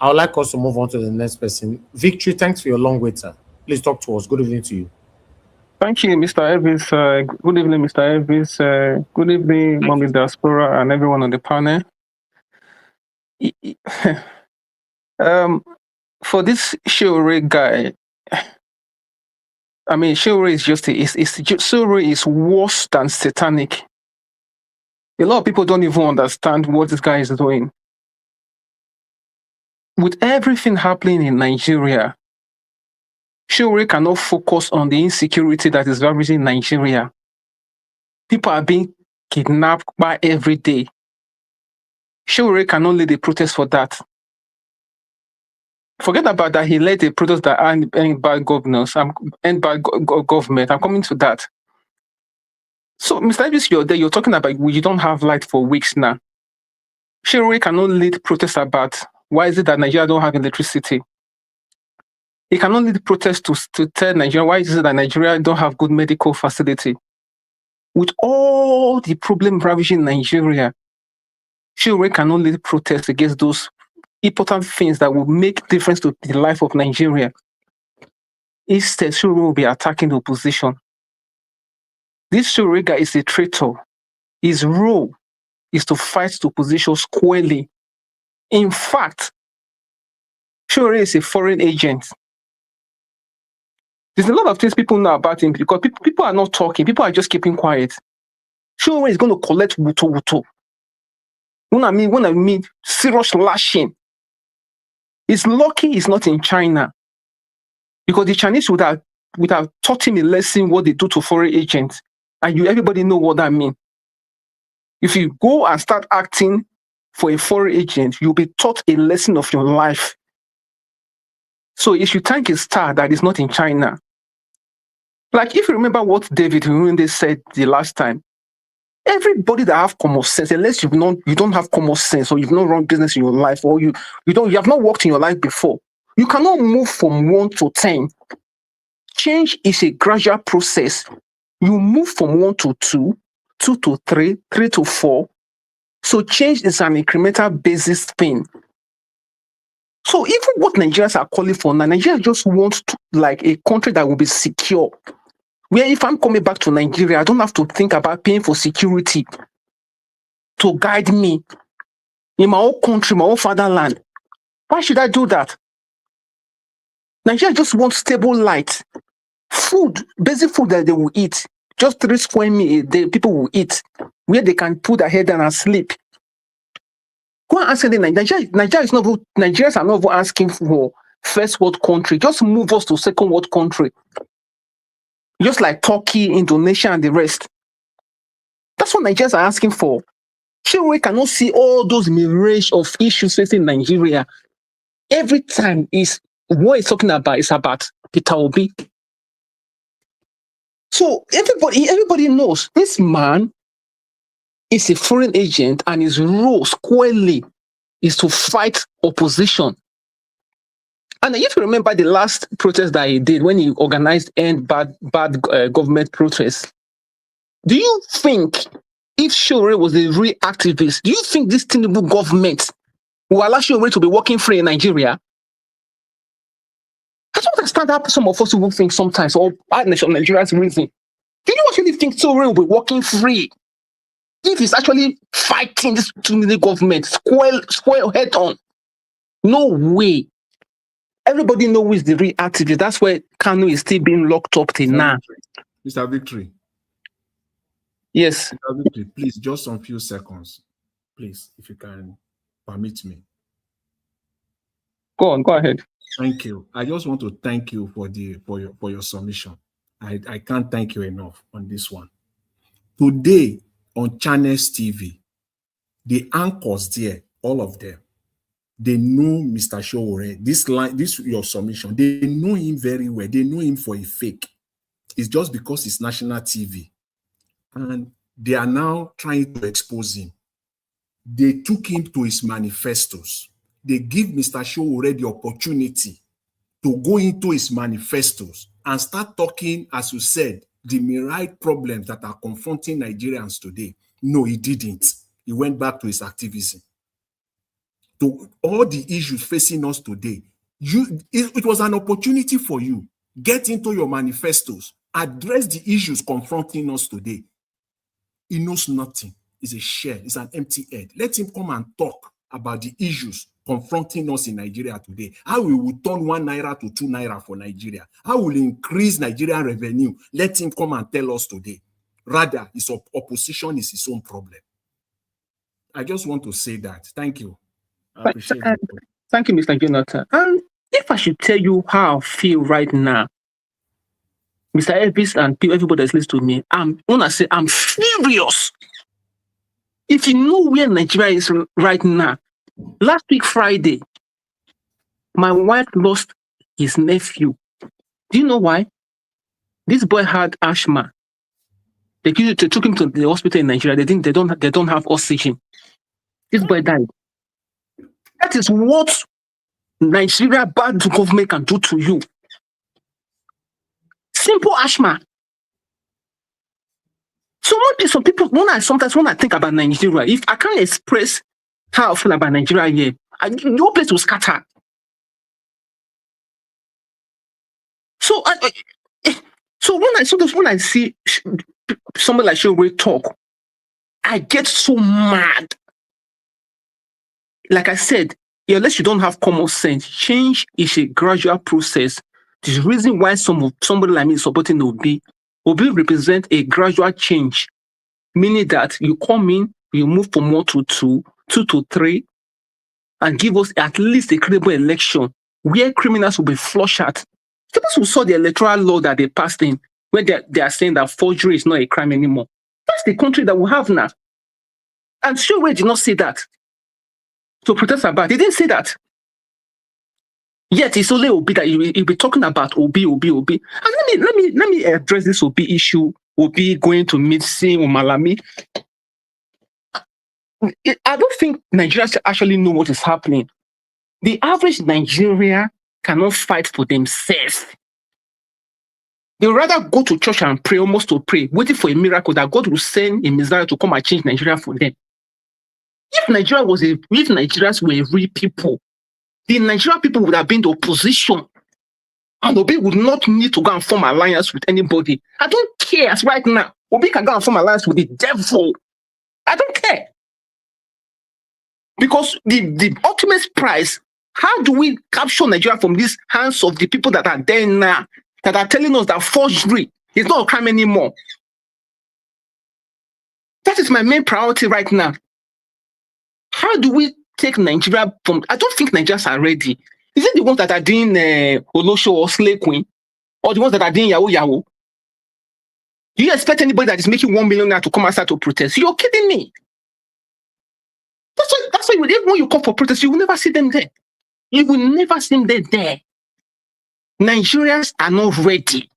I would like us to move on to the next person. Victory, thanks for your long wait, sir. Please talk to us. Good evening to you. Thank you, Mr. Elvis. Good evening, Mr. Elvis. Good evening, Mommy Diaspora, and everyone on the panel. For this Sowore guy, I mean, Sowore is Sowore is worse than satanic. A lot of people don't even understand what this guy is doing. With everything happening in Nigeria, Sowore cannot focus on the insecurity that is ravaging Nigeria. People are being kidnapped by every day. Sowore cannot lead a protest for that. Forget about that. He led a protest that end bad governors, end bad government. I'm coming to that. So, Mr. Elvis, you're there. You're talking about you don't have light for weeks now. Sowore cannot lead protests about why is it that Nigeria don't have electricity. He cannot lead protests to tell Nigeria why is it that Nigeria don't have good medical facility. With all the problem ravaging Nigeria, Sowore cannot lead protests against those important things that will make difference to the life of Nigeria. Instead, Sowore will be attacking the opposition. This Sowore guy is a traitor. His role is to fight the opposition squarely. In fact, Sowore is a foreign agent. There's a lot of things people know about him because people are not talking. People are just keeping quiet. Sowore is going to collect wuto. When I mean serious lashing. It's lucky he's not in China. Because the Chinese would have taught him a lesson what they do to foreign agents. And everybody know what that means. If you go and start acting for a foreign agent, you'll be taught a lesson of your life. So if you thank a star that is not in China, like if you remember what David Hunde said the last time, everybody that have common sense, unless you don't have common sense, or you've not run business in your life, or you have not worked in your life before, you cannot move from 1 to 10. Change is a gradual process. You move from 1 to 2, 2 to 3, 3 to 4. So change is an incremental basis thing. So even what Nigerians are calling for now, Nigeria just wants like a country that will be secure. Where if I'm coming back to Nigeria, I don't have to think about paying for security to guide me in my own country, my own fatherland. Why should I do that? Nigeria just wants stable light. Food, basic food that they will eat. Just 3 square meals a day, people will eat, where they can put their head down and sleep. Go and ask them, Nigerians are not even asking for first world country. Just move us to second world country. Just like Turkey, Indonesia, and the rest. That's what Nigerians are asking for. Sure, we cannot see all those mirage of issues facing Nigeria. Every time is what he's talking about is about Peter Obi. So everybody knows this man is a foreign agent, and his role squarely is to fight opposition. And if you remember the last protest that he did when he organized End Bad Government Protests, do you think if Sowore was a real activist, do you think this Tinubu government will allow Sowore to be working free in Nigeria? I don't understand how some of us will think sometimes, or Nigeria's reason. Do you actually think Sowore will be working free if he's actually fighting this Tinubu government square head on? No way. Everybody knows who is the real activist. That's why Kanu is still being locked up till now. Mr. Victory. Yes. Mr. Victory, please, just some few seconds. Please, if you can permit me. Go ahead. Thank you. I just want to thank you for your submission. I can't thank you enough on this one. Today on Channels TV, the anchors there, all of them, they know Mr. Sowore. This your submission. They know him very well. They know him for a fake. It's just because it's national TV. And they are now trying to expose him. They took him to his manifestos. They give Mr. Sowore the opportunity to go into his manifestos and start talking, as you said, the myriad problems that are confronting Nigerians today. No, he didn't. He went back to his activism. To all the issues facing us today, it was an opportunity for you. Get into your manifestos, address the issues confronting us today. He knows nothing. He's a shell. He's an empty head. Let him come and talk about the issues confronting us in Nigeria today. How we will turn 1 naira to 2 naira for Nigeria. How we will increase Nigerian revenue. Let him come and tell us today. Rather, his opposition is his own problem. I just want to say that. Thank you. I appreciate it. Thank you, Mr. Jonathan. And if I should tell you how I feel right now, Mr. Elvis and everybody that's listening to me, I'm furious. If you know where Nigeria is right now, last week Friday, my wife lost his nephew. Do you know why? This boy had asthma. They took him to the hospital in Nigeria. They don't have oxygen. This boy died. That is what Nigeria bad government can do to you. Simple asthma. So some people, sometimes when I think about Nigeria, if I can't express how I feel about Nigeria here, your place will scatter. So when I see somebody like Sowore talk, I get so mad. Like I said, unless you don't have common sense, change is a gradual process. The reason why somebody like me is supporting Obi represents a gradual change, meaning that you come in, you move from 1 to 2, 2 to 3, and give us at least a credible election where criminals will be flushed out Those who saw the electoral law that they passed in, where they are saying that forgery is not a crime anymore. That's the country that we have now. And Sowore did not say that to protest about. He didn't say that. Yet it's only Obi that he'll be talking about Obi. And let me address this Obi issue. Obi going to meet Malami. I don't think Nigerians actually know what is happening. The average Nigeria cannot fight for themselves. They would rather go to church and pray, almost to pray, waiting for a miracle that God will send a Messiah to come and change Nigeria for them. If Nigerians were real people, the Nigerian people would have been the opposition. And Obi would not need to go and form alliance with anybody. I don't care as right now. Obi can go and form alliance with the devil. I don't care. Because the ultimate prize, how do we capture Nigeria from these hands of the people that are there now, that are telling us that forgery is not a crime anymore? That is my main priority right now. How do we take Nigeria from... I don't think Nigerians are ready. Is it the ones that are doing Olosho or Slay Queen? Or the ones that are doing Yahoo? Do you expect anybody that is making 1 million now to come outside to protest? You're kidding me. That's why even when you come for protest, you will never see them there. You will never see them there. Nigerians are not ready.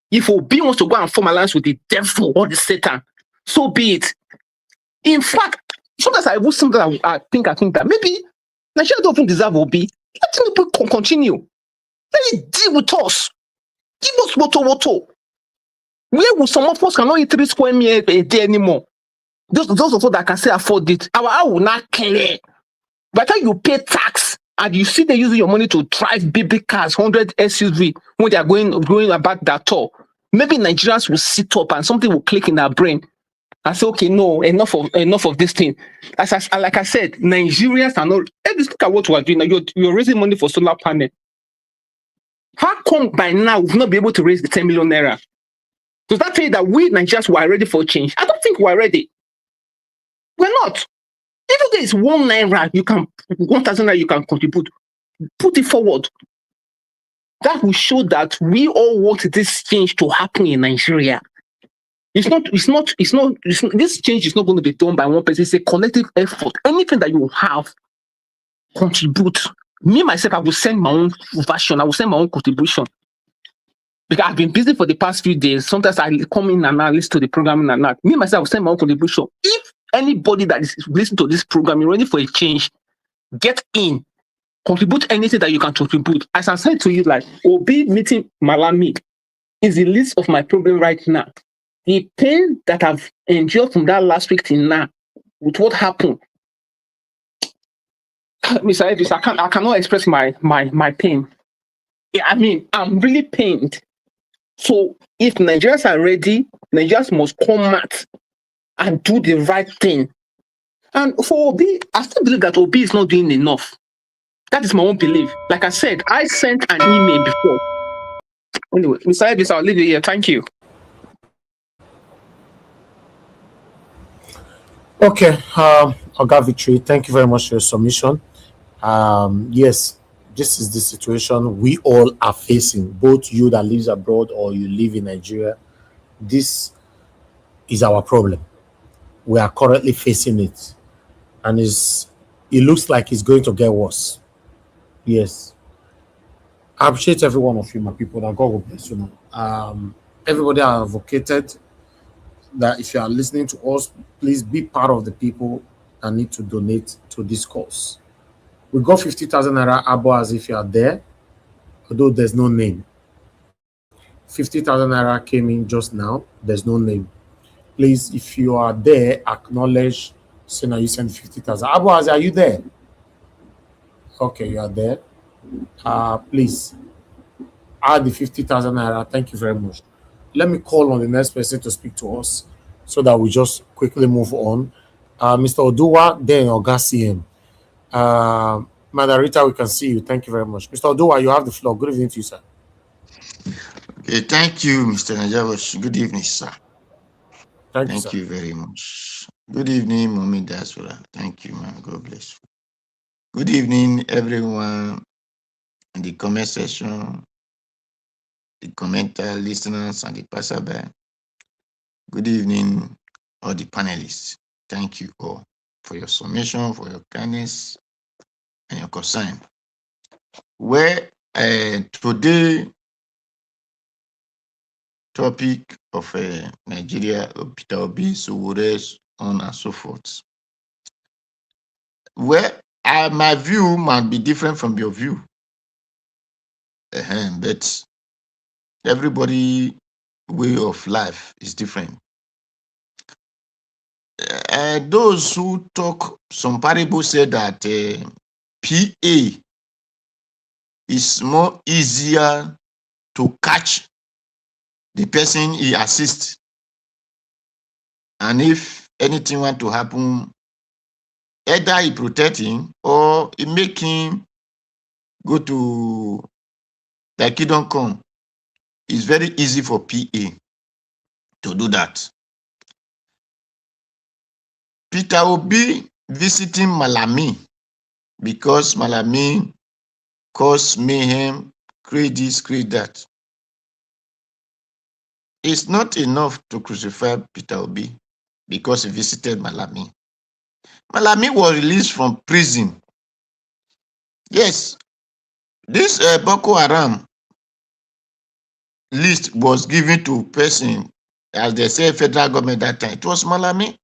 If Obi wants to go and form alliance with the devil or the Satan, so be it. In fact, sometimes I would sometimes I think that maybe Nigeria don't even deserve Obi. Let Tinubu continue. Let it deal with us. Give us woto. Where will some of us cannot eat 3 square meals a day anymore? Those of us that can say afford it, our eye will not clear. By the time you pay tax and you see them using your money to drive big cars, 100 SUV, when they are going about that tour, maybe Nigerians will sit up and something will click in their brain and say, okay, no, enough of this thing. Like I said, Nigerians are not. Let's look at what we are doing now. You're raising money for solar panel. How come by now we've not been able to raise the 10 million naira? Does that tell you that we Nigerians were ready for change? I don't think we're ready. We're not. Even there is 1 naira, 1,000 naira you can contribute. Put it forward. That will show that we all want this change to happen in Nigeria. This change is not going to be done by one person. It's a collective effort. Anything that you have, contribute. Me, myself, I will send my own version. I will send my own contribution. Because I've been busy for the past few days. Sometimes I come in and I listen to the programming and that. Me, myself, I will send my own contribution. If anybody that is listening to this program, you're ready for a change, get in. Contribute anything that you can contribute. As I said to you, like, Obi meeting Malami is the least of my problem right now. The pain that I've endured from that last week till now, with what happened, Mr. Edris, I cannot express my pain. I mean, I'm really pained. So if Nigerians are ready, Nigerians must come out and do the right thing. And for Obi, I still believe that Obi is not doing enough. That is my own belief. Like I said, I sent an email before. Anyway, Mr. Edris, I'll leave you here. Thank you. Okay, Oga Victory, thank you very much for your submission. Yes, this is the situation we all are facing, both you that lives abroad or you live in Nigeria. This is our problem. We are currently facing it, and it looks like it's going to get worse. Yes. I appreciate every one of you, my people, that God will bless you. Everybody I advocated that if you are listening to us, please be part of the people that need to donate to this cause. We got 50,000 naira abo as if you are there, although there's no name. 50,000 naira came in just now, there's no name. Please, if you are there, acknowledge, say now you send 50,000. Abo, are you there? Okay, you are there. Please add the 50,000 naira. Thank you very much. Let me call on the next person to speak to us so that we just quickly move on. Mr. Oduwa, then Oga CM. Madam Rita, we can see you. Thank you very much. Mr. Oduwa, you have the floor. Good evening to you, sir. Okay, thank you, Mr. Najawash. Good evening, sir. Thank you very much. Good evening, Mommy Daswala. Thank you, man. God bless you. Good evening, everyone in the comment section. the commenter, listeners, and the passerby. Good evening, all the panelists. Thank you all for your submission, for your kindness, and your concern. Where today topic of Nigeria, Peter Obi, Sowore, on and so forth. Where my view might be different from your view, but everybody way of life is different. Those who talk, some parables say that PA is more easier to catch the person he assists. And if anything want to happen, either he protect him or he make him go to the kingdom come. It's very easy for PA to do that. Peter Obi visiting Malami because Malami caused mayhem, create this, create that. It's not enough to crucify Peter Obi because he visited Malami. Malami was released from prison. Yes, this Boko Haram list was given to person, as they say, federal government that time. It was Malami.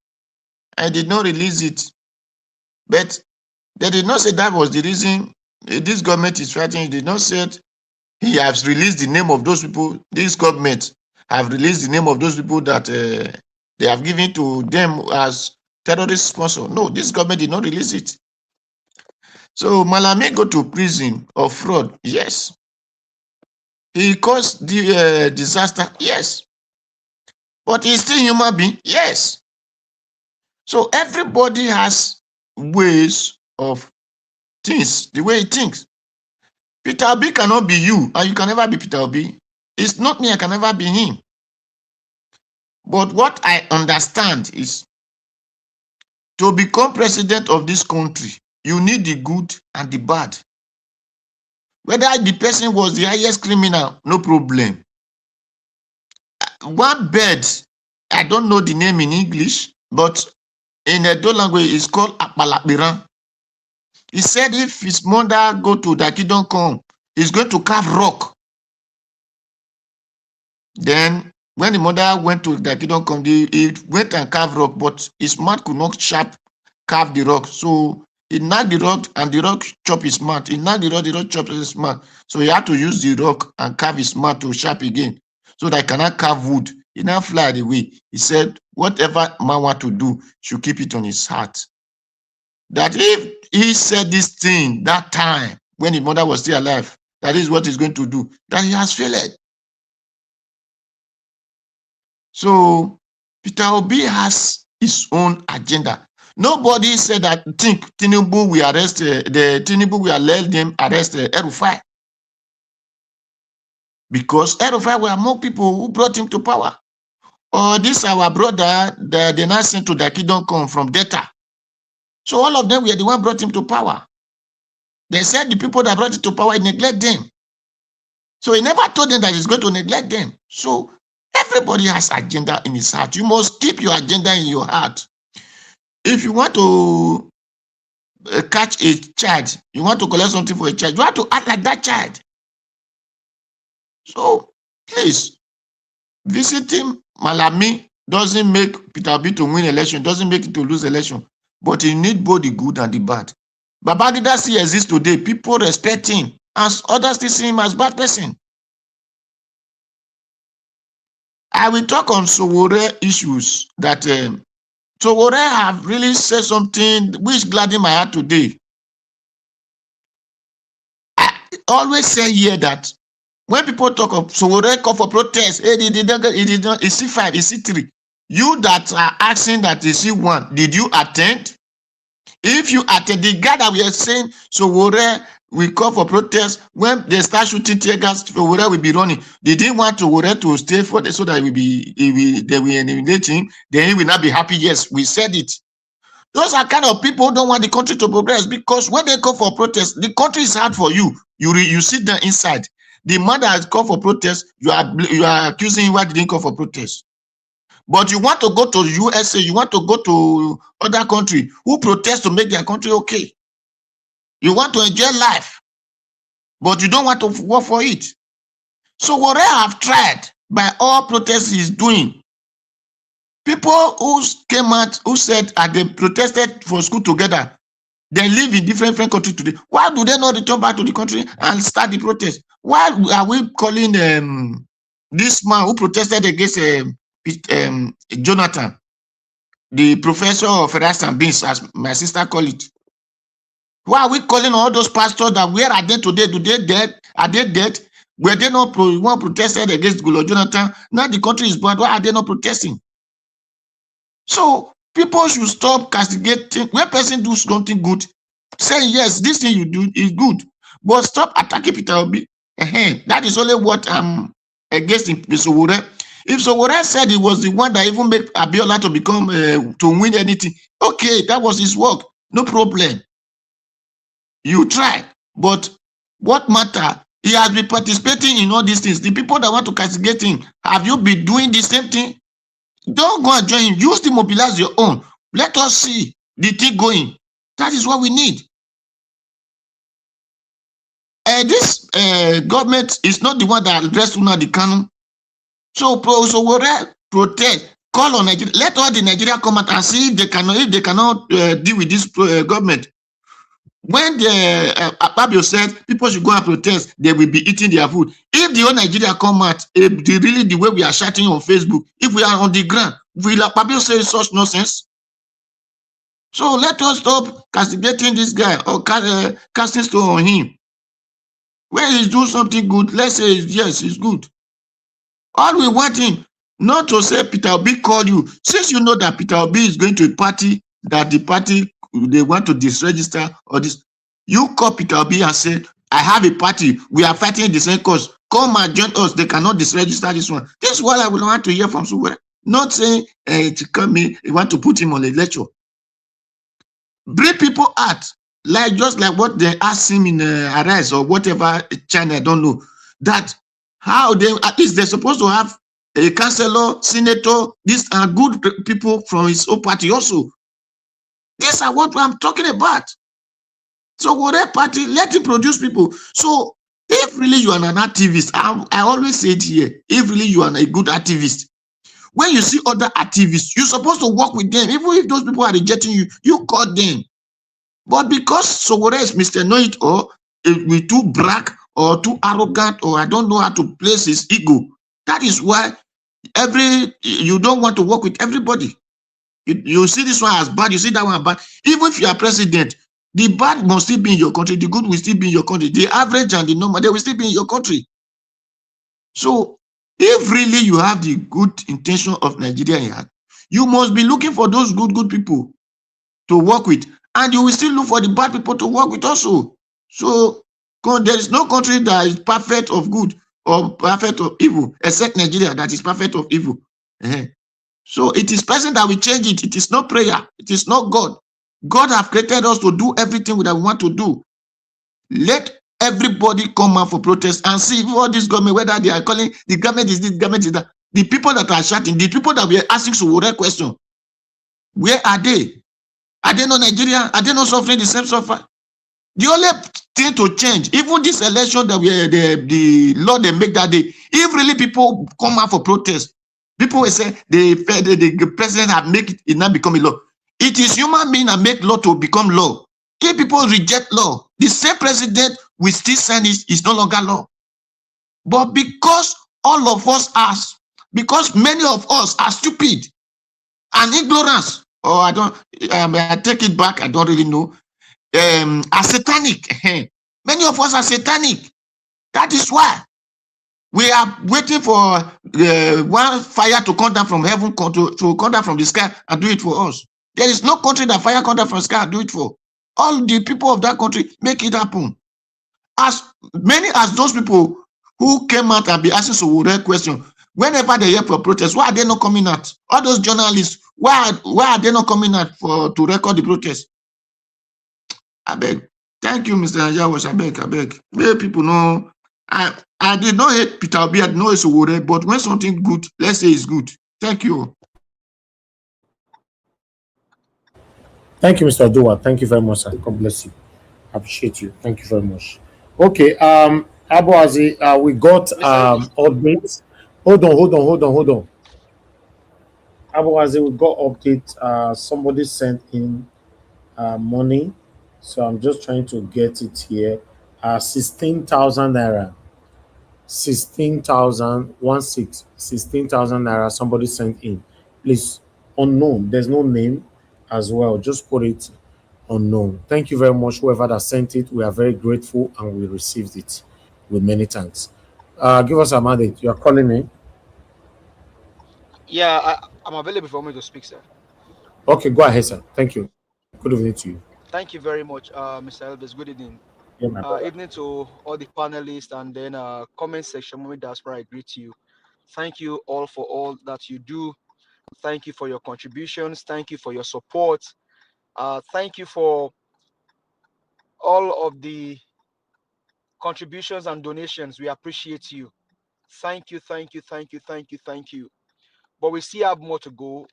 I did not release it. But they did not say that was the reason this government is fighting. They did not say he has released the name of those people. This government have released the name of those people that they have given to them as terrorist sponsor. No, this government did not release it. So Malami go to prison of fraud. Yes. He caused the disaster. Yes. But he's still human being. Yes. So everybody has ways of things, the way he thinks. Peter Obi cannot be you, and you can never be Peter Obi. It's not me, I can never be him. But what I understand is, to become president of this country, you need the good and the bad. Whether the person was the highest criminal, no problem. One bird, I don't know the name in English, but in Edo language, it's called Apalapiran. He said if his mother go to the kingdom come, he's going to carve rock. Then when the mother went to the kingdom come, he went and carved rock, but his mouth could not carve the rock. So he knocked the rock and the rock chopped his mouth. He knocked the rock chopped his mouth. So he had to use the rock and carve his mouth to sharp again. So that he cannot carve wood. He now fly away. He said, whatever man want to do, should keep it on his heart. That if he said this thing that time, when his mother was still alive, that is what he's going to do, that he has failed. So Peter Obi has his own agenda. Nobody said that think Tinubu will arrest Tinubu will let them arrest El-Rufai. Because El-Rufai were more people who brought him to power. Or this our brother, they now sent to the kingdom come from Delta. So all of them were the one brought him to power. They said the people that brought him to power neglect them. So he never told them that he's going to neglect them. So everybody has agenda in his heart. You must keep your agenda in your heart. If you want to catch a child, you want to collect something for a child, you have to act like that child. So please, visiting Malami doesn't make Peter Obi to win election, doesn't make it to lose election. But he need both the good and the bad. Babangida still exists today. People respect him, as others still see him as bad person. I will talk on Sowore issues that Sowore have really said something which gladdened my heart today. I always say here that when people talk of Sowore call for protest, hey, he did not, is C5, is C3. You that are asking that is C1, did you attend? If you attend, the guy that we are saying Sowore will call for protest, when they start shooting tear gas, Sowore will be running. They didn't want Sowore to stay for this so that they will eliminate him, then he will not be happy. Yes, we said it. Those are kind of people who don't want the country to progress, because when they call for protest, the country is hard for you. You sit there inside. The man that has called for protest, you are accusing him why didn't call for protest. But you want to go to USA, you want to go to other country who protest to make their country okay. You want to enjoy life, but you don't want to work for it. So what I have tried by all protests he's doing, people who came out, who said they protested for school together, they live in different countries today. Why do they not return back to the country and start the protest? Why are we calling this man who protested against Jonathan, the professor of rice and beans, as my sister called it? Why are we calling all those pastors that where are they today? Do they dead? Are they dead? Were they not protested against Gulo Jonathan? Now the country is bad. Why are they not protesting? So people should stop castigating. When person do something good, say yes, this thing you do is good, but stop attacking Peter Obi. That is only what I'm against in Sowore. If Sowore said he was the one that even made Abiola to become to win anything, okay, that was his work, no problem. You try, but what matter? He has been participating in all these things. The people that want to castigate him, have you been doing the same thing? Don't go and join him. Use to mobilize your own. Let us see the thing going. That is what we need. This government is not the one that addressed the canon. So Sowore protest, call on Nigeria. Let all the Nigeria come out and see if they cannot deal with this government. When the Abia said people should go and protest, they will be eating their food. If the whole Nigeria come out, really the way we are shouting on Facebook, if we are on the ground, will Abia say such nonsense? So let us stop castigating this guy or casting stone on him. When he's doing something good, let's say yes, it's good. All we want him not to say Peter Obi called you. Since you know that Peter Obi is going to a party, that the party they want to disregister or this, you call Peter Obi and say, I have a party, we are fighting the same cause, come and join us. They cannot disregister this one. This is what I would want to hear from Sowore. Not saying to come in, you want to put him on a lecture. Bring people out, like just like what they asked him in Arise or whatever channel, I don't know, that how they, at least they're supposed to have a councillor, senator, these are good people from his own party also. These are what I'm talking about. So whatever party, let him produce people. So if really you are an activist, I always say it here, if really you are a good activist, when you see other activists, you're supposed to work with them. Even if those people are rejecting you, you call them. But because Sowore is Mr. Know It All, we too brag or too arrogant, or I don't know how to place his ego, that is why you don't want to work with everybody. You see this one as bad, you see that one as bad. Even if you are president, the bad must still be in your country, the good will still be in your country, the average and the normal, they will still be in your country. So if really you have the good intention of Nigeria in heart, you must be looking for those good people to work with, and you will still look for the bad people to work with also. So there is no country that is perfect of good or perfect of evil, except Nigeria that is perfect of evil. So it is person that will change it. It is not prayer. It is not God. God has created us to do everything that we want to do. Let everybody come out for protest and see if all this government, whether they are calling the government is this, government is that. The people that are shouting, the people that were asking Sowore question, where are they? Are they not Nigerian? Are they not suffering the same suffer? The only thing to change, even this election that the law they make that day, if really people come out for protest, people will say the president have make it now become a law. It is human being that make law to become law. If people reject law, the same president will still sign it, is no longer law. But because all of us are, because many of us are stupid and ignorance, or I take it back, I don't really know, are satanic. Many of us are satanic. That is why we are waiting for one fire to come down from heaven, to come down from the sky and do it for us. There is no country that fire come down from the sky and do it for. All the people of that country make it happen. As many as those people who came out and be asking Sowore question, whenever they hear for protest, why are they not coming out? All those journalists, why are they not coming out to record the protest? I beg. Thank you, Mr. Ajawash. I beg. Let people know. I did not hate Peter Obi, I did not hate Sowore, but when something good, let's say it's good. Thank you. Thank you, Mr. Dua. Thank you very much, sir. God bless you. Appreciate you. Thank you very much. Okay, Abu Azi, we got updates. Hold on. Abu Azi, we got update. Somebody sent in money, so I'm just trying to get it here. 16,000 naira. 16,000 naira. Somebody sent in. Please, unknown. There's no name as well. Just put it unknown. Thank you very much, whoever that sent it. We are very grateful and we received it with many thanks. Give us a mandate. You are calling me. Yeah, I'm available for me to speak, sir. Okay, go ahead, sir. Thank you. Good evening to you. Thank you very much, Mr. Elvis. Good evening. Yeah, my brother. Evening to all the panelists and then comment section. Moment Diaspora, I greet you. Thank you all for all that you do. Thank you for your contributions. Thank you for your support. Thank you for all of the contributions and donations. We appreciate you. Thank you. But we still have more to go.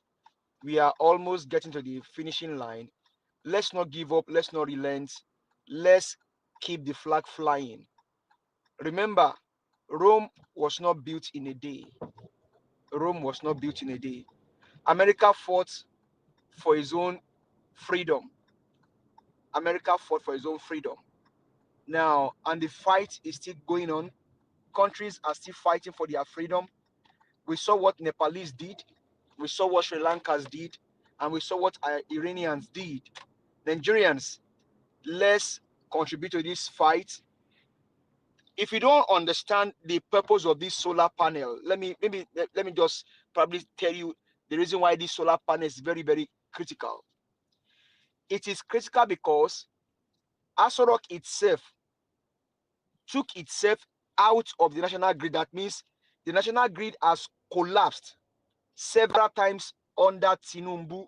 We are almost getting to the finishing line. Let's not give up. Let's not relent. Let's keep the flag flying. Remember, Rome was not built in a day. America fought for its own freedom. Now, and the fight is still going on. Countries are still fighting for their freedom. We saw what Nepalese did. We saw what Sri Lankans did. And we saw what Iranians did. Nigerians, let's contribute to this fight. If you don't understand the purpose of this solar panel, let me just probably tell you the reason why this solar panel is very, very critical. It is critical because Aso Rock itself took itself out of the national grid. That means the national grid has collapsed several times under Tinubu.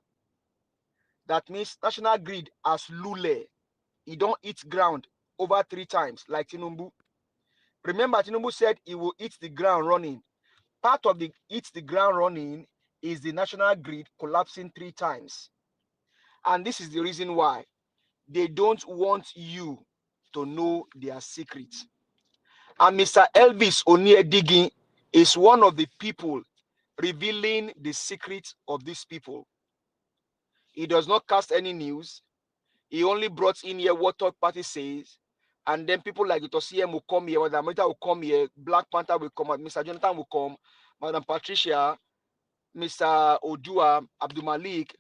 That means national grid has lule. It don't hit ground over 3 times like Tinubu. Remember, Tinubu said he will hit the ground running. Part of the hit the ground running is the national grid collapsing 3 times. And this is the reason why they don't want you to know their secret. And Mr. Elvis Oniedigi is one of the people revealing the secret of these people. He does not cast any news. He only brought in here what third party says. And then people like Itosiem will come here, Madam Rita will come here, Black Panther will come, Mr. Jonathan will come, Madam Patricia, Mr. Odua, Abdul Malik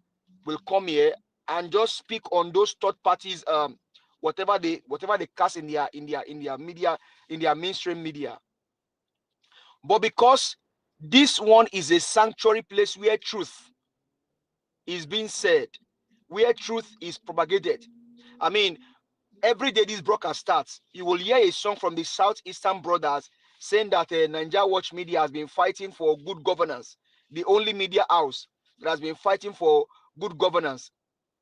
will come here and just speak on those third parties, whatever they cast in their media, in their mainstream media. But because this one is a sanctuary place where truth is being said, where truth is propagated. I mean, every day this broadcast starts, you will hear a song from the Southeastern Brothers saying that Nigeria Watch Media has been fighting for good governance, the only media house that has been fighting for good governance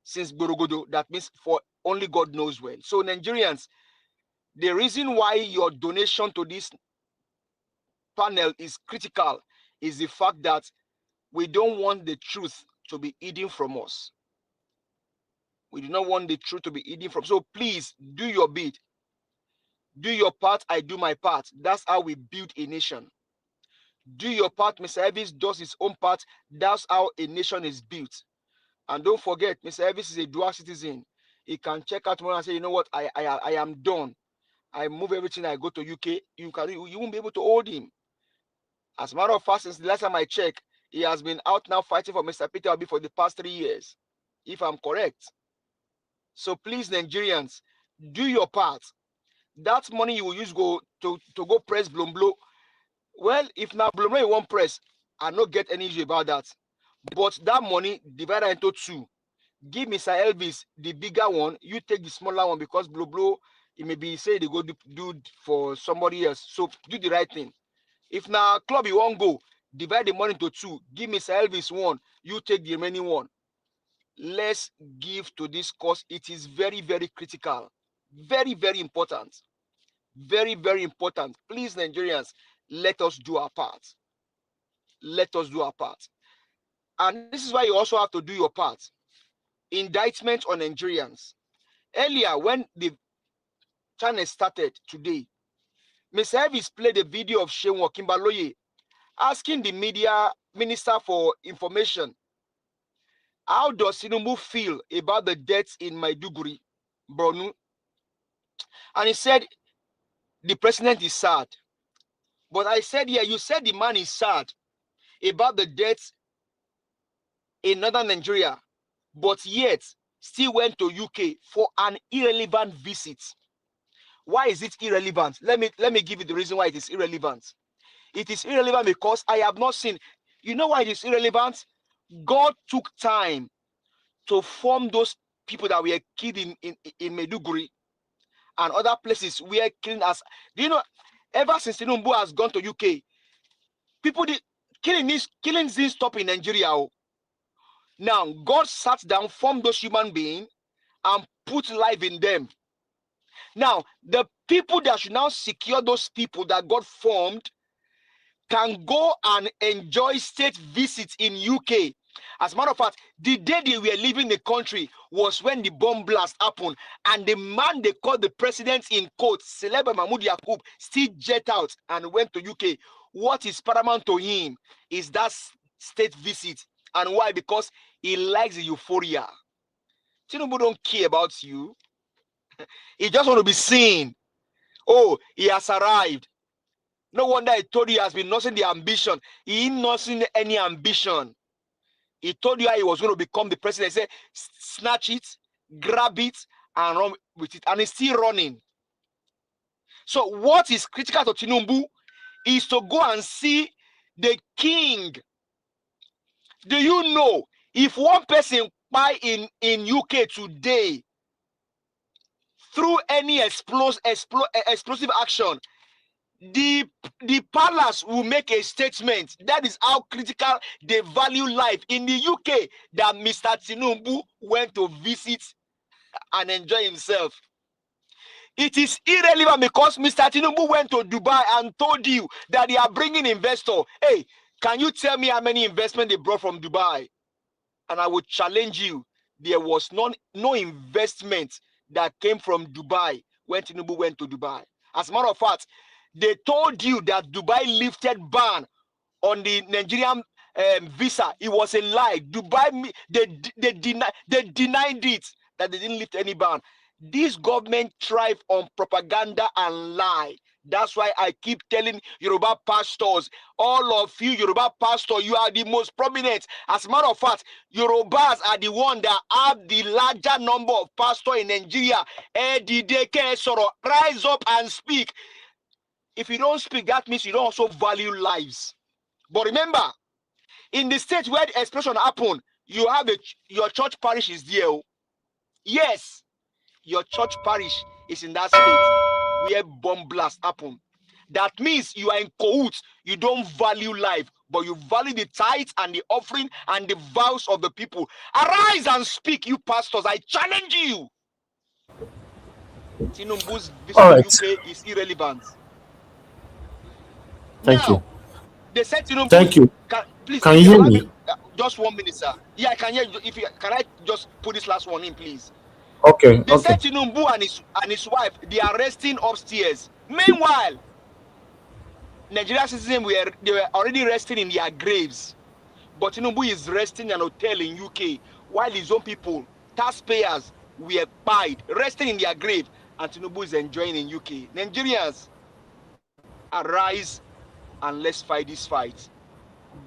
since Gorogodo. That means for only God knows when. So Nigerians, the reason why your donation to this panel is critical is the fact that we don't want the truth to be hidden from us. We do not want the truth to be hidden from. So please do your bit. Do your part, I do my part. That's how we build a nation. Do your part, Mr. Elvis does his own part. That's how a nation is built. And don't forget, Mr. Elvis is a dual citizen. He can check out tomorrow and say, you know what, I am done. I move everything, I go to UK. You won't be able to hold him. As a matter of fact, since the last time I checked, he has been out now fighting for Mr. Peter Obi for the past 3 years, if I'm correct. So please, Nigerians, do your part. That money you will use to go press Blomblo. Well, if now Blomblo you won't press, I don't get any issue about that. But that money divided into 2. Give Mr. Elvis the bigger one. You take the smaller one because Blomblo, it may be say they go do for somebody else. So do the right thing. If now club you won't go, divide the money into 2. Give Mr. Elvis 1. You take the remaining 1. Let's give to this cause. It is very, very critical. Very, very important. Very, very important. Please, Nigerians, let us do our part. Let us do our part. And this is why you also have to do your part. Indictment on Nigerians. Earlier, when the channel started today, Mr. Elvis played a video of Sowore Kimbaloye asking the media minister for information, how does Tinubu feel about the deaths in Maiduguri, Borno? And he said, the president is sad. But I said, yeah, you said the man is sad about the deaths in northern Nigeria, but yet still went to UK for an irrelevant visit. Why is it irrelevant? Let me give you the reason why it is irrelevant. It is irrelevant because I have not seen. You know why it is irrelevant? God took time to form those people that were killed in Maiduguri and other places where killing us. Do you know, ever since Tinubu has gone to UK, people did killing didn't stop in Nigeria. Now God sat down, formed those human beings, and put life in them. Now the people that should now secure those people that God formed can go and enjoy state visits in UK. As a matter of fact, the day they were leaving the country was when the bomb blast happened, and the man they called the president in quote, Celeb Mahmoud Yakub, still jet out and went to UK. What is paramount to him is that state visit. And why? Because he likes the euphoria. Tinubu don't care about you. He just want to be seen. Oh, he has arrived. No wonder I told you he has been nursing the ambition. He ain't nursing any ambition. He told you how he was going to become the president. He said, snatch it, grab it, and run with it. And he's still running. So what is critical to Tinubu is to go and see the king. Do you know, if one person buy in UK today through any explosive action, the palace will make a statement. That is how critical they value life in the UK, that Mr. Tinubu went to visit and enjoy himself. It is irrelevant because Mr. Tinubu went to Dubai and told you that they are bringing investor. Hey, can you tell me how many investment they brought from Dubai? And I would challenge you, there was no investment that came from Dubai when Tinubu went to Dubai. As a matter of fact, they told you that Dubai lifted ban on the Nigerian visa. It was a lie. Dubai, they denied it, that they didn't lift any ban. This government thrive on propaganda and lie. That's why I keep telling Yoruba pastors, all of you Yoruba pastors, you are the most prominent. As a matter of fact, Yorubas are the one that have the larger number of pastors in Nigeria. Rise up and speak. If you don't speak, that means you don't also value lives. But remember, in the state where the explosion happened, you have your church parish is there. Yes, your church parish is in that state where bomb blast happened. That means you are in cahoots. You don't value life, but you value the tithes and the offering and the vows of the people. Arise and speak, you pastors. I challenge you. Tinubu's visit to UK is irrelevant. Thank you. They said Tinubu. Thank you. Please, can you hear me? Just 1 minute, sir. Yeah, I can hear you. Can I just put this last one in, please? Okay. They said Tinubu and his wife, they are resting upstairs. Meanwhile, Nigerian citizens they were already resting in their graves. But Tinubu is resting in an hotel in UK, while his own people, taxpayers, were paid, resting in their grave, and Tinubu is enjoying in UK. Nigerians, arise and let's fight this fight.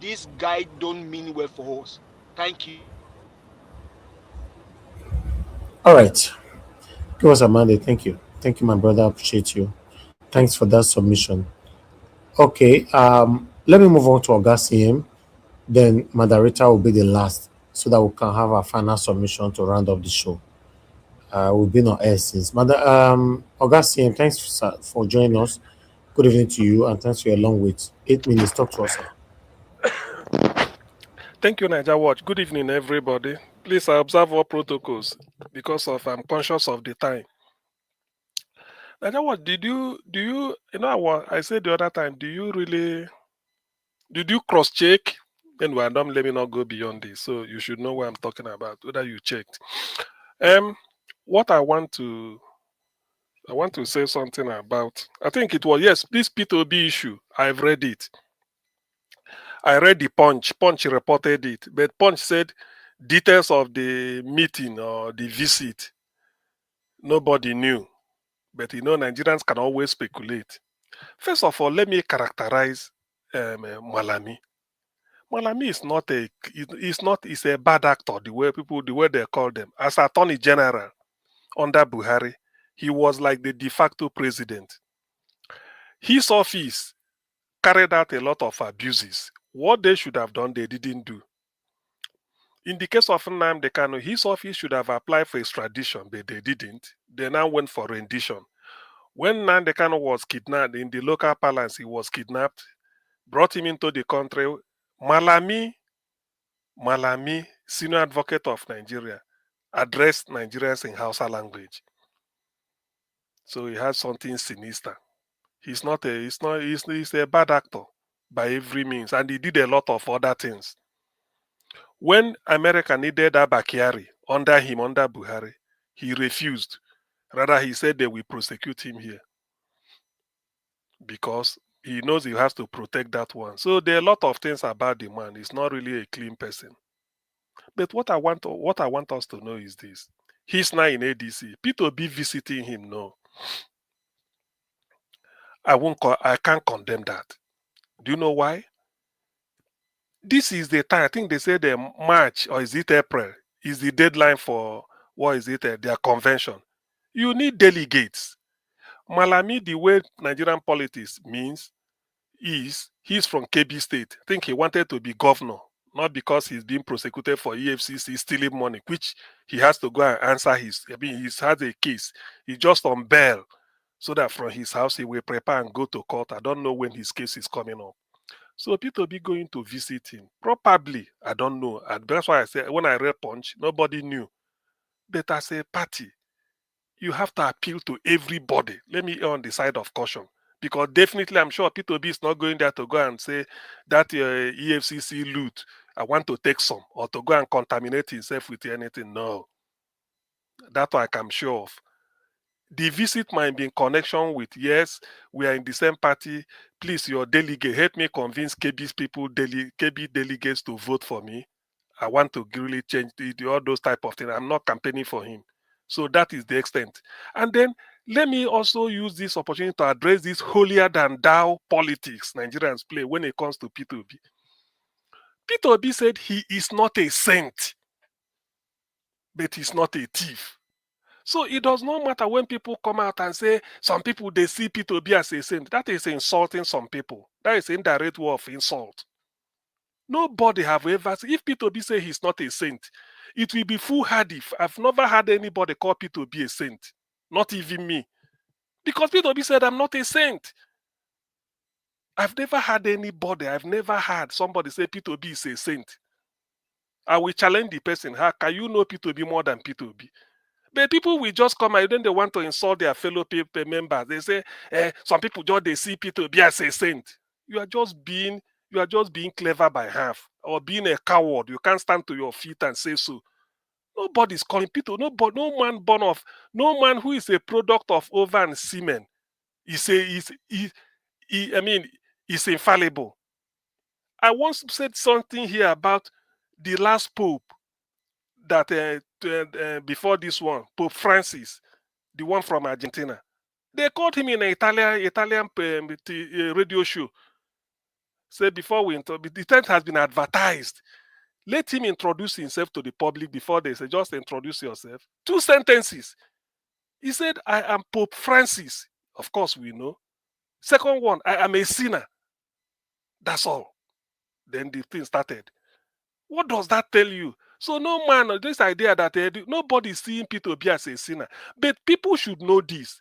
This guy don't mean well for us. Thank you. All right. Give us a mandate. Thank you. Thank you, my brother. I appreciate you. Thanks for that submission. Okay. Let me move on to Augustine. Then moderator will be the last, so that we can have our final submission to round up the show. We've been on air since. Augustine, thanks for joining us. Good evening to you, and thanks for your long wait. 8 minutes. Talk to us. Thank you, Niger Watch. Good evening, everybody. Please observe all protocols because I'm conscious of the time. What did you what I said the other time? Did you cross check? Anyway, let me not go beyond this. So you should know what I'm talking about, whether you checked. What I want to say something about. I think it was, yes, this P2B issue. I've read it. I read the Punch. Punch reported it, but Punch said details of the meeting or the visit nobody knew. But Nigerians can always speculate. First of all, let me characterize Malami. Malami is not is a bad actor, the way they call them. As Attorney General under Buhari, he was like the de facto president. His office carried out a lot of abuses. What they should have done, they didn't do. In the case of Nnamdi Kanu, his office should have applied for extradition, but they didn't. They now went for rendition. When Nnamdi Kanu was kidnapped in the local palace, he was kidnapped, brought him into the country. Malami, senior advocate of Nigeria, addressed Nigerians in Hausa language. So he has something sinister. He's a bad actor by every means, and he did a lot of other things. When America needed Abakari under Buhari, he refused. Rather, he said they will prosecute him here because he knows he has to protect that one. So there are a lot of things about the man. He's not really a clean person. But what I want us to know is this: he's now in ADC. P2B visiting him, no. I can't condemn that. Do you know why? This is the time. I think they say the March, or is it April, is the deadline for their convention. You need delegates. Malami, the way Nigerian politics means, he's from Kebbi State. I think he wanted to be governor, not because he's being prosecuted for EFCC stealing money, which he has to go and answer he has a case. He's just on bail, so that from his house he will prepare and go to court. I don't know when his case is coming up. So people be going to visit him. Probably, I don't know. And that's why I said when I read Punch, nobody knew. But as a party, you have to appeal to everybody. Let me err on the side of caution. Because definitely, I'm sure P2B is not going there to go and say that EFCC loot, I want to take some, or to go and contaminate himself with anything. No. That I am sure of. The visit might be in connection with, yes, we are in the same party. Please, your delegate, help me convince KB's people, KB delegates to vote for me. I want to really change all those type of things. I'm not campaigning for him. So that is the extent. And then let me also use this opportunity to address this holier than thou politics Nigerians play when it comes to P2B. P2B said he is not a saint, but he's not a thief. So it does not matter when people come out and say some people they see P2B as a saint. That is insulting some people. That is indirect way of insult. Nobody have ever, if P2B say he's not a saint, it will be foolhardy. I've never had anybody call P2B a saint. Not even me. Because P2B said I'm not a saint. I've never had somebody say P2B is a saint. I will challenge the person. How can you know P2B more than P2B? But people will just come and then they want to insult their fellow people members. They say, some people just they see P2B as a saint. You are just being clever by half, or being a coward. You can't stand to your feet and say so. Nobody's calling P2. No man who is a product of ova and semen is infallible. I once said something here about the last pope that before this one, Pope Francis, the one from Argentina. They called him in an Italian radio show. Say before the tent has been advertised. Let him introduce himself to the public before they say, just introduce yourself. 2 sentences. He said, I am Pope Francis. Of course, we know. Second one, I am a sinner. That's all. Then the thing started. What does that tell you? So no man, this idea that nobody is seeing P2B as a sinner. But people should know this.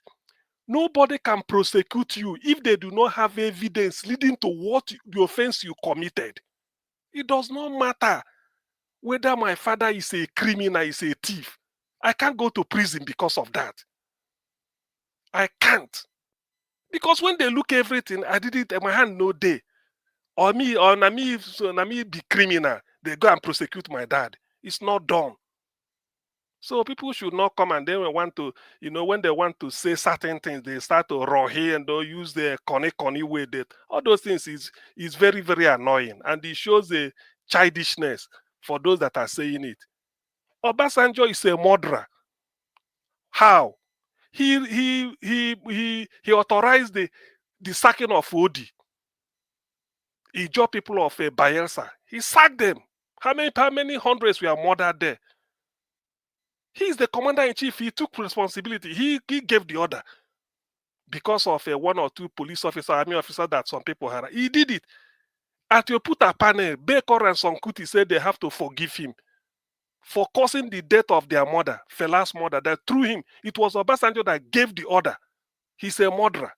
Nobody can prosecute you if they do not have evidence leading to what the offense you committed. It does not matter whether my father is a criminal, is a thief. I can't go to prison because of that. I can't. Because when they look everything, I did it, and my hand no day. Or na me be criminal. They go and prosecute my dad. It's not done. So people should not come and then want to, when they want to say certain things, they start to rohe and they'll use the conny way. That all those things is very, very annoying. And it shows a childishness for those that are saying it. Obasanjo is a murderer. How? He authorized the sacking of Odi. He joined people of Bayelsa. He sacked them. How many hundreds were murdered there? He is the commander-in-chief. He took responsibility. He gave the order. Because of one or two police officers, army officers that some people had. He did it. At your put a panel, Baker and Sonkuti said they have to forgive him for causing the death of their mother, Fela's mother, that through him, it was Obasanjo that gave the order. He's a murderer.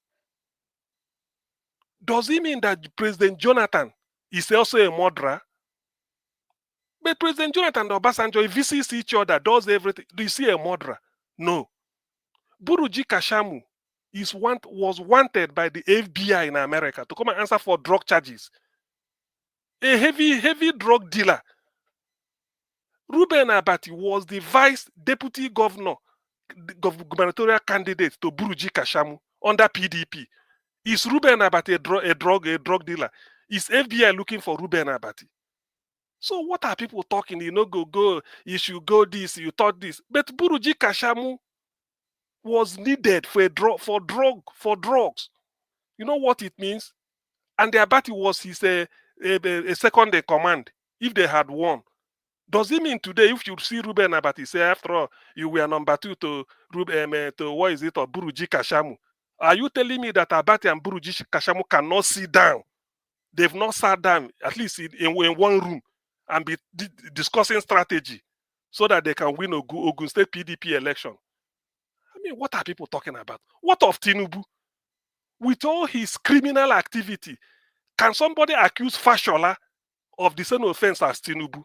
Does it mean that President Jonathan is also a murderer? But President Jonathan and Obasanjo, if he sees each other, does everything, do you see a murderer? No. Buruji Kashamu was wanted by the FBI in America to come and answer for drug charges. A heavy drug dealer. Ruben Abati was the vice deputy governor, gubernatorial candidate to Buruji Kashamu under PDP. Is Ruben Abati a drug dealer? Is FBI looking for Ruben Abati? So what are people talking? Go, you should go this, you thought this. But Buruji Kashamu was needed for drugs. You know what it means? And the Abati was his a second in command if they had won. Does it mean today if you see Ruben Abati say after all you were number 2 to what is it, or Buruji Kashamu? Are you telling me that Abati and Buruji Kashamu cannot sit down? They've not sat down, at least in one room, and be discussing strategy so that they can win Ogun State PDP election. I mean, what are people talking about? What of Tinubu? With all his criminal activity, can somebody accuse Fashola of the same offense as Tinubu?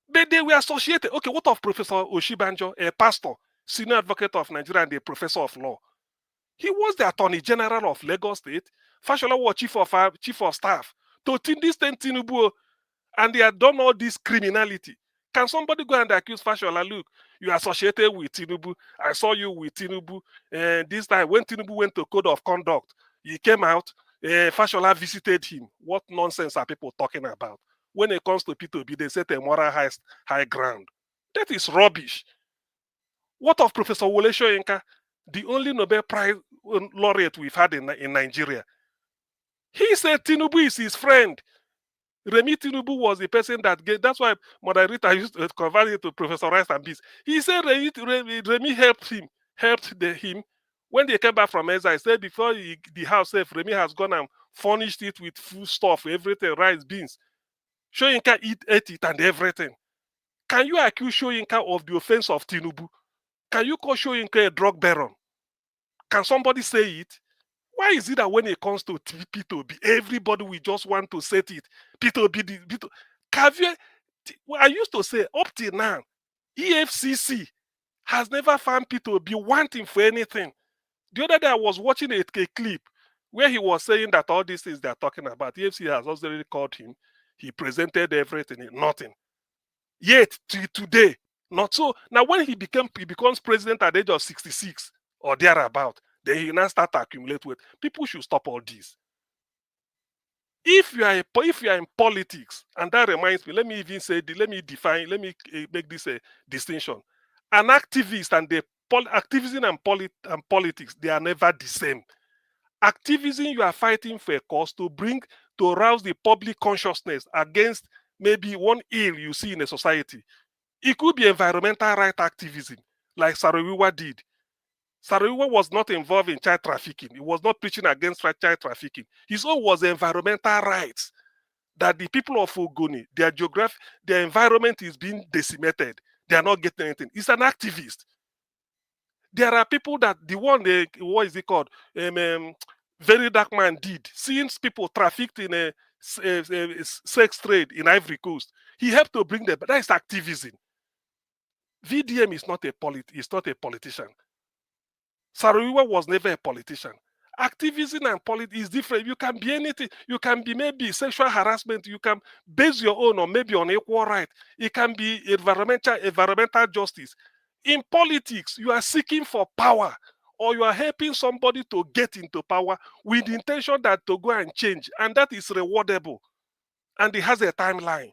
But they were associated. Okay, what of Professor Oshibanjo, a pastor, senior advocate of Nigeria and a professor of law? He was the Attorney General of Lagos State. Fashola was chief of staff to this Tinubu, and they had done all this criminality. Can somebody go and accuse Fashola? Look, you are associated with Tinubu. I saw you with Tinubu. And this time, when Tinubu went to Code of Conduct, he came out. Fashola visited him. What nonsense are people talking about? When it comes to P2B, they set a moral high ground. That is rubbish. What of Professor Wole Soyinka, the only Nobel Prize laureate we've had in Nigeria? He said Tinubu is his friend. Remi Tinubu was the person that gave, that's why Mother Rita used to convert it to Professor Rice and Peace. He said Remi helped him when they came back from exile. He said before the house, Remi has gone and furnished it with food stuff, everything, rice, beans. Soyinka ate it and everything. Can you accuse Soyinka of the offense of Tinubu? Can you call Soyinka a drug baron? Can somebody say it? Why is it that when it comes to P2B, everybody will just want to set it? P2B. I used to say, up till now, EFCC has never found P2B wanting for anything. The other day, I was watching a clip where he was saying that all these things they're talking about, EFCC has already called him. He presented everything, nothing. Yet, today, not so. Now, when he becomes president at the age of 66 or thereabout, then he now start to accumulate weight. People should stop all this. If you are in politics, and that reminds me, let me make this a distinction. An activist and activism and politics, they are never the same. Activism, you are fighting for a cause to rouse the public consciousness against maybe one ill you see in a society. It could be environmental right activism, like Sarawiwa did. Sarawiwa was not involved in child trafficking. He was not preaching against child trafficking. His own was environmental rights, that the people of Ogoni, their environment is being decimated. They are not getting anything. He's an activist. There are people that what is it called? Very Dark Man did. Seeing people trafficked in a sex trade in Ivory Coast, he helped to bring them. But that is activism. VDM is not a politician. Sarawiwa was never a politician. Activism and politics is different. You can be anything. You can be maybe sexual harassment. You can base your own or maybe on equal right. It can be environmental justice. In politics, you are seeking for power or you are helping somebody to get into power with the intention that to go and change. And that is rewardable. And it has a timeline.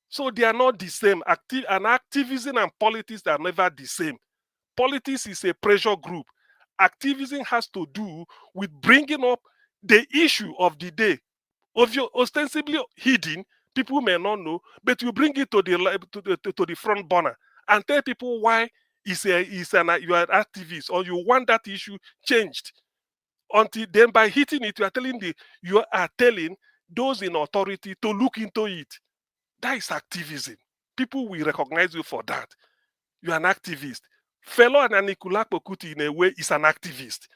So they are not the same. Activism and politics are never the same. Politics is a pressure group. Activism has to do with bringing up the issue of the day. Ostensibly hidden, people may not know, but you bring it to the front burner and tell people why you are an activist or you want that issue changed. Until then, by hitting it, you are telling those in authority to look into it. That is activism. People will recognize you for that. You are an activist. Fellow Anikulapo Kuti, in a way, is an activist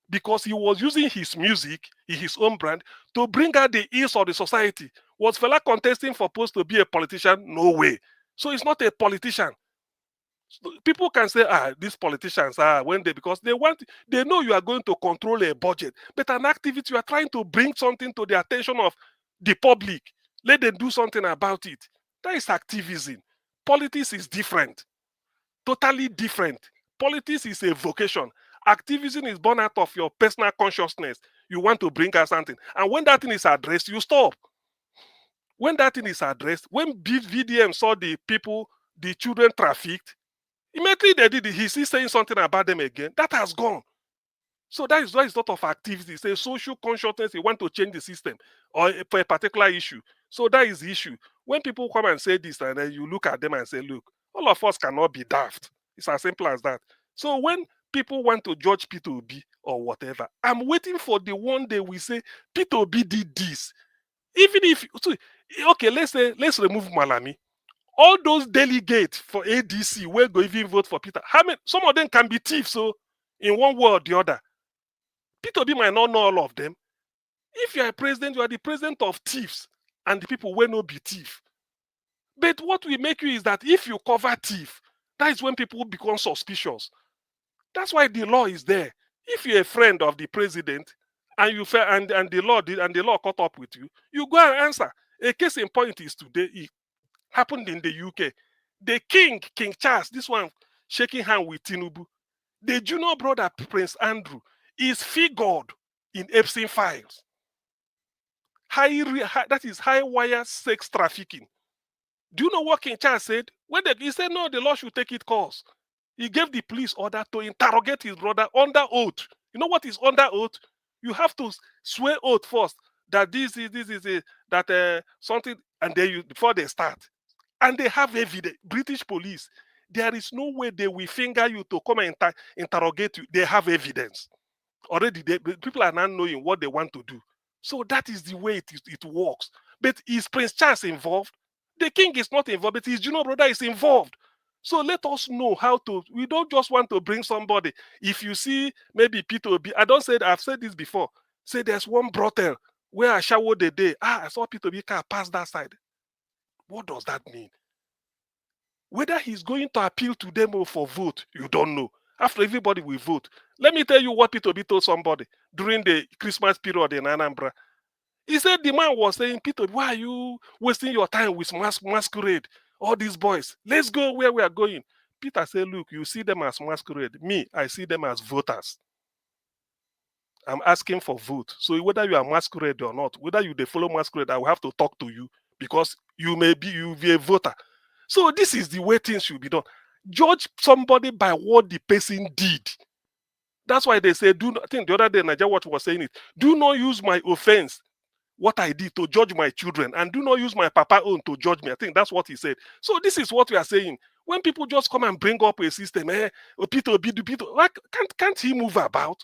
because he was using his music, his own brand, to bring out the ills of the society. Was Fela contesting for post to be a politician? No way. So he's not a politician. People can say, these politicians are because they know you are going to control a budget. But an activist, you are trying to bring something to the attention of the public. Let them do something about it. That is activism. Politics is different. Totally different. Politics is a vocation. Activism is born out of your personal consciousness. You want to bring out something. And when that thing is addressed, you stop. When that thing is addressed, when VDM saw the people, the children trafficked, immediately they did it. He's still saying something about them again. That has gone. So that is why it's not of activity. It's a social consciousness. You want to change the system or for a particular issue. So that is the issue. When people come and say this, and then you look at them and say, look, all of us cannot be daft. It's as simple as that. So when people want to judge P2B or whatever, I'm waiting for the one day we say P2B did this. Even if, okay, let's remove Malami. All those delegates for ADC will go even vote for Peter. How many? Some of them can be thieves, so in one way or the other. P2B might not know all of them. If you are a president, you are the president of thieves, and the people will not be thief. But what will make you is that if you cover thief, that is when people become suspicious. That's why the law is there. If you're a friend of the president and you and the law caught up with you, you go and answer. A case in point is today. It happened in the UK. The King Charles, this one shaking hand with Tinubu. The junior brother Prince Andrew is figured in Epstein files. That is high wire sex trafficking. Do you know what King Charles said? He said, no, the law should take its course. He gave the police order to interrogate his brother under oath. You know what is under oath? You have to swear oath first that this is something, and then before they start. And they have evidence. British police, there is no way they will finger you to come and interrogate you. They have evidence. Already, people are not knowing what they want to do. So that is the way it works. But is Prince Charles involved? The king is not involved, but his junior brother is involved. So let us know how to. We don't just want to bring somebody. If you see maybe P2B, I've said this before. Say there's one brothel where I showered the day. I saw P2B car pass that side. What does that mean? Whether he's going to appeal to them or for vote, you don't know. After everybody will vote. Let me tell you what P2B told somebody during the Christmas period in Anambra. He said the man was saying, P2B, why are you wasting your time with masquerade? All these boys, let's go where we are going. Peter said, look, you see them as masquerade. Me, I see them as voters. I'm asking for vote. So whether you are masquerade or not, whether you follow masquerade, I will have to talk to you because you be a voter. So this is the way things should be done. Judge somebody by what the person did. That's why they say, I think the other day Nigeria Watch was saying it, do not use my offense, what I did, to judge my children, and do not use my papa own to judge me. I think that's what he said. So this is what we are saying. When people just come and bring up a system, P2B, can't he move about?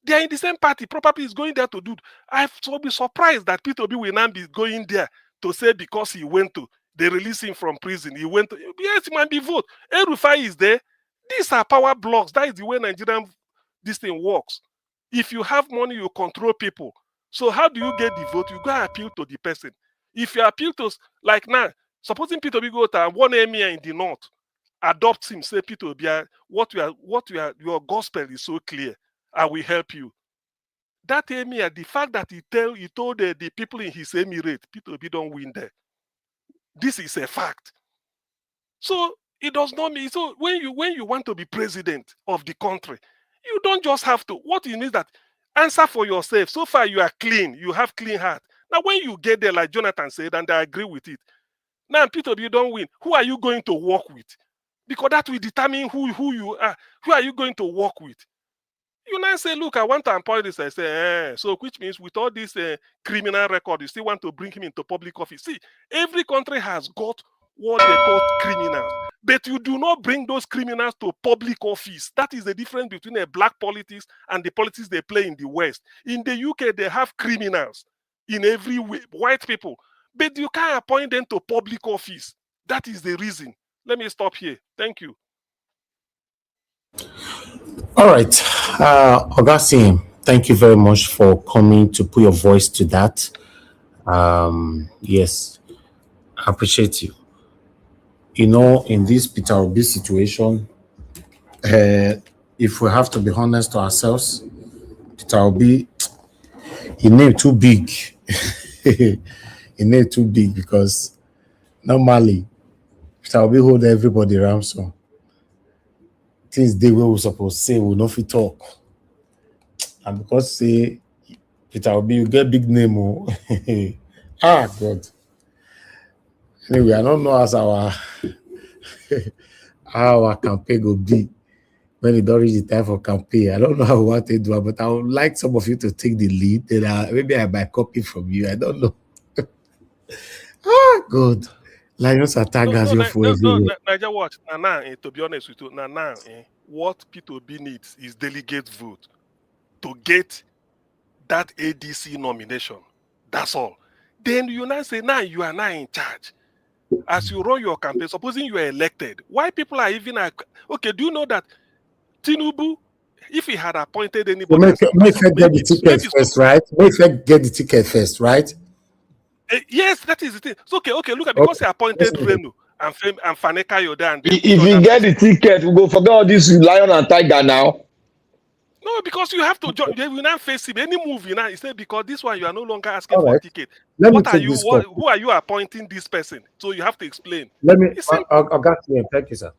They are in the same party. Probably is going there to do. I've so be surprised that P2B will not be going there to say because he went to, they release him from prison. He went to, yes, it might be vote. El-Rufai is there. These are power blocks. That is the way Nigerian this thing works. If you have money, you control people. So how do you get the vote? You go and appeal to the person. If you appeal to, like now, supposing P2B go to one emir in the north, adopt him, say, Peter Obi, your gospel is so clear. I will help you. That emir, the fact that he told the people in his emirate, Peter Obi don't win there. This is a fact. So it does not mean, so when you want to be president of the country, you don't just have to. What you need is that answer for yourself. So far you are clean, you have clean heart. Now when you get there, like Jonathan said, and I agree with it, now Peter Obi don't win, who are you going to work with? Because that will determine who you are. Who are you going to work with? You now say, look, I want to appoint this. I say, so which means with all this criminal record, you still want to bring him into public office. See, every country has got what they call criminals. But you do not bring those criminals to public office. That is the difference between a black politics and the politics they play in the West. In the UK, they have criminals in every way, white people. But you can't appoint them to public office. That is the reason. Let me stop here. Thank you. All right. Augustine, thank you very much for coming to put your voice to that. Yes, I appreciate you. You know, in this Peter Obi situation, if we have to be honest to ourselves, Peter Obi, he named too big. He named too big because normally Peter Obi hold everybody ransom. Things they were supposed to say will not fit talk. And because say Peter Obi, you get big name. Oh. Ah, God. Anyway, I don't know as how our campaign will be when it don't reach the time for campaign. I don't know how we want to do it, but I would like some of you to take the lead. Then maybe I might copy from you. I don't know. Ah, God. Lions are tigers, your fool everywhere. Niger watch. Now, to be honest with you, what Peter Obi needs is delegate vote to get that ADC nomination. That's all. Then you now say, now you are now in charge. As you run your campaign, supposing you are elected, why people are even okay? Do you know that Tinubu, if he had appointed anybody, May get the ticket first, right? May get the ticket first, right? Yes, that is the thing. So, okay. Look at because he appointed Renu and Faneka Yoda, and if you get the ticket, we go forget all this lion and tiger now. No, because you have to join. They will not face him. Any move, you know, he said because this one you are no longer asking for a ticket. What are you? Who are you appointing this person? So you have to explain. Let me. I got you. Thank you, sir.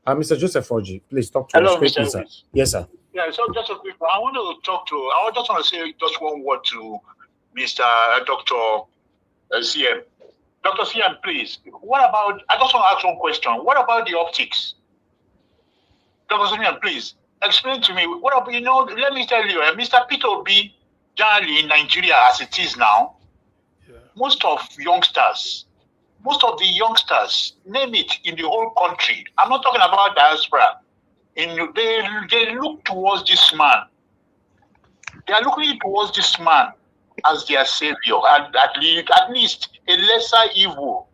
Mr. Joseph Forgy, please talk to us. Hello, Mr. Sir. Yes, sir. Yeah, so just a quick one. I just want to say just one word to Mr. Dr. CM. Dr. CM, please. What about? I just want to ask one question. What about the optics? Dr. CM, please. Explain to me, what about, let me tell you, Mr. Peter Obi, generally in Nigeria as it is now, most of the youngsters, name it, in the whole country, I'm not talking about diaspora, they look towards this man. They are looking towards this man as their savior, and at least a lesser evil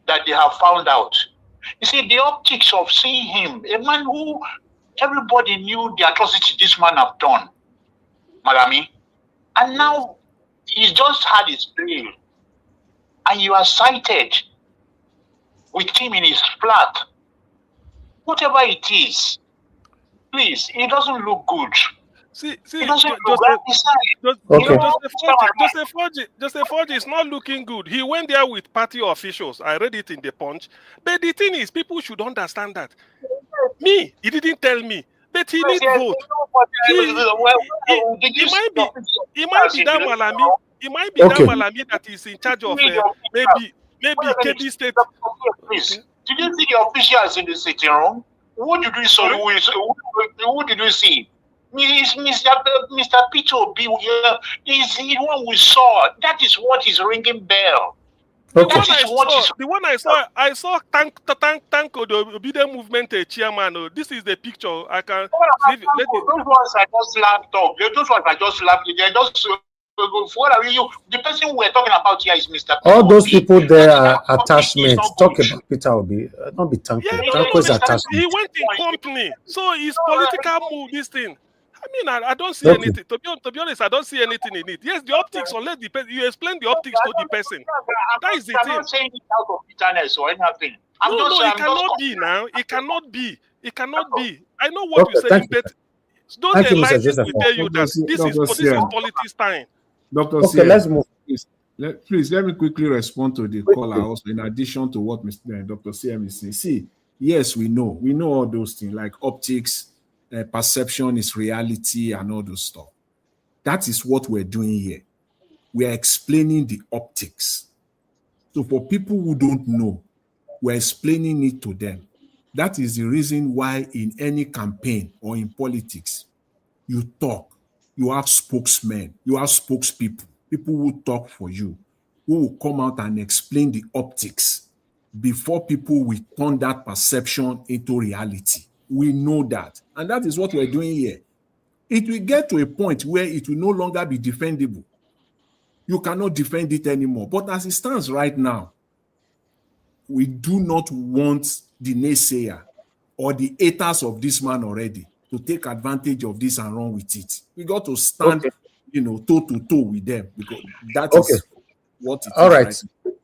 that they have found out. You see, the optics of seeing him, a man who everybody knew the atrocity this man have done, Malami, and now he's just had his bail, and you are cited with him in his flat. Whatever it is, please, it doesn't look good. See, Joseph Forgy is not looking good. He went there with party officials. I read it in the Punch. But the thing is, people should understand that. He didn't tell me, but he needs vote. He might be that Malami. He might be that Malami that is in charge of maybe KB State. Please, did you see the officials in the sitting room? Who did you see? Who did you see? Mr. Peter Obi, is the one we saw. That is what is ringing bell. Okay. The one I saw Tank the Obedient Movement chairman. This is the picture. I can. Those ones are just laptop. Those ones are just laptop. They're just. What are you? The person we're talking about here is Mr. Peter All those people there are attachments. Talk about Peter Obi. Not be Tanko. Tanko is attachment. He went in company, so his political move. This thing. I mean, I don't see anything. To be honest, I don't see anything in it. Yes, the optics, unless you explain the optics to the person. That is the thing. I'm not saying it out of bitterness or anything. No, it cannot be now. It cannot be. It cannot be. I know what you're saying, but those Thank you, Mr. enlightened Joseph. will tell you that this is Dr. politics time. Dr. Okay, Siem, let's move. please let me quickly respond to the caller also, in addition to what Dr. Siem is saying. See, yes, we know all those things like optics, perception is reality, and all those stuff. That is what we're doing here. We are explaining the optics. So for people who don't know, we're explaining it to them. That is the reason why in any campaign or in politics, you talk, you have spokesmen, you have spokespeople, people who talk for you, who will come out and explain the optics before people will turn that perception into reality. We know that. And that is what we're doing here. It will get to a point where it will no longer be defendable. You cannot defend it anymore. But as it stands right now, we do not want the naysayer or the haters of this man already to take advantage of this and run with it. We got to stand, toe to toe with them, because that is what it All is. right.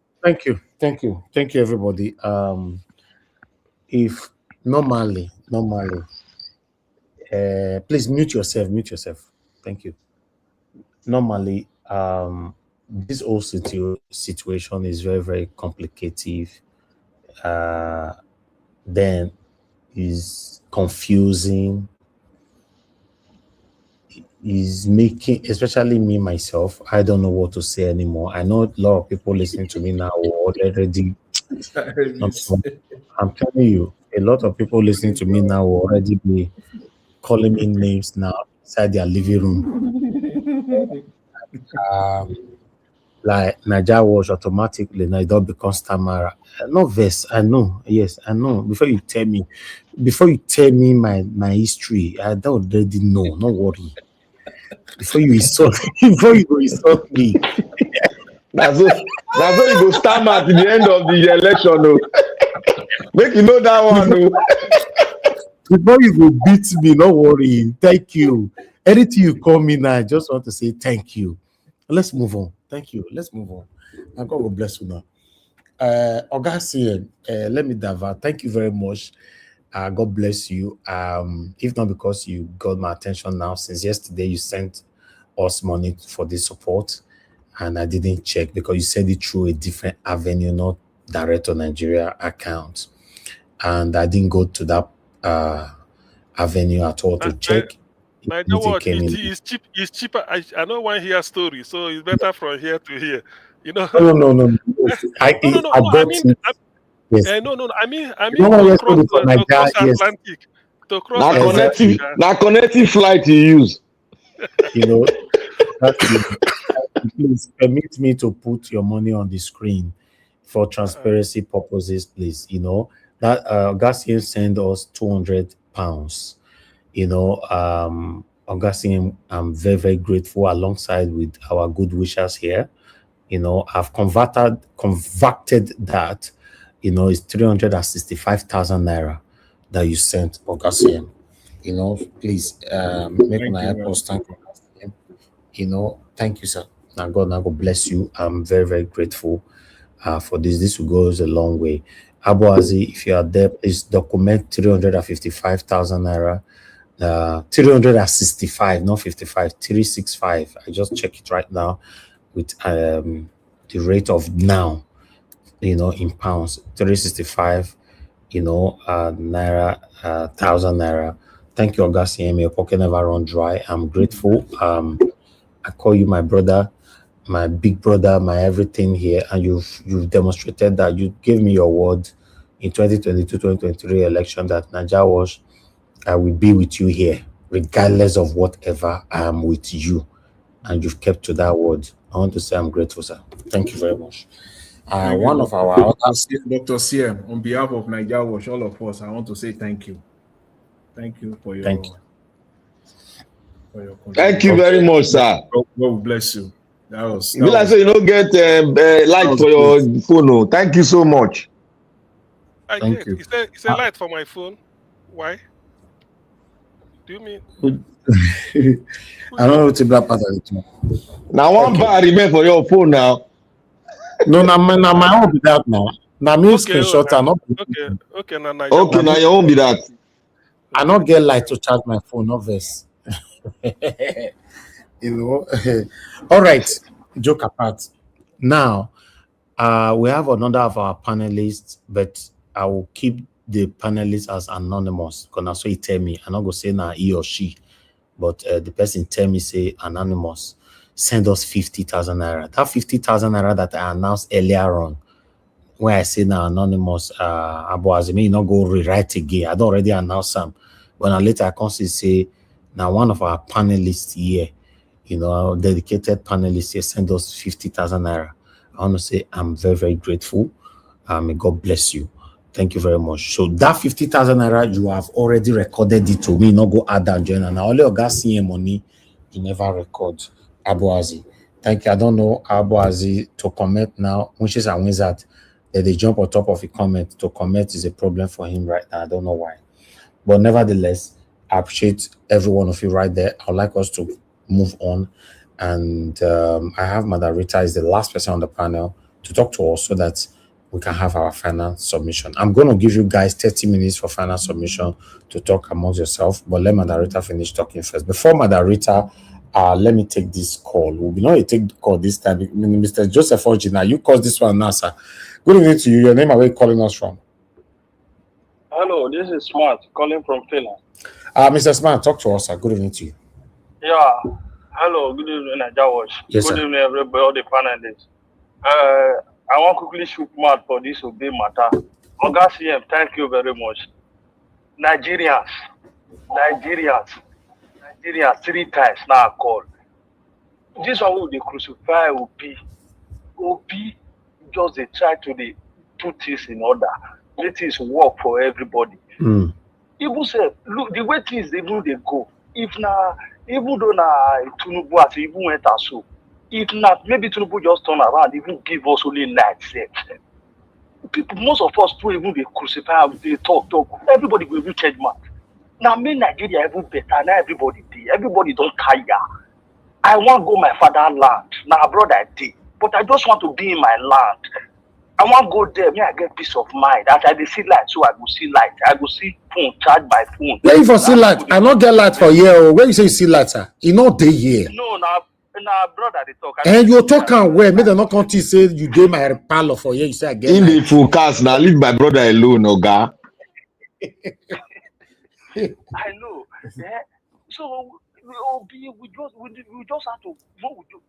Thank you, everybody. If normally, please mute yourself. Thank you. Normally, this whole situation is very, very complicated. Then is confusing. Is making, especially me myself, I don't know what to say anymore. I know a lot of people listening to me now already. I'm telling you, a lot of people listening to me now will already be calling me names now inside their living room. Like Naija was automatically now it don't become Stamara. No verse, I know. Yes, I know. Before you tell me my history, I don't already know. No worry. Before you insult me. That's why you go stammer at the end of the election. No. Make you know that one. No. Before you go beat me, no worry. Thank you. Anything you call me now, I just want to say thank you. Let's move on. Thank you. Let's move on. And God will bless you now. Augustine, let me divert. Thank you very much. God bless you. If not because you got my attention now, since yesterday you sent us money for this support, and I didn't check because you sent it through a different avenue, not direct to Nigeria account, and I didn't go to that avenue at all to check. I know what it's cheap. It's cheaper. I don't want to hear story, so it's better from here to here. You know. No. I mean to cross Atlantic. To cross Atlantic. Now connecting flight you use. You know, please permit me to put your money on the screen for transparency purposes, please. You know that Augustine sent us £200. You know, Augustine, I'm very, very grateful alongside with our good wishers here. You know, I've converted that, you know, it's 365,000 naira that you sent Augustine. You know, please make my help us thank you. You know, thank you, sir. Now God bless you. I'm very, very grateful for this. This goes a long way. Abu Azi, if you are there, please document 355,000 naira. 365, not 55, 365. I just check it right now with the rate of now, you know, in pounds, 365, you know, naira, 1,000 naira. Thank you, Augustine. Your pocket never run dry. I'm grateful. I call you my brother, my big brother, my everything here, and you've demonstrated that. You gave me your word in 2022-2023 election that Naija was. I will be with you here, regardless of whatever. I am with you, and you've kept to that word. I want to say I'm grateful, sir. Thank you very much. One of our Dr. Siem, on behalf of Naija Watch, all of us, I want to say thank you. Thank you for your. Thank you very much, sir. God will bless you. That was. You like say you don't get light for your phone. No. Thank you so much. Thank you. It's a light for my phone. Why? Do you mean? I don't know what to black part of it. Now one bar remain for your phone now. No, my own without now. Now me screenshot. I not. Okay. Now your own be that. I not get light to charge my phone. No verse. You know. All right. Joke apart. Now, we have another of our panelists, but I will keep the panelists as anonymous. Because that's what he tell me. I'm not gonna say now he or she, but the person tell me say anonymous. Send us 50,000 naira. That 50,000 naira that I announced earlier on, when I say now anonymous, Abu Azimi, you not go rewrite again. I don't already announce some. But now later I can say now one of our panelists here, you know, dedicated panelists here send us 50,000 naira. I want to say I'm very, very grateful. May God bless you. Thank you very much. So that 50,000 naira, you have already recorded it to me, not go add and join. And all your guys seeing money, you never record. Abu Azi. Thank you. I don't know Abu Azi to comment now, which is a wizard. That they jump on top of a comment. To comment is a problem for him right now. I don't know why. But nevertheless, I appreciate every one of you right there. I'd like us to move on. And I have Madam Rita is the last person on the panel to talk to us so that we can have our final submission. I'm going to give you guys 30 minutes for final submission to talk amongst yourself. But let Madam Rita finish talking first. Before Madam Rita, let me take this call. We'll be not take the call this time. Mr. Joseph Ojina, you call this one now, sir. Good evening to you. Your name, where you calling us from? Hello, this is Smart calling from Finland. Mr. Smart, talk to us, sir. Good evening to you. Yeah. Hello, good evening, Najawash. Yes, good sir. evening, everybody, all the panelists. I want to quickly shoot Mad for this obey matter. Oga CM, thank you very much. Nigerians, 3 times now I call. This one will they crucify Obi just they try to put this in order. Let things work for everybody. Even say, look, the way things even they go. If na even though na Tinubu as even went as so, if not maybe Tinubu just turn around, even give us only night set. People, most of us don't even they crucify, they talk. Everybody will even change man. Now me Nigeria even better. Now everybody don't care. I want to go my fatherland. Now abroad I did, but I just want to be in my land. I want to go there. Me I get peace of mind. As I see light, so I go see light. I go see phone, charge my phone. Where you for see light? I not get light for here. Where you say you see light, sir? You know they here. No, now brother they talk. And you talking where? Me they not come to say you do my parlor for here. You say I get in light. the forecast now. Leave my brother alone, Oga. I know. Yeah. So we just have to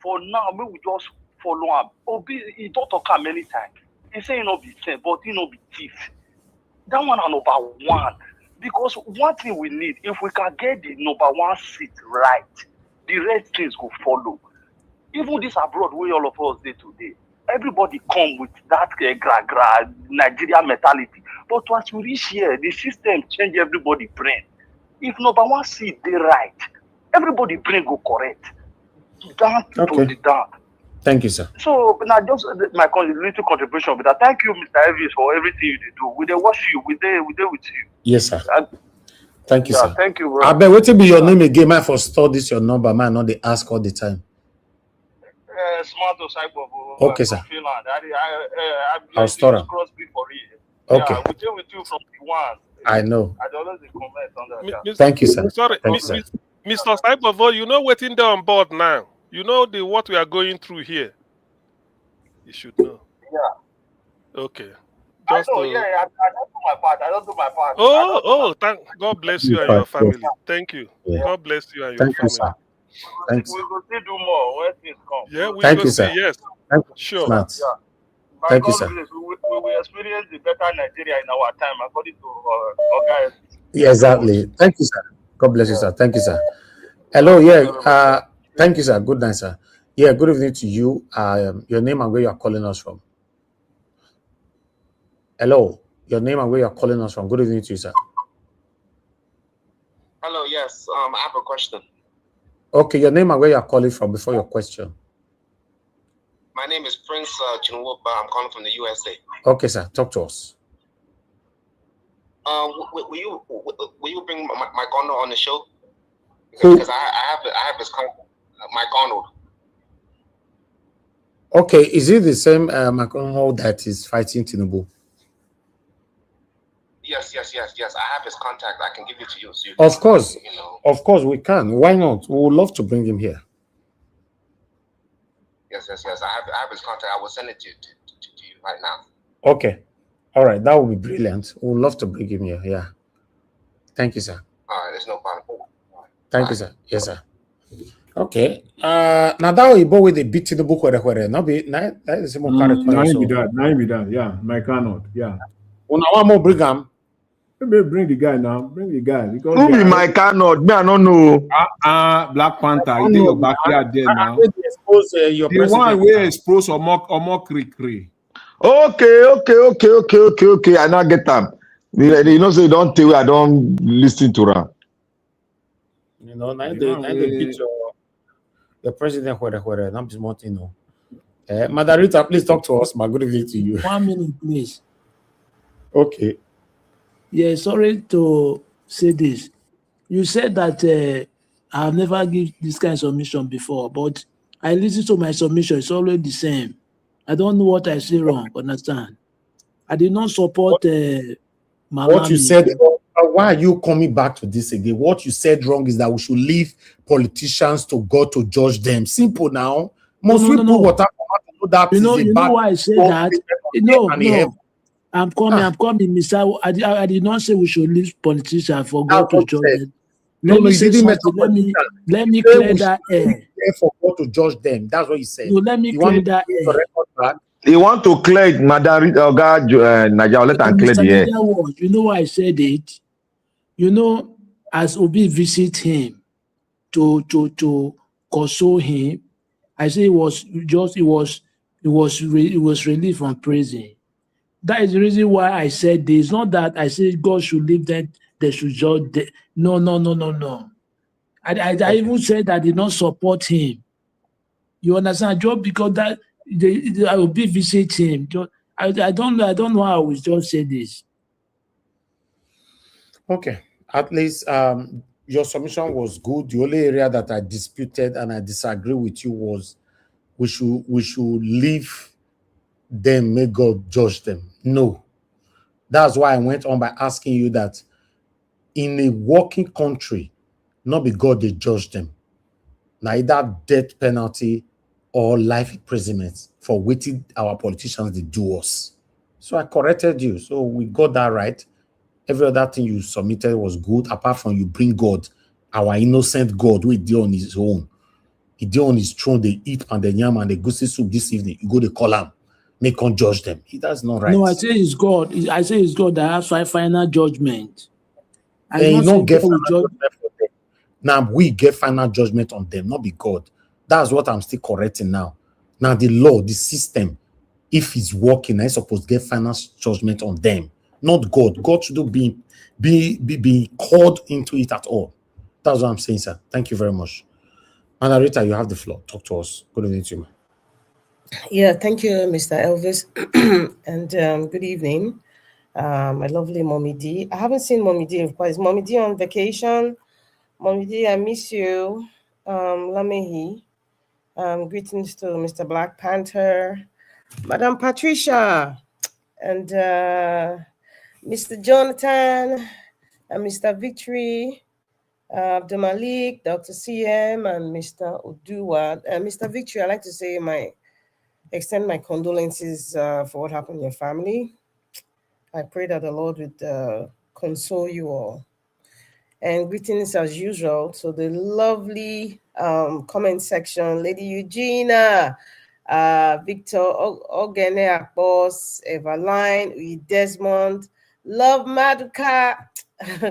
for now. We just follow him. Obi he don't talk many times. He say he no be same, but he no be thief. That one are number one. Because one thing we need, if we can get the number one seat right, the rest things will follow. Even this abroad where all of us did today, everybody come with that Nigeria mentality. But once we reach here, the system change everybody brain. If number one seat they right, everybody brain go correct. Down to the down. Thank you, sir. So now just my little contribution with that. Thank you, Mr. Elvis, for everything you do. We they watch you. We there with you. Yes, sir. Thank you, sir. Thank you, bro. I bet what will be your name again, man? For store this your number, man. Not they ask all the time. Smart Cyber. Okay, sir. Finland. I'll store them. Okay. We deal with you from the one. I know. I always comment on that. Thank you, sir. Sorry, Thank you, sir. Mr. Cyber, you know what's in there on board now. You know what we are going through here. You should know. Yeah. Okay. Just I don't do my part. Thank God bless you and your family. Thank you. Yeah. God bless you and your Thank you, family. sir. Thanks. We will still do more when things come. Yeah, we Thank will you, see. sir. Yes. Thank you. Sure. Smart. Yeah. Thank you, sir. We will experience the better Nigeria in our time, according to our guys. Yeah, exactly. Thank you, sir. God bless you, sir. Thank you, sir. Hello, yeah. Thank you, sir. Good night, sir. Yeah, good evening to you. Your name and where you are calling us from. Hello, your name and where you are calling us from. Good evening to you, sir. Hello, yes. I have a question. Okay, your name and where you are calling from before your question. My name is Prince Chinwoba. I'm calling from the USA. Okay, sir. Talk to us. Will you bring Mike Arnold on the show? Who? Because I have his contact, Mike Arnold. Okay, is it the same Macron that is fighting Tinubu? Yes. I have his contact. I can give it to you. So you Of course, you know. of course we can. Why not? We would love to bring him here. Yes. I have his contact. I will send it to you right now. Okay. All right. That would be brilliant. We would love to bring him here. Yeah. Thank you, sir. All right. There's no problem. Thank you, sir. Yes, sir. Okay. Now that we both with the beat the book where not be that is more correct. Nine be that. Yeah, my cannot. Yeah. Una one more bring him. Maybe bring the guy now. Bring the guy because who be my cannot? Me, I don't know. Black Panther. You did your backyard there now. Expose your the one where expose or more cray. Okay. I now get them. You know, say don't tell me I don't listen to them. You know, now they beat the president where not this month, you know. Madarita, please talk to us. My good evening to you. 1 minute, please. Okay. Yeah, sorry to say this. You said that I have never given this kind of submission before, but I listen to my submission. It's always the same. I don't know what I say wrong. Understand? I did not support Malami. What you said. Why are you coming back to this again? What you said wrong is that we should leave politicians to God to judge them. Simple now. Most people water that you know why I say that? No. I'm coming, Mr. I did not say we should leave politicians for God to judge them. Let me say something. Let me clear that air. For God to judge them. That's what he said. No, let me clear that air. He want to clear it, Madam Naja, let him clear the air. You know why I said it? You know, as Obi visit him to console him, I say it was released from prison. That is the reason why I said this. Not that I say God should leave them, they should judge them. No. I even said I did not support him. You understand? Just because that I will be visit him. I don't know how I will just say this. Okay. At least your submission was good. The only area that I disputed and I disagree with you was we should leave them, may God judge them. No. That's why I went on by asking you that in a working country, not be God they judge them. Neither death penalty or life imprisonment for waiting our politicians they do us. So I corrected you. So we got that right. Every other thing you submitted was good, apart from you bring God, our innocent God, who did on his own. He did on his throne, they eat and the yam and the goosey soup this evening. You go to call him, make on judge them. That's not right. No, I say it's God. I say it's God that has final judgment. And you don't get final judgment for them. Now we get final judgment on them, not be God. That's what I'm still correcting now. Now the law, the system, if it's working, I'm supposed to get final judgment on them. Not God. God shouldn't be called into it at all. That's what I'm saying, sir. Thank you very much. Anna Rita, you have the floor. Talk to us. Good evening to you. Yeah, thank you, Mr. Elvis. And good evening, my lovely Mommy D. I haven't seen Mommy D in quite. Is Mommy D on vacation? Mommy D, I miss you. Lamehi. Greetings to Mr. Black Panther, Madam Patricia, and Mr. Jonathan, and Mr. Victory, Abdul Malik, Dr. CM, and Mr. Oduwa. Mr. Victory, I'd like to say extend my condolences for what happened in your family. I pray that the Lord would console you all. And greetings as usual to the lovely comment section, Lady Eugenia, Victor Ogene Akbos, Evaline, Desmond, Love Maduka,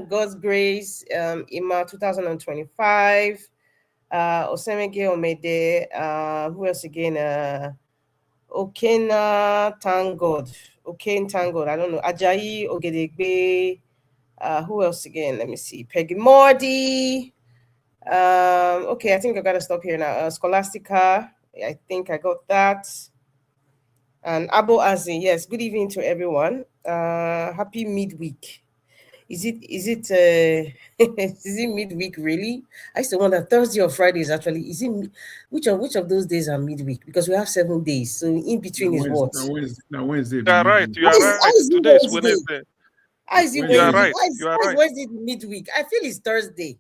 God's Grace, Ima 2025, Osemege Omede, who else again? Okena, thank God. I don't know. Ajayi Ogedegbe. Who else again? Let me see. Peggy Mordy. Okay, I think I gotta stop here now. Scholastica. I think I got that. And Abo Azi. Yes. Good evening to everyone. Happy midweek. Is it is it midweek really? I used to wonder Thursday or Friday is actually. Is it which of those days are midweek? Because we have 7 days, so in between is what? Now Wednesday. You are right. Today is Wednesday. How is it You are Wednesday? right. You are How is right. Wednesday the midweek? I feel it's Thursday.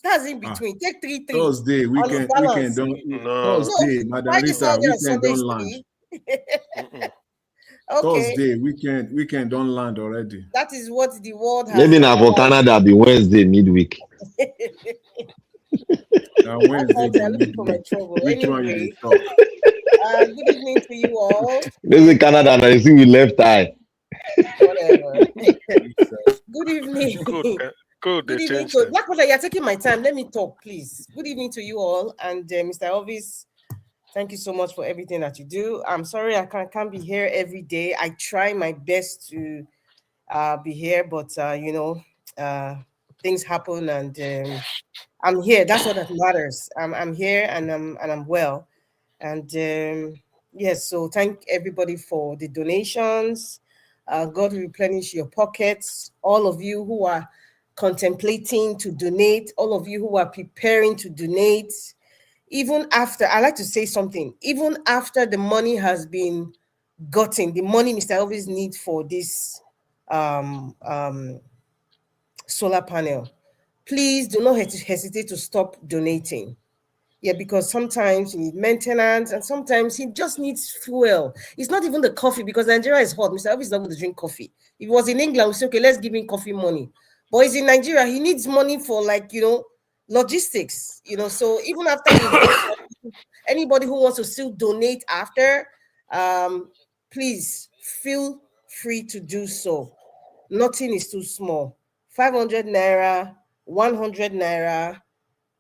That's in between. Take 3-3 Thursday, on the weekend balance. don't No. Thursday, No, Madam Friday, Rita, Saturday, and weekend Sunday is don't land. 3. Okay, Thursday, weekend don't land already. that is what the world has Maybe now for Canada be Wednesday midweek. Now Wednesday, they are looking for my trouble. which one you Anyway, dey talk? good evening to you all. This is Canada now. You see, we left eye. Whatever. Good evening. Code Good they evening changed to them. Black Water. You're taking my time. Let me talk, please. Good evening to you all. And Mr. Elvis, thank you so much for everything that you do. I'm sorry I can't be here every day. I try my best to be here, but you know, things happen, and I'm here. That's what that matters. I'm here, and I'm well. And yes, so thank everybody for the donations. God replenish your pockets. All of you who are contemplating to donate, all of you who are preparing to donate, even after, I like to say something, even after the money has been gotten, the money Mr. Elvis needs for this solar panel, please do not hesitate to stop donating. Yeah, because sometimes you need maintenance and sometimes he just needs fuel. It's not even the coffee because Nigeria is hot. Mr. Elvis is not going to drink coffee. If it was in England, we say, okay, let's give him coffee money. But he's in Nigeria, he needs money for, like, you know, logistics, you know. So even after anybody who wants to still donate after, please feel free to do so. Nothing is too small. 500 naira, 100 naira,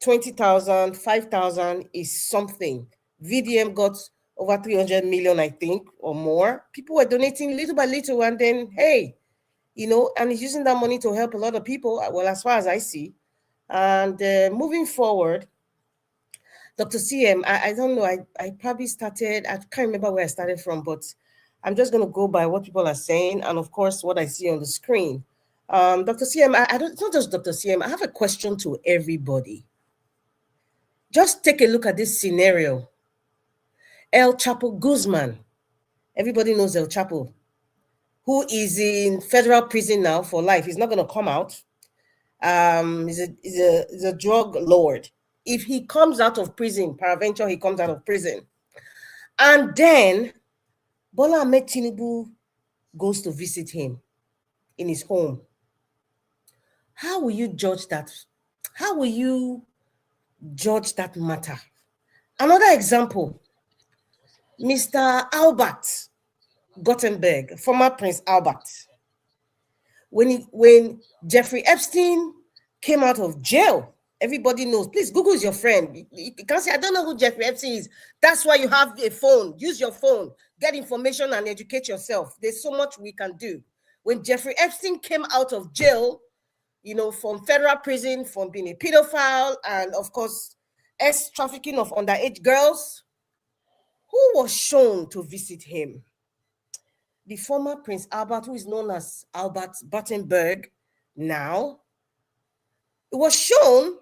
20,000, 5,000 is something. VDM got over 300 million, I think, or more. People were donating little by little, and then, hey, you know, and he's using that money to help a lot of people, well, as far as I see. And moving forward, Dr. CM, I don't know, I probably started, I can't remember where I started from, but I'm just going to go by what people are saying and, of course, what I see on the screen. Dr. CM, I don't, it's not just Dr. CM, I have a question to everybody. Just take a look at this scenario. El Chapo Guzman, everybody knows El Chapo, who is in federal prison now for life. He's not going to come out. He's a drug lord. If he comes out of prison, peradventure he comes out of prison, and then Bola Ahmed Tinubu goes to visit him in his home, how will you judge that? How will you judge that matter? Another example, Mr. Albert Gothenburg, former Prince Albert. When Jeffrey Epstein came out of jail, everybody knows. Please, Google is your friend. You can't say, I don't know who Jeffrey Epstein is. That's why you have a phone. Use your phone. Get information and educate yourself. There's so much we can do. When Jeffrey Epstein came out of jail, you know, from federal prison, from being a pedophile, and of course, trafficking of underage girls, who was shown to visit him? The former Prince Albert, who is known as Albert Battenberg now, it was shown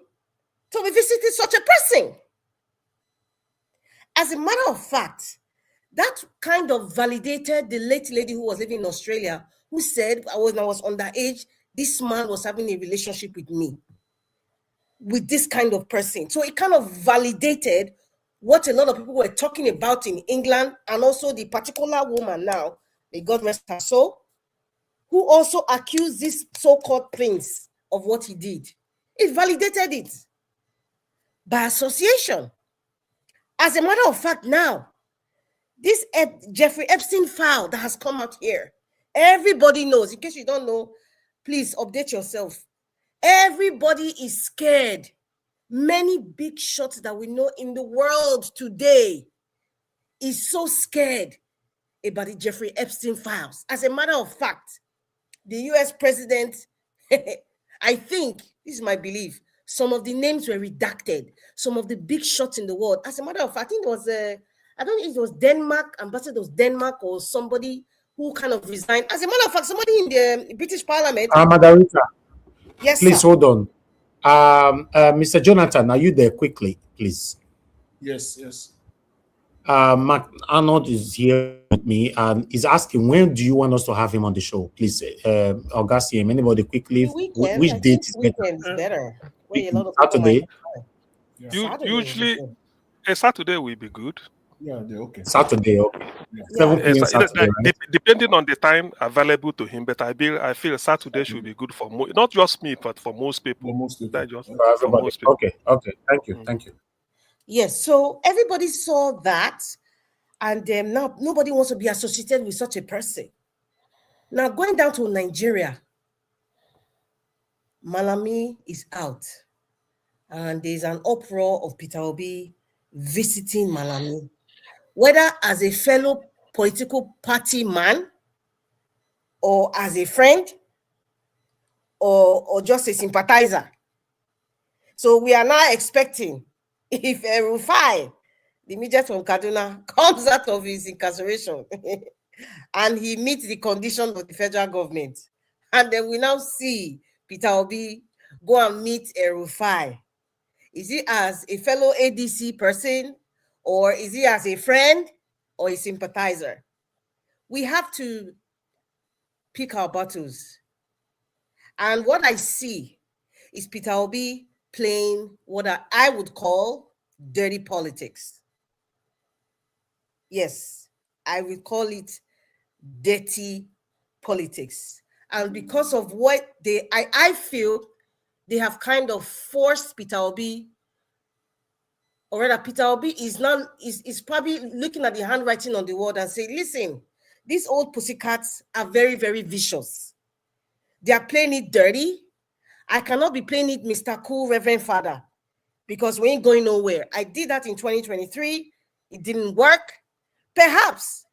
to be visiting such a person. As a matter of fact, that kind of validated the late lady who was living in Australia, who said, when I was underage, this man was having a relationship with me, with this kind of person. So it kind of validated what a lot of people were talking about in England, and also the particular woman now, may God rest her soul, who also accused this so-called prince of what he did. It validated it by association. As a matter of fact, now, this Jeffrey Epstein file that has come out here, everybody knows. In case you don't know, please update yourself. Everybody is scared. Many big shots that we know in the world today is so scared about the Jeffrey Epstein files. As a matter of fact, the US president, I think, this is my belief, some of the names were redacted. Some of the big shots in the world. As a matter of fact, I think it was, I don't know if it was Denmark, ambassador of Denmark, or somebody who kind of resigned. As a matter of fact, somebody in the British Parliament. Margarita, yes, please sir. hold on. Mr. Jonathan, are you there quickly, please? Yes. Mark Arnold is here with me and is asking, when do you want us to have him on the show? Please, Augustine, anybody quickly, The weekend, which I date think is better? weekend is better. Where a lot of people might Saturday? have time. You Saturday will be usually good. a Saturday will be good. Yeah, they're okay. Saturday, okay. Yeah. 7 p.m. Saturday, right? Depending on the time available to him, but I feel Saturday should be good for not just me, but for most people. That's just For for everybody. most people. Okay, okay. Thank you, thank you. Yes, so everybody saw that, and now nobody wants to be associated with such a person. Now, going down to Nigeria, Malami is out, and there's an uproar of Peter Obi visiting Malami, whether as a fellow political party man, or as a friend, or just a sympathizer. So we are now expecting, if Rufai, the immediate from Kaduna, comes out of his incarceration and he meets the condition of the federal government, and then we now see Peter Obi go and meet Rufai. Is he as a fellow ADC person, or is he as a friend or a sympathizer? We have to pick our battles. And what I see is Peter Obi playing what I would call dirty politics. Yes, I will call it dirty politics. And because of what I feel they have kind of forced Peter Obi, or rather Peter Obi is probably looking at the handwriting on the wall and say, listen, these old pussycats are very, very vicious. They are playing it dirty. I cannot be playing it Mr. Cool Reverend Father, because we ain't going nowhere. I did that in 2023. It didn't work. Perhaps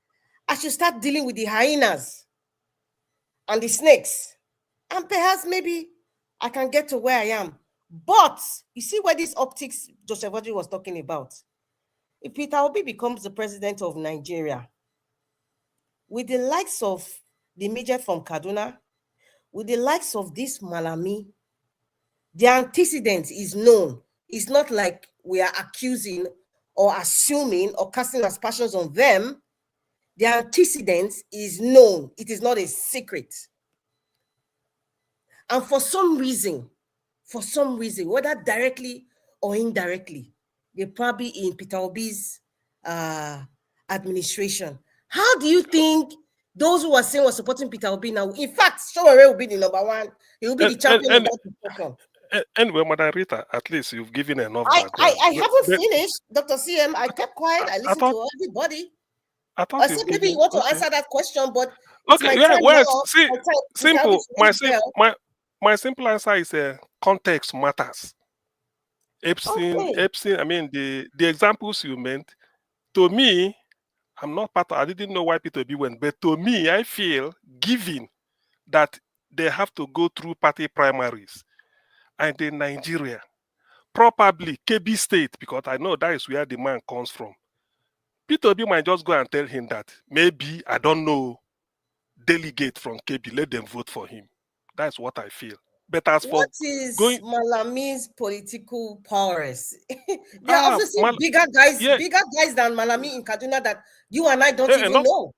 I should start dealing with the hyenas and the snakes, and perhaps maybe I can get to where I am. But you see where this optics Joseph Oji was talking about. If Peter Obi becomes the president of Nigeria, with the likes of the immediate from Kaduna, with the likes of this Malami, the antecedent is known. It's not like we are accusing or assuming or casting aspersions on them. The antecedent is known. It is not a secret. And for some reason, whether directly or indirectly, they're probably in Peter Obi's administration. How do you think those who are saying were supporting Peter Obi now? In fact, Sowore will be the number one. He will be the champion of that discussion. Anyway, Madam Rita, at least you've given enough I background. haven't finished, Dr. CM. I kept quiet. I listened to everybody. I thought I said maybe you want to answer that question, but it's my yeah, time well, now. see, My time, simple. my My simple answer is context matters. Epstein. I mean, the examples you meant. To me, I'm not part of. I didn't know why Peter B went, but to me, I feel given that they have to go through party primaries, and in Nigeria, probably KB State, because I know that is where the man comes from. Peter B might just go and tell him that maybe, I don't know, delegate from KB, let them vote for him. That's what I feel. But as for what is Malami's political powers? There are obviously bigger guys than Malami in Kaduna that you and I don't even know.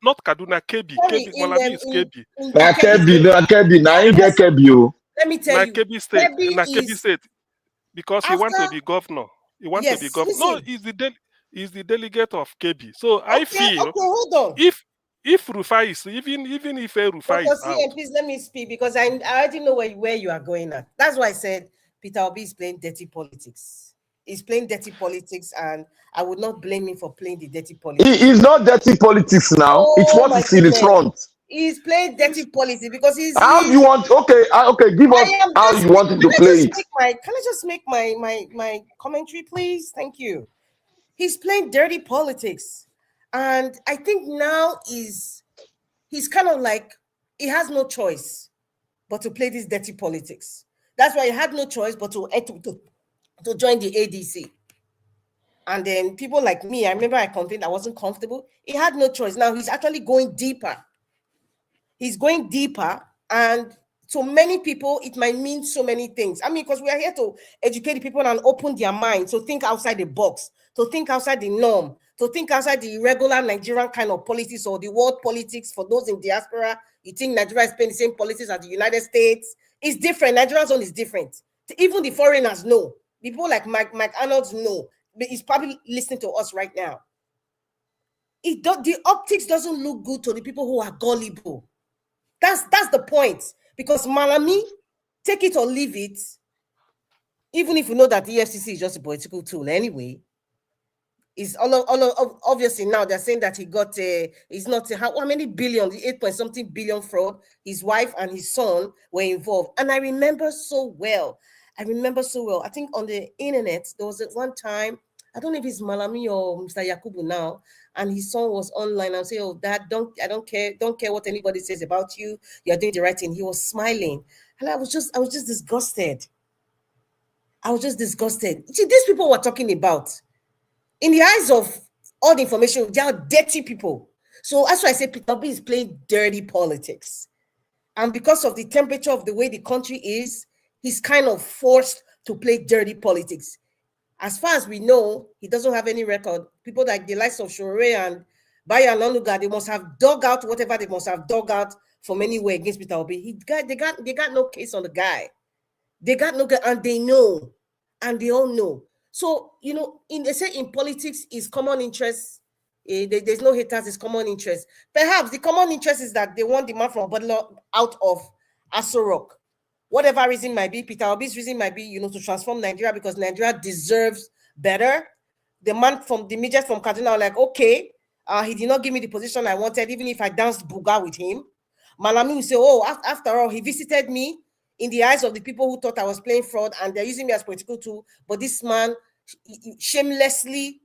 Not Kaduna, KB. Malami is KB. Na KB. Na him get KB. Let me tell you, KB State. KB State. Because he wants to be governor. He wants to be governor. No, he's the delegate of KB. So I feel hold on. If Rufai is even if Rufai is out. Please let me speak, because I already know where you are going at. That's why I said Peter Obi is playing dirty politics. He's playing dirty politics, and I would not blame him for playing the dirty politics. It's not dirty politics now. It's what is in the front. He's playing dirty politics because he's. How do you want? Okay, give us how you wanted to play it. Can I just make my commentary, please? Thank you. He's playing dirty politics. And I think now he's kind of like, he has no choice but to play this dirty politics. That's why he had no choice but to join the ADC. And then people like me, I remember I complained I wasn't comfortable. He had no choice. Now he's actually going deeper. He's going deeper, and to many people, it might mean so many things. I mean, because we are here to educate the people and open their minds, to think outside the box, to think outside the norm, to think outside the regular Nigerian kind of politics or the world politics. For those in diaspora, you think Nigeria is playing the same politics as the United States. It's different. Nigeria's own is different. Even the foreigners know. People like Mike Arnold's know. But he's probably listening to us right now. The optics doesn't look good to the people who are gullible. That's the point. Because Malami, take it or leave it, even if you know that the EFCC is just a political tool anyway, is obviously now they're saying that he got he's not how many billion, 8 point something billion fraud. His wife and his son were involved, and I remember so well. I think on the internet there was one time, I don't know if it's Malami or Mr. Yakubu now, and his son was online and say, "Oh, Dad, I don't care what anybody says about you. You're doing the right thing." He was smiling, and I was just disgusted. See, these people we're talking about, in the eyes of all the information, they are dirty people. So that's why I say Peter Obi is playing dirty politics. And because of the temperature of the way the country is, he's kind of forced to play dirty politics. As far as we know, he doesn't have any record. People like the likes of Sowore and Bayo and Onuga, they must have dug out whatever they must have dug out from anywhere against Peter Obi. They got no case on the guy. They got no, and they know, and they all know. So, they say in politics is common interest. There's no haters, it's common interest. Perhaps the common interest is that they want the man from Badla out of Aso Rock. Whatever reason might be, Peter Obi's reason might be, to transform Nigeria because Nigeria deserves better. The man from the midget from Kaduna are like, okay, he did not give me the position I wanted, even if I danced Buga with him. Malami will say, oh, after all, he visited me in the eyes of the people who thought I was playing fraud and they're using me as political tool. But this man shamelessly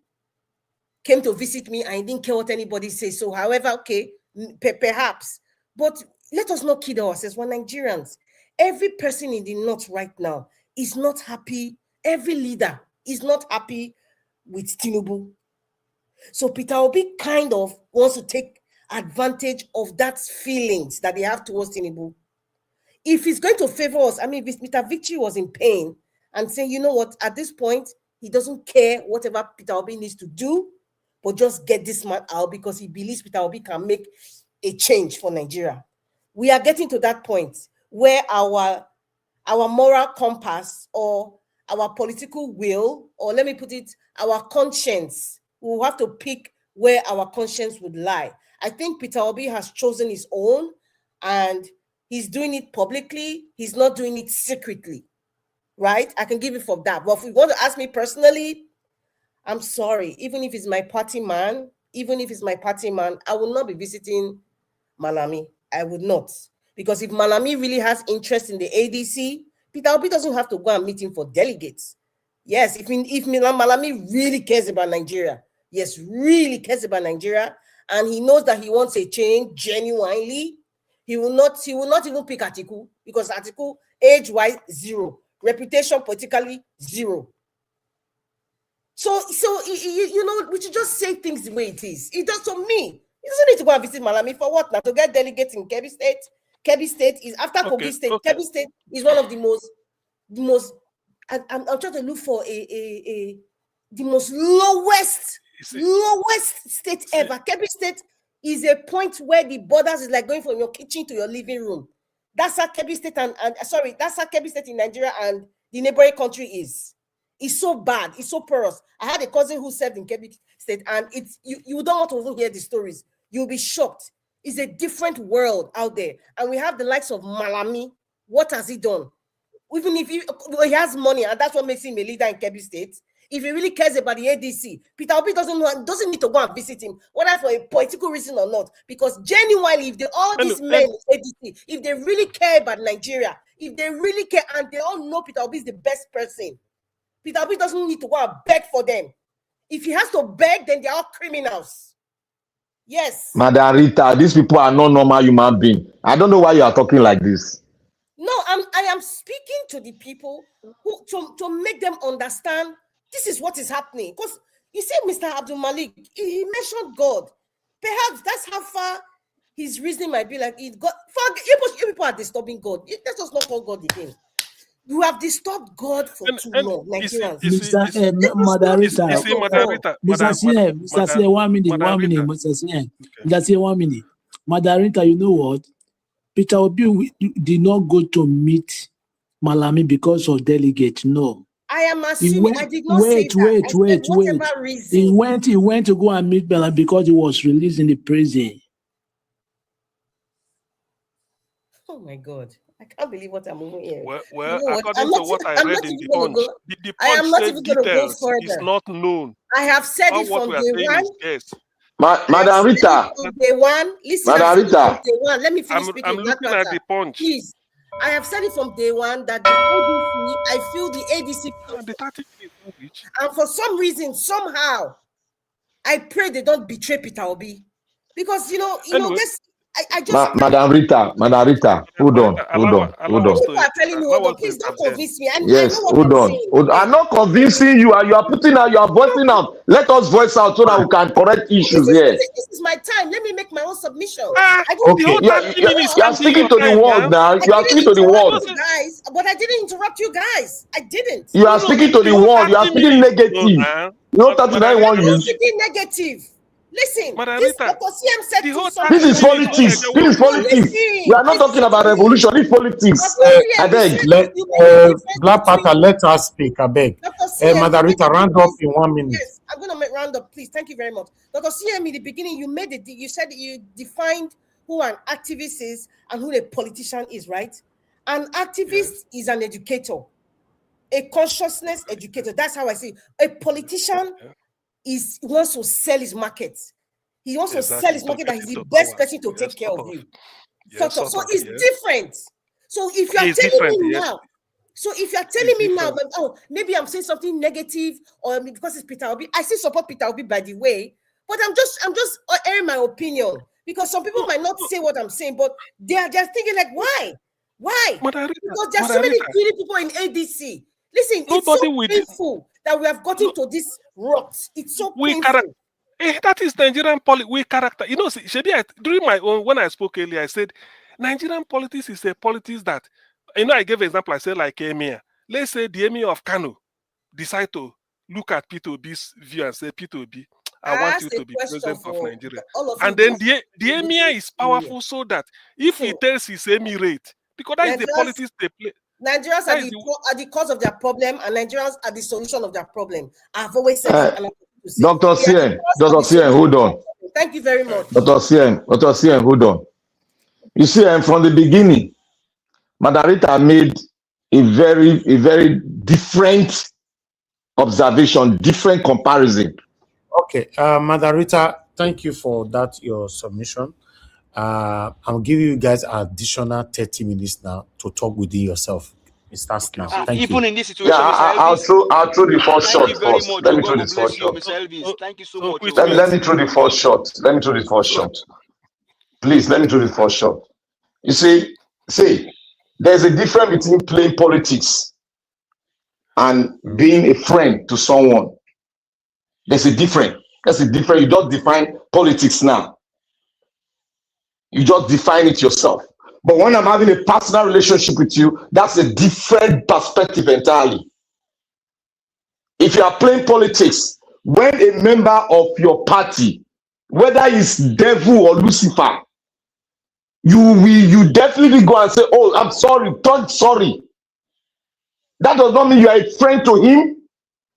came to visit me and he didn't care what anybody says. So, however, okay, perhaps. But let us not kid ourselves. We're Nigerians. Every person in the North right now is not happy. Every leader is not happy with Tinubu. So Peter Obi kind of wants to take advantage of that feelings that they have towards Tinubu. If he's going to favor us, I mean, if Mr. Victory was in pain and saying, you know what, at this point, he doesn't care whatever Peter Obi needs to do, but just get this man out because he believes Peter Obi can make a change for Nigeria. We are getting to that point where our moral compass or our political will, or let me put it, our conscience, we will have to pick where our conscience would lie. I think Peter Obi has chosen his own and he's doing it publicly. He's not doing it secretly, right? I can give it for that. But if you want to ask me personally, I'm sorry. Even if it's my party man, I will not be visiting Malami. I would not. Because if Malami really has interest in the ADC, Peter Obi doesn't have to go and meet him for delegates. Yes, if Malami really cares about Nigeria, really cares about Nigeria, and he knows that he wants a change genuinely, he will not even pick Atiku, because Atiku, age-wise, 0. Reputation, politically, 0. So we should just say things the way it is. It does to me. He doesn't need to go and visit Malami for what now? To get delegates in Kebbi State? Kebbi State is after Kogi State. Okay. Kebbi State is one of the most. I'm trying to look for the most lowest state ever. Kebbi State is a point where the borders is like going from your kitchen to your living room. That's how Kebbi State that's how Kebbi State in Nigeria and the neighboring country is. It's so bad. It's so porous. I had a cousin who served in Kebbi State, and it's you don't want to even hear the stories. You'll be shocked. It's a different world out there. And we have the likes of Malami. What has he done? Even if he has money, and that's what makes him a leader in Kebbi State. If he really cares about the ADC, Peter Obi doesn't need to go and visit him, whether for a political reason or not. Because genuinely, if these men in ADC, if they really care about Nigeria, if they really care, and they all know Peter Obi is the best person, Peter Obi doesn't need to go and beg for them. If he has to beg, then they're all criminals. Yes. Madam Rita, these people are not normal human beings. I don't know why you are talking like this. No, I am speaking to the people who to make them understand this is what is happening. Because you see, Mr. Abdul Malik, he mentioned God. Perhaps that's how far his reasoning might be. Like it. God, you people are disturbing God. Let us not call God again. You have disturbed God for too long, Nigerians. Mr. Madarita, Mr. CM, 1 minute, 1 minute, Mr. CM. Mr. CM, 1 minute. Madarita, you know what? Peter Obi did not go to meet Malami because of delegate. No. I am assuming I did not say that. Wait. Whatever reason. He went to go and meet Malami because he was released in the prison. Oh my God. I can't believe what I'm moving here. Well, you know according to what I read in the Punch, the I am Punch not said even going to go details further. is not known. I have said All it what from we are day saying one. is yes. Madam Rita. From day one. Listen, Madam I've said it Rita. from day one. Let me finish speaking. I'm looking at the Punch. Please. I have said it from day one that the ADC, I feel the ADC, and for some reason, somehow, I pray they don't betray Peter Obi, because you know this. I just Madam Rita, hold on. People are telling me, hold on, please don't convince me. Yes, I know what I'm saying. I'm not convincing you. You are putting out, you are voicing out. Let us voice out so that we can correct issues here. This is my time. Let me make my own submission. Okay. You are speaking to the world now. You are speaking to the world. Guys, but I didn't interrupt you guys. I didn't. You are speaking to the world. You are speaking negative. No, 39 use. Speaking negative. Listen, this Dr. CM said this is politics. This is politics. We are not talking about revolution. This is politics. I beg. Black Panther, let us speak. I beg. Madarita, round up in 1 minute. Yes, I'm going to make round up, please. Thank you very much. Dr. CM, in the beginning, you said that you defined who an activist is and who a politician is, right? An activist is an educator, a consciousness educator. That's how I see it. A politician wants to sell his market. He wants to sell his market that he's the best person to take care of you. So it's different. So if you're telling me now, that, oh, maybe I'm saying something negative, or because it's Peter Obi, I still support Peter Obi, by the way, but I'm just airing my opinion, because some people might not say what I'm saying, but they're thinking like, why? Because there's so many greedy people in ADC. Listen, it's so painful that we have gotten to this rot. It's so painful. That is Nigerian politics. We character. You know, Shebi, during my own, when I spoke earlier, I said Nigerian politics is a politics that, you know, I gave an example. I said like Emir. Let's say the Emir of Kano decide to look at P2B's view and say, P2B, I want you to be president of Nigeria. And then the Emir is powerful so that if he tells his emirate, because that is the politics they play. Nigerians are the cause of their problem, and Nigerians are the solution of their problem. I've always said it. Dr. Cien, hold on. Thank you very much. Dr. Cien, hold on. You see, from the beginning, Madarita made a very different observation, different comparison. Okay, Madarita, thank you for that, your submission. I'll give you guys an additional 30 minutes now to talk within yourself. It starts now. Thank you. Even in this situation, I'll throw the first shot first. Let me throw the first shot. Thank you so much. Let me throw the first shot. Please, let me throw the first shot. You see, there's a difference between playing politics and being a friend to someone. There's a difference. You don't define politics now. You just define it yourself. But when I'm having a personal relationship with you, that's a different perspective entirely. If you are playing politics, when a member of your party, whether it's devil or Lucifer, you definitely go and say, oh, I'm sorry, don't sorry. That does not mean you are a friend to him.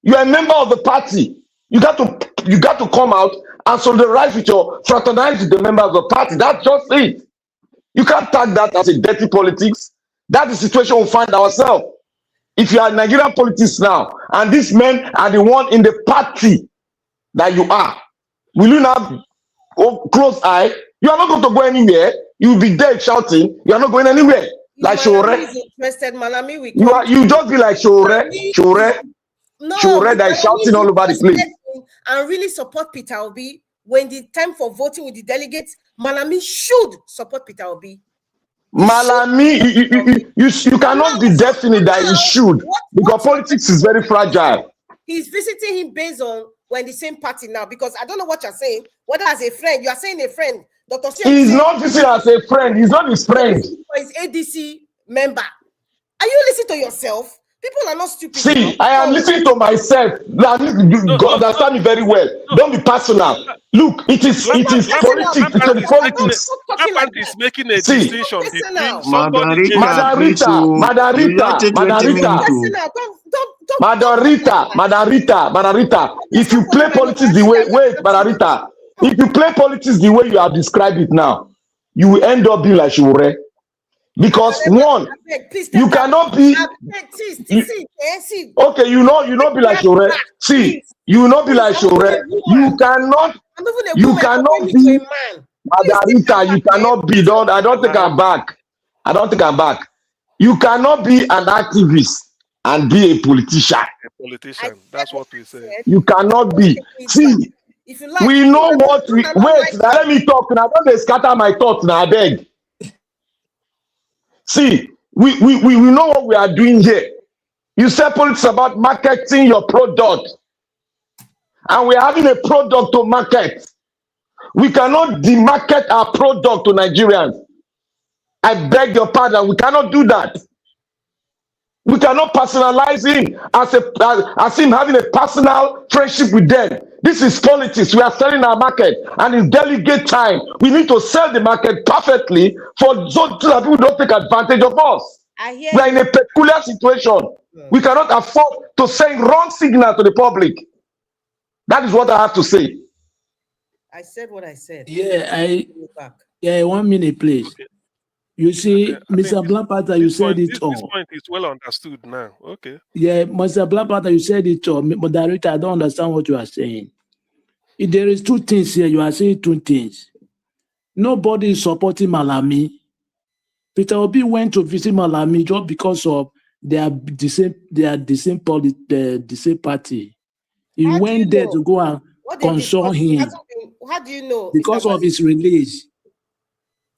You are a member of the party. You got to come out and solidarize with fraternize with the members of the party. That's just it. You can't tag that as a dirty politics. That's the situation we find ourselves. If you are Nigerian politics now, and these men are the one in the party that you are, will you not close eye? You are not going to go anywhere. You will be there shouting. You are not going anywhere. Like Sowore. You just be like Sowore that is shouting all over the place. And really support Peter Obi. When the time for voting with the delegates, Malami should support Peter Obi. Malami, you cannot be definite that he should, because politics is very fragile. He's visiting him based on we're in the same party now, because I don't know what you're saying. Whether as a friend, you are saying a friend. Dr. He's not visiting as a friend. He's not his friend. He's ADC member. Are you listening to yourself? People are not stupid. See, I am listening to myself. Now, you understand me very well. Don't be personal. Look, it is politics. It's a politics. Lampard is making a See, distinction between somebody Madam Rita, if you play politics the way, Madam Rita, if you play politics the way you have described it now, you will end up being like Sowore. Because one, you cannot be. Okay, you know, be like Sowore. See, you will not be like Sowore. You cannot be. Madam Rita, you cannot be. I don't think I'm back. I don't think I'm back. You cannot be an activist and be a politician. A politician. That's what we say. You cannot be. See, we know what we wait. Now let me talk. Now don't scatter my thoughts. Now I beg. See, we know what we are doing here. You say politics about marketing your product, and we are having a product to market. We cannot demarket our product to Nigerians. I beg your pardon. We cannot do that. We cannot personalize him as him having a personal friendship with them. This is politics. We are selling our market, and it's delegate time. We need to sell the market perfectly so that people don't take advantage of us. We are in a peculiar situation. We cannot afford to send wrong signal to the public. That is what I have to say. I said what I said. Yeah, 1 minute, please. Okay. You see, Mr. Blackpanther, you said it all. This point is well understood now. Okay. Yeah, Mr. Blackpanther, you said it all. But Director, I don't understand what you are saying. If there is two things here. You are saying two things. Nobody is supporting Malami. Peter Obi went to visit Malami just because of they are the same party. He went there to go and console him. How do you know? Because of his release.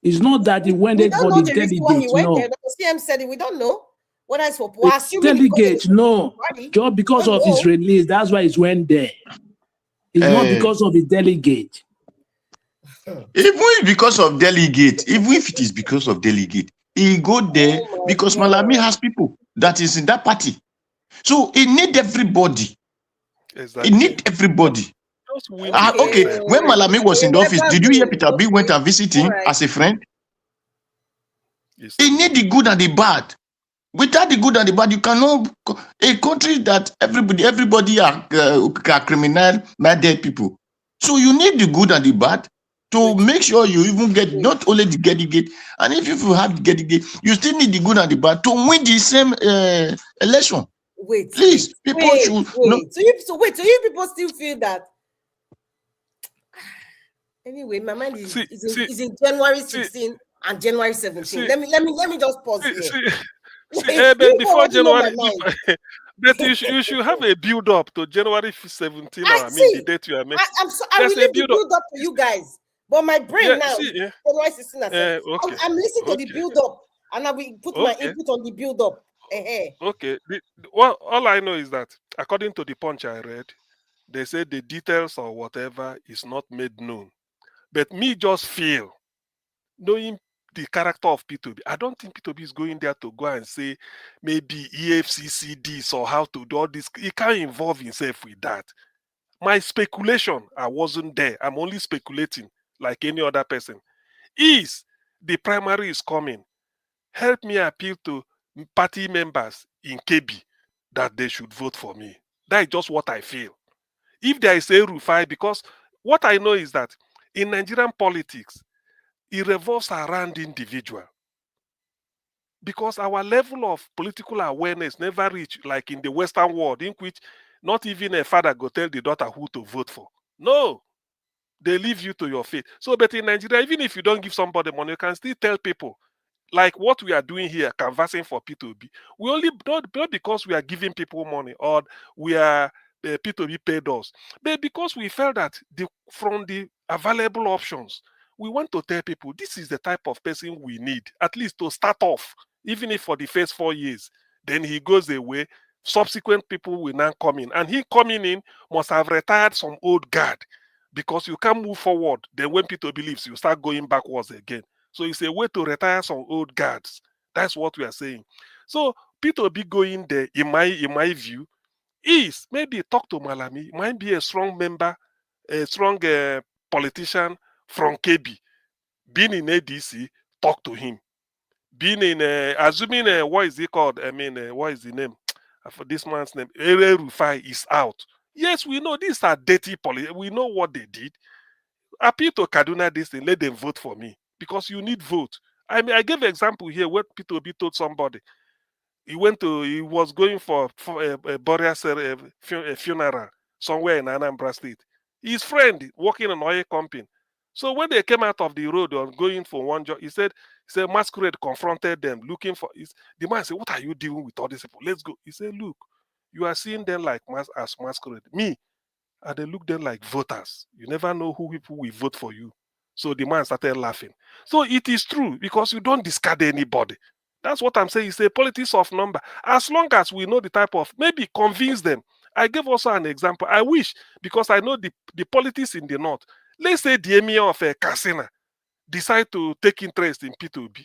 It's not that he went there for the delegate. No. The CM said it. We don't know. What else for? Delegate, no. Just because of his release, that's why he went there. It's not because of the delegate. Even if because of delegate, even if it is because of delegate, he go there because Malami has people that is in that party. So he need everybody. Exactly. He need everybody. Okay, when Malami was in the office, did you hear Peter Obi went and visit him as a friend? Yes. He need the good and the bad. Without the good and the bad, you cannot. A country that everybody are criminal, mad people. So you need the good and the bad to make sure you even get not only the delegate, and if you have the delegate, you still need the good and the bad to win the same election. Please, people should. So you people still feel that? Anyway, my mind is in January 16 and January 17. Let me just pause here. Before January, but you should have a build up to January 17. The date you are making. I will leave the build up to you guys, but my brain now January 16 and 17. Okay. I'm listening to the build up, and I will put my input on the build up. Okay. All I know is that according to the Punch I read, they said the details or whatever is not made known. But me just feel, knowing the character of P2B, I don't think P2B is going there to go and say maybe EFCC this or how to do all this. He can't involve himself with that. My speculation, I wasn't there. I'm only speculating like any other person. Is the primary is coming, help me appeal to party members in KB that they should vote for me. That is just what I feel. If there is a Rufai, because what I know is that in Nigerian politics, it revolves around individual. Because our level of political awareness never reached like in the Western world, in which not even a father go tell the daughter who to vote for. No, they leave you to your fate. So, but in Nigeria, even if you don't give somebody money, you can still tell people, like what we are doing here, canvassing for P2B. We only not because we are giving people money or we are P2B paid us, but because we felt that from the available options, we want to tell people this is the type of person we need, at least to start off, even if for the first 4 years. Then he goes away, subsequent people will now come in. And he coming in must have retired some old guard, because you can't move forward. Then when P2B leaves, you start going backwards again. So it's a way to retire some old guards. That's what we are saying. So Peter be going there, in my view, is maybe talk to Malami, might be a strong member, a strong politician from KB, being in ADC, talk to him. Being in, assuming, what is he called? I mean, what is the name? For this man's name, Ere Rufai is out. Yes, we know these are dirty politics. We know what they did. Appeal to Kaduna this thing, let them vote for me. Because you need vote. I mean, I gave an example here where Peter Obi told somebody. He was going for a burial funeral somewhere in Anambra State. His friend working in an oil company. So when they came out of the road or going for one job, he said masquerade confronted them looking for. The man said, "What are you doing with all these people? Let's go." He said, "Look, you are seeing them like as masquerade. Me, and they look them like voters. You never know who people will vote for you." So the man started laughing. So it is true because you don't discard anybody. That's what I'm saying. It's a politics of number. As long as we know the type of, maybe convince them. I gave also an example. I wish, because I know the politics in the north. Let's say the emir of Katsina decide to take interest in P2B.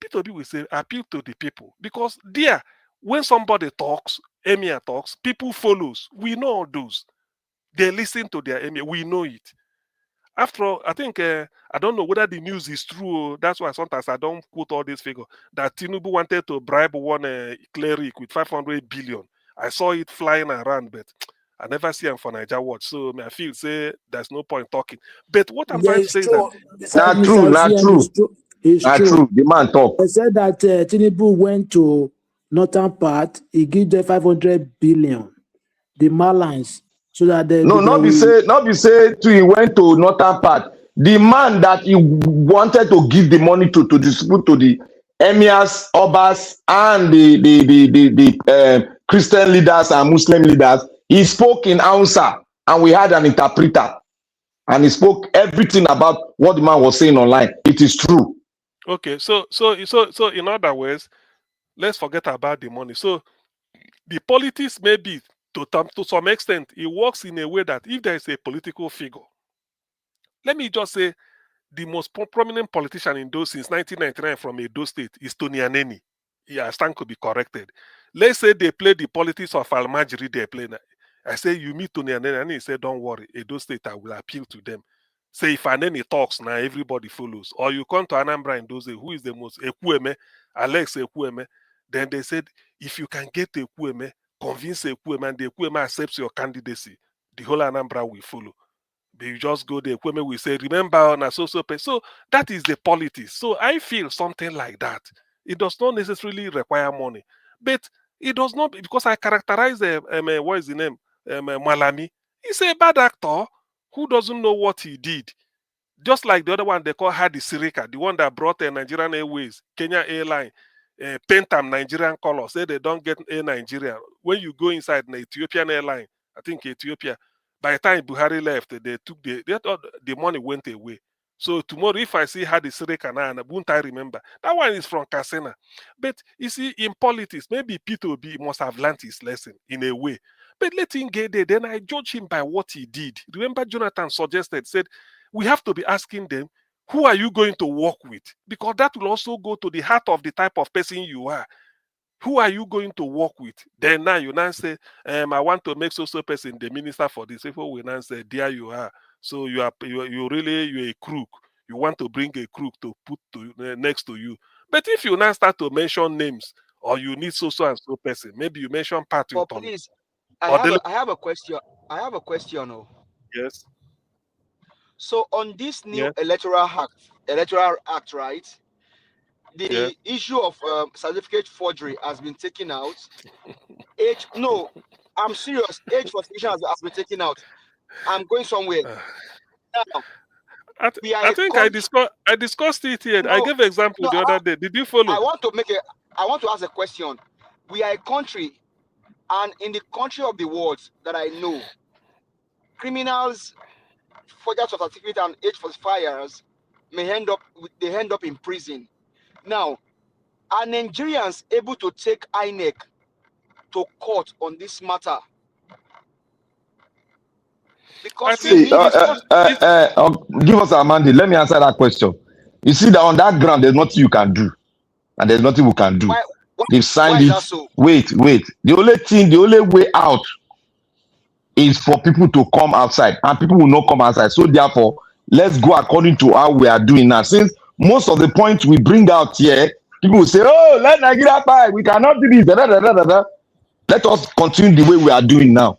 P2B will say, appeal to the people. Because there, when somebody talks, emir talks, people follows. We know all those. They listen to their emir. We know it. After all, I think, I don't know whether the news is true. That's why sometimes I don't quote all these figures. That Tinubu wanted to bribe one cleric with 500 billion. I saw it flying around, but I never see him for Niger Watch. So I feel say there's no point talking. But what I'm trying to say is that Not true, not true. It's Not true. true. The man talk. They said that Tinubu went to northern part. He gave them 500 billion, the Malines, so that they Not be say to he went to northern part. The man that he wanted to give the money to distribute to the emirs, obas, and the Christian leaders and Muslim leaders, he spoke in Hausa, and we had an interpreter, and he spoke everything about what the man was saying online. It is true. Okay, so in other words, let's forget about the money. So the politics maybe to some extent, it works in a way that if there is a political figure, let me just say, the most prominent politician in those since 1999 from Edo State is Tony Aneni. Yeah, I stand could be corrected. Let's say they play the politics of Almajiri, they play. I say, you meet Tony Aneni, and he said, don't worry, Edo State, I will appeal to them. Say, if Aneni talks, now everybody follows. Or you come to Anambra in those days, who is the most? Ekwueme, Alex Ekwueme. Then they said, if you can get Ekwueme, convince Ekwueme, and the Ekwueme accepts your candidacy, the whole Anambra will follow. You just go there, Ekwueme will say, remember on a so that is the politics. So I feel something like that. It does not necessarily require money. But it does not, because I characterize what is the name? Malami. He's a bad actor who doesn't know what he did. Just like the other one they call Hadi Sirika, the one that brought Nigerian Airways, Kenya Airline, Pentam Nigerian color, say they don't get Air Nigeria. When you go inside an Ethiopian airline, I think Ethiopia, by the time Buhari left, they took the money went away. So tomorrow, if I see Hadi Sirika now, won't I remember? That one is from Kasena. But you see, in politics, maybe P2B must have learned his lesson in a way. But let him get there. Then I judge him by what he did. Remember, Jonathan said, we have to be asking them, who are you going to work with? Because that will also go to the heart of the type of person you are. Who are you going to work with? Then now you now say, I want to make so person the minister for this. People will now say, there you are. So you're a crook. You want to bring a crook to put next to you. But if you now start to mention names, or you need so and so person, maybe you mention Patrick. Oh, please, I have a question. Oh. Yes. So on this new electoral act, right? The issue of certificate forgery has been taken out. I'm serious. Age for certification has been taken out. I'm going somewhere. Now, I discussed it here. I gave an example the other day. Did you follow? I want to ask a question. We are a country, and in the country of the world that I know, criminals, forgers of certificate and age falsifiers may end up in prison. Now, are Nigerians able to take INEC to court on this matter? Because give us a mandate. Let me answer that question. You see that on that ground, there's nothing you can do, and there's nothing we can do. They've signed Why is it. that so? Wait. The only way out is for people to come outside, and people will not come outside. So therefore, let's go according to how we are doing now. Since most of the points we bring out here, people will say, "Oh, let Nigeria buy. We cannot do this." Let us continue the way we are doing now,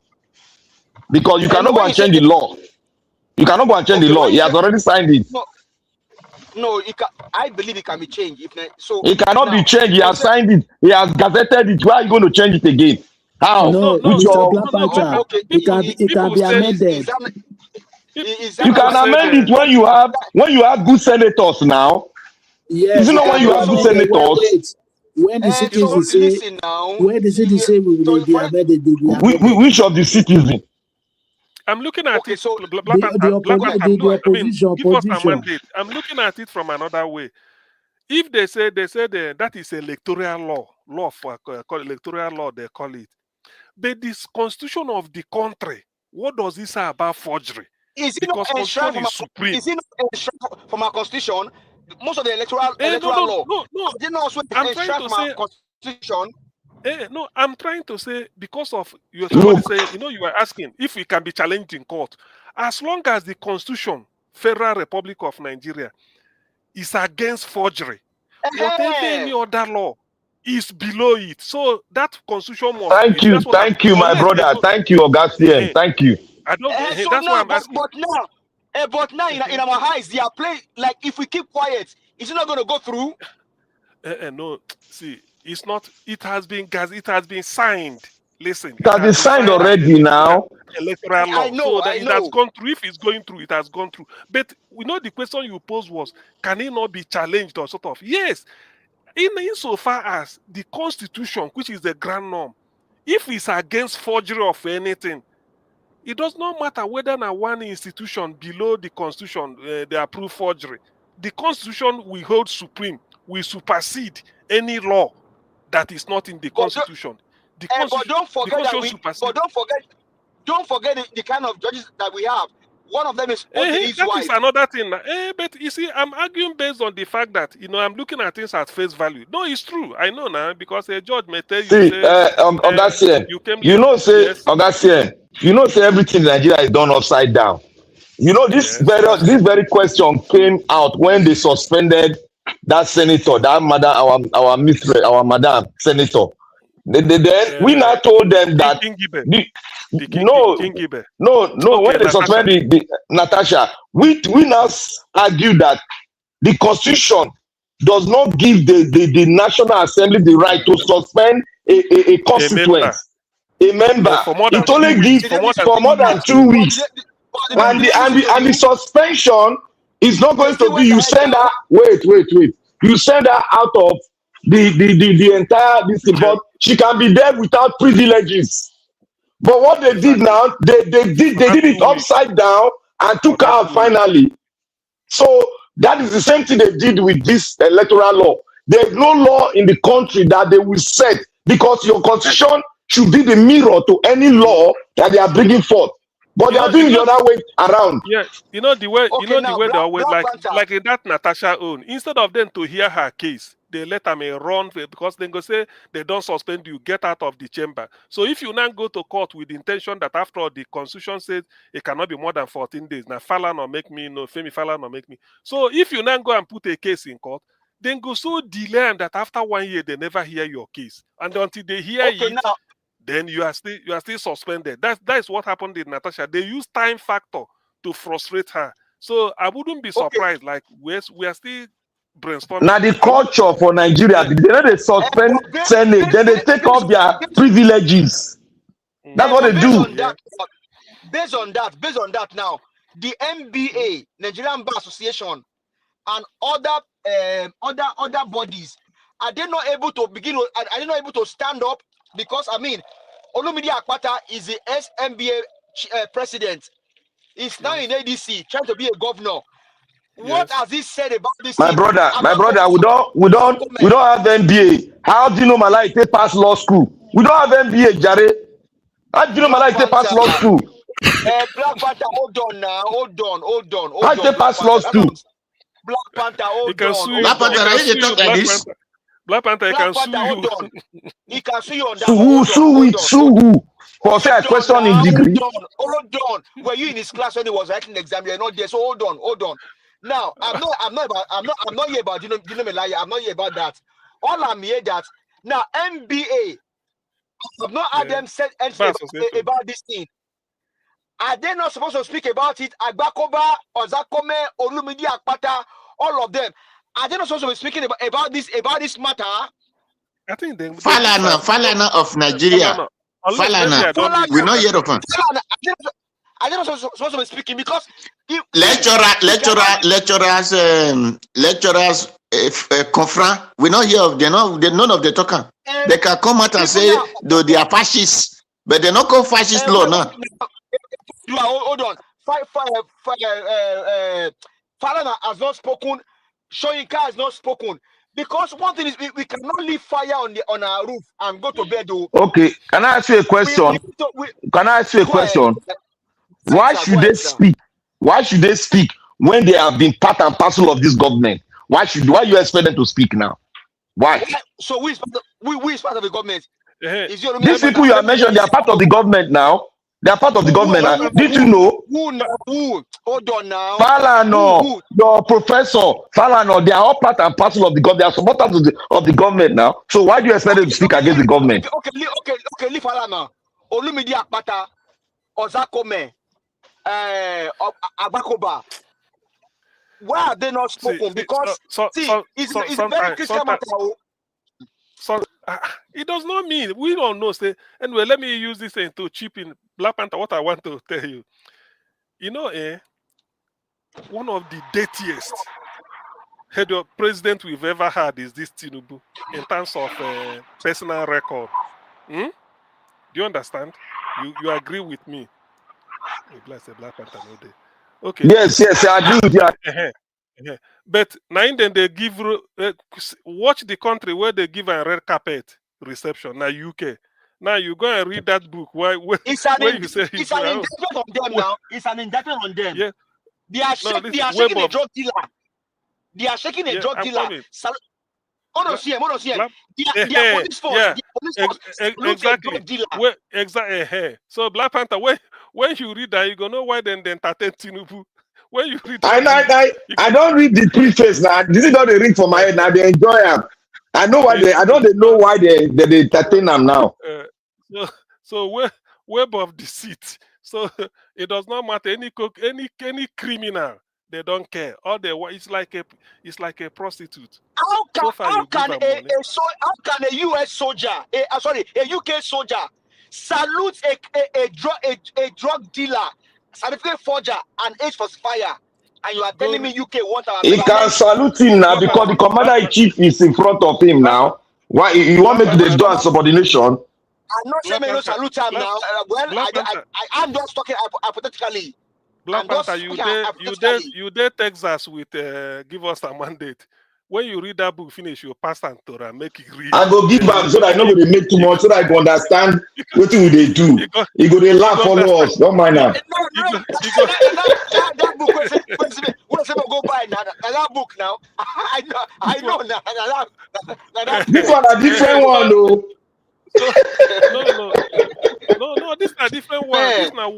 because you And cannot go when and you say change the law. You cannot go and change the okay, law. when He you has say already signed it. no, I believe it can be changed. So It cannot be now, changed. He when you has say signed it. He has gazetted it. Why are you going to change it again? How? No, Which Mr. your Blackpanther, okay, it can be amended. is that you not can why? amend it when you have good senators now. Is Yes, it it not can when be you have good amended. senators? When the citizens So say, listen now. when the citizens say we will be amended, they will be amended. Which of the citizens? I'm looking at it. So Black Panther, The look, I mean, give us a opposition. mandate. I'm looking at it from another way. If they say that is electoral law for electoral law, they call it. But this constitution of the country, what does this say about forgery? Is it Because not enshrined constitution is supreme. Is it not enshrined from our constitution? Most of the electoral law. No. Is it not also I'm trying enshrined to from our say. constitution? No, I'm trying to say because of somebody say, you are asking if we can be challenged in court. As long as the Constitution, Federal Republic of Nigeria, is against forgery, whatever any other law is below it. So that Constitution must Thank win. you, That's what I'm my brother. Thank you, Augustine. Thank you. I don't. So That's now, why I'm asking. but now in our eyes, they are playing like if we keep quiet, is it not going to go through? No, see, it's not. It has been signed. Listen, It has been signed already now. Electoral law. I know, So that I it has know. gone through. If it's going through, it has gone through. But we know the question you posed was, can it not be challenged or sort of? Yes, insofar as the Constitution, which is the grand norm, if it's against forgery of anything, it does not matter whether now one institution below the Constitution they approve forgery. The Constitution we hold supreme. We supersede any law that is not in the Constitution. The But don't forget that don't forget the kind of judges that we have. One of them is Oje's that wife. is another thing. But you see, I'm arguing based on the fact that I'm looking at things at face value. No, it's true. I know now because a judge may tell you. See, Augustine, Augustine, say everything in Nigeria is done upside down. This very question came out when they suspended that senator, that madam, our mistress, our madam senator. We now told them that when they suspended the Natasha, we now argued that the Constitution does not give the National Assembly the right to suspend a constituent, a member. It only gives for more than 2 weeks. And the suspension is not going to be you send her wait. You send her out of the entire this thing, but she can be there without privileges. But what they did now, they did it upside down and took her out finally. So that is the same thing they did with this electoral law. There's no law in the country that they will set, because your constitution should be the mirror to any law that they are bringing forth. But they are doing the other way around. Yeah, the way they always like in that Natasha own. Instead of them to hear her case, they let them run because they go say they don't suspend you, get out of the chamber. So if you now go to court with the intention that after all the Constitution says it cannot be more than 14 days, now Falan or make me, no Femi Falan or make me. So if you now go and put a case in court, then go so delay that after 1 year they never hear your case, and until they hear it. Then you are still suspended. That is what happened in Natasha. They use time factor to frustrate her. So I wouldn't be surprised. Like we are still brainstorming. Now the culture for Nigeria, they don't suspend Senate, then they take off their privileges. That's what they do. Based on that, now the NBA, Nigerian Bar Association, and other bodies, are they not able to are they not able to stand up? Because Olumide Akpata is the ex-NBA president. He's now in ADC, trying to be a governor. What has he said about this? My brother, we don't have MBA. How do you know Malami take pass law school? We don't have MBA, Jare. How do you know Malami take pass law school? Black Panther, hold on now, hold on. How take pass law school? Black Panther, hold on. Black Panther, you talk like this. Black Panther Black can sue Panther, hold you. on. He can sue you on that Sue one. who? Hold on, Sue hold with on. sue who? For say I question in degree. Hold on. Were you in his class when he was writing the exam? You're not there. So hold on. Now, I'm not here about Malaya. I'm not here about that. All I'm here that now NBA. I've not had them said anything about this thing. Are they not supposed to speak about it? Agbakoba, Ozakome, Olumide Akpata, all of them. Are they not supposed to be speaking about this matter? I think they Falana of Nigeria. Falana. We not hear of him. Are they not supposed to be speaking? Because lecturers, confront. We not hear of none of the talking. They can come out and say though they are fascists, but they not call fascist law now. Hold on. Falana has not spoken. Shoyinka has not spoken. Because one thing is we cannot leave fire on our roof and go to bed. Okay, can I ask you a question? Why should they speak? Why should they speak when they have been part and parcel of this government? Why you expect them to speak now? Why? So who is part of the government? These people you have mentioned, they are part of the government now. They are part of the government now. Did you know? Who? Hold on now. Falana, your professor, Falana, they are all part and parcel of the government. They are supporters of the government now. So why do you expect them to speak against the government? Okay, leave Falana. Olumide Akpata, Ozakome, Agbakoba. Why are they not spoken? Because it's a very critical matter. So it does not mean we don't know. Say anyway, let me use this thing to chip in Black Panther. What I want to tell you, one of the dirtiest head of president we've ever had is this Tinubu in terms of personal record. Do you understand? You agree with me? Black Panther no day. Okay. Yes, I agree with you. But now then they give watch the country where they give a red carpet reception. Now UK. Now you go and read that book. It's an indictment on them now. It's an indictment on them. Yeah. They are shaking a drug dealer. They are shaking a drug dealer. Hold on, CM. They are police force. Exactly. Exactly. So Black Panther, when you read that, you go know why then they entertain Tinubu. When you read that, I don't read the preface now. This is not the read for my head now. They enjoy them. I know why they know why they entertain them now. So web of deceit. So it does not matter any criminal. They don't care. All they want it's like a prostitute. How can a US soldier, a UK soldier salute a drug dealer, certificate forger, and age falsifier, and you are telling me UK want our? He can salute him now because the commander-in-chief is in front of him now. Why you want me to do a subordination? I'm not saying me no salute him now. I'm just talking hypothetically. Black Panther, you did Texas with give us a mandate. When you read that book, finish your past and Torah, make it read. I go give back so that I know they make too much, so that I can understand what do they do. You go they laugh follow us. Don't mind that. That book, what's go buy now? That book now. I know now. This one a different one though. No, this is a different one.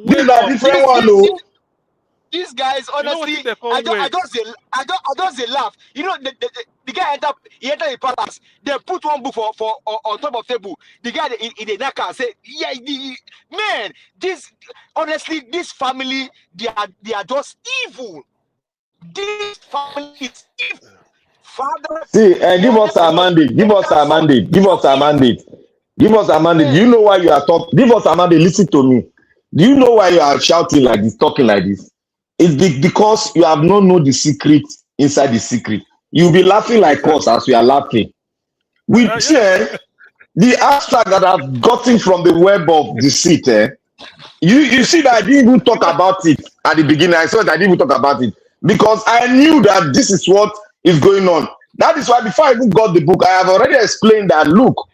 This is a different one though. These guys, honestly, I just laugh. You know, the guy entered the palace. They put one book for on top of the table. The guy in the naka say, "Yeah, man, this family, they are just evil. This family is evil." Father, see, give us our mandate. Give us our mandate. Give us our mandate. Give us our mandate. Do you know why you are talking? Give us our mandate. Listen to me. Do you know why you are shouting like this, talking like this? It's because you have not known the secret inside the secret. You'll be laughing like us as we are laughing. We share the abstract that I've gotten from the web of deceit. You see that I didn't even talk about it at the beginning. I said I didn't even talk about it because I knew that this is what is going on. That is why before I even got the book, I have already explained that, look,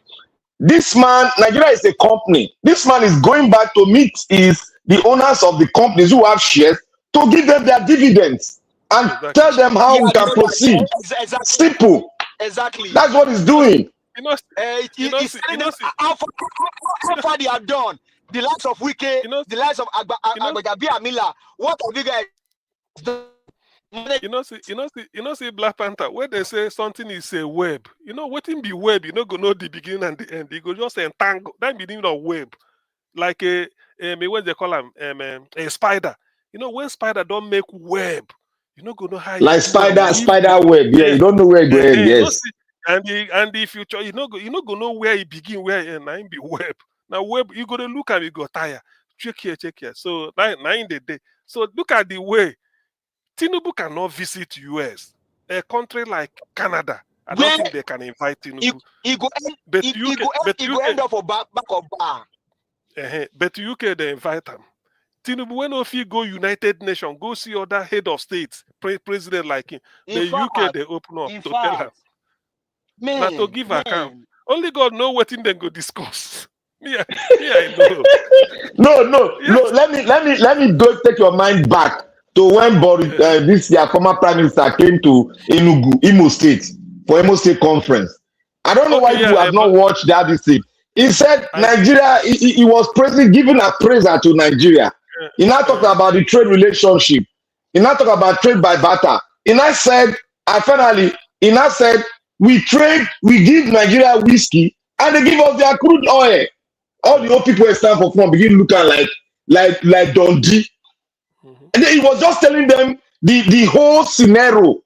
this man, Nigeria is a company. This man is going back to meet the owners of the companies who have shares to give them their dividends and tell them how we can proceed. Exactly. Simple. Exactly. That's what he's doing. He's telling them how far they have done. The likes of Wike, the likes of Agbajabi Amila. What have you guys done? See Black Panther, where they say something is a web. What in be web, go know the beginning and the end. You go just entangle. That beginning of web. Like what they call them, a spider. When spider don't make web, go know how like spider web. Yeah, you don't know where it go end. Yes. And the future, go know where it begin, where it end. Now it be web. Now web, you go to look and you go tire. Check here. So now in the day. So look at the way Tinubu cannot visit US. A country like Canada, I don't think they can invite Tinubu. He go end up for back of bar. But UK they invite him. Tinubu, when if he go United Nations, go see other head of states, president like him. UK they open up to tell him. Not to give account. Only God know what in them go discuss. Me, I No. know. No. Let me go take your mind back to when Boris, this year former prime minister came to Enugu, Imo State, for Imo State conference. I don't know why you have not watched that thing. He said Nigeria, he was giving a praiser to Nigeria. He now talked about the trade relationship. He now talked about trade by barter. He now said, we give Nigeria whiskey and they give us their crude oil. All the old people stand for front begin looking like Dundee. And then he was just telling them the whole scenario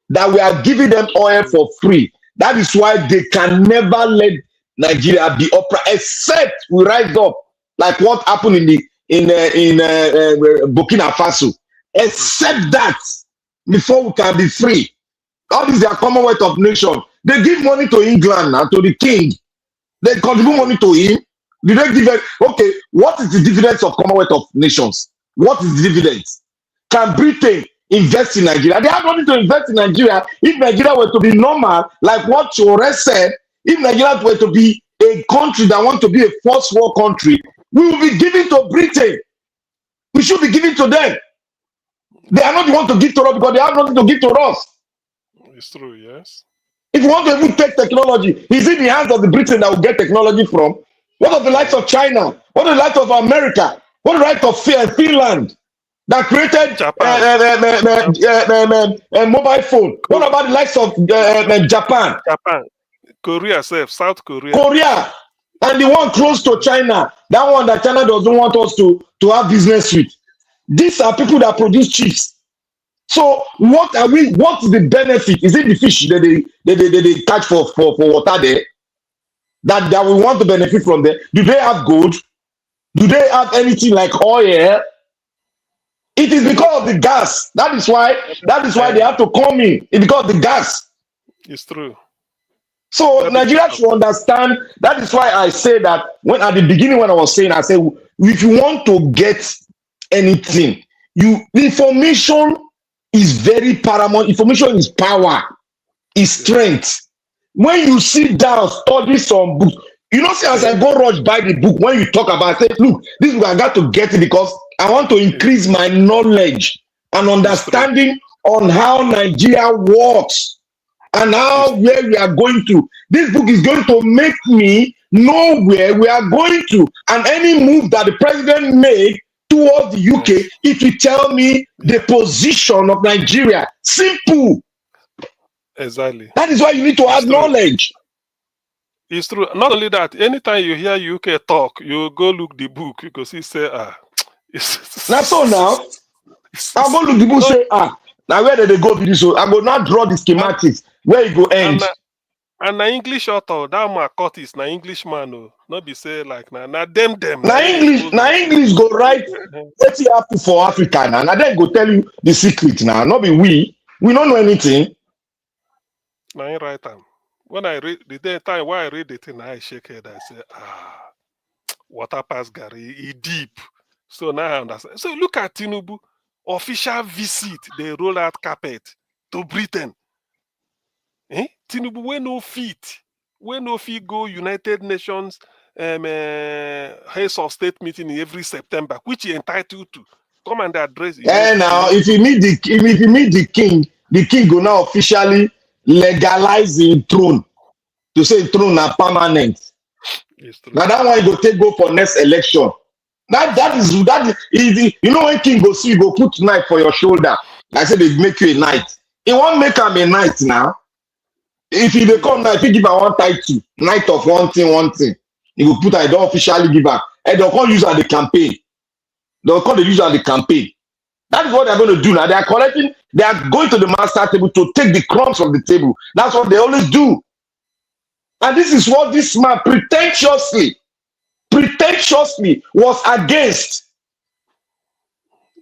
that we are giving them oil for free. That is why they can never let Nigeria be opera, except we rise up like what happened in Burkina Faso. Except that before we can be free. All these are Commonwealth of Nations. They give money to England and to the king. They contribute money to him. Do they give it? Okay, what is the dividends of Commonwealth of Nations? What is the dividends? Can Britain invest in Nigeria? They have money to invest in Nigeria. If Nigeria were to be normal, like what Sowore said, if Nigeria were to be a country that wants to be a first world country, we will be giving to Britain. We should be giving to them. They are not the one to give to us because they have nothing to give to us. It's true, yes. If you want to even take technology, is it the hands of the Britain that will get technology from? What of the likes of China? What of the likes of America? What of the likes of Finland that created mobile phone? What about the likes of Japan? Korea, South Korea. Korea. And the one close to China, that one that China doesn't want us to have business with. These are people that produce chips. So what is the benefit? Is it the fish that they catch for water there? That we want to benefit from there? Do they have gold? Do they have anything like oil? It is because of the gas. That is why they have to come in. It's because of the gas. It's true. So Nigeria should understand. That is why I say that at the beginning when I was saying, I said, if you want to get anything, information is very paramount. Information is power, is strength. When you sit down, study some books, see, as I go rush by the book, when you talk about, I say, look, this book, I got to get it because I want to increase my knowledge and understanding on how Nigeria works and where we are going to. This book is going to make me know where we are going to. And any move that the president made towards the UK, it will tell me the position of Nigeria. Simple. Exactly. That is why you need to have knowledge. It's true. Not only that, anytime you hear UK talk, you go look the book because he say, Not so now. I'll go look the book, say, now where did they go with this? So I will not draw the schematics. Where it go end? And the English author, that man Curtis, na English man, no, not be say like them. Now English go write what you happen for Africa now. Now then go tell you the secret now. Not be we don't know anything. Now I write them. When I read the time why I read the thing, I shake head. I say, water pass Gary, he deep. So now I understand. So look at Tinubu, official visit. They roll out carpet to Britain. Tinubu, we no fit go United Nations heads of state meeting every September, which he entitled to. Come and address. Now if you meet the king, the king will now officially legalize the throne to say throne are permanent. Now that one you go take go for next election. That is easy. You know when king go see you go put knife for your shoulder. I said they make you a knight. He won't make him a knight now. If he dey come now, if he give her one title, knight of one thing, he will put I don't officially give her. And they'll call use at the campaign. They'll call the user at the campaign. That is what they're going to do now. They are collecting, they are going to the master table to take the crumbs from the table. That's what they always do. And this is what this man pretentiously was against.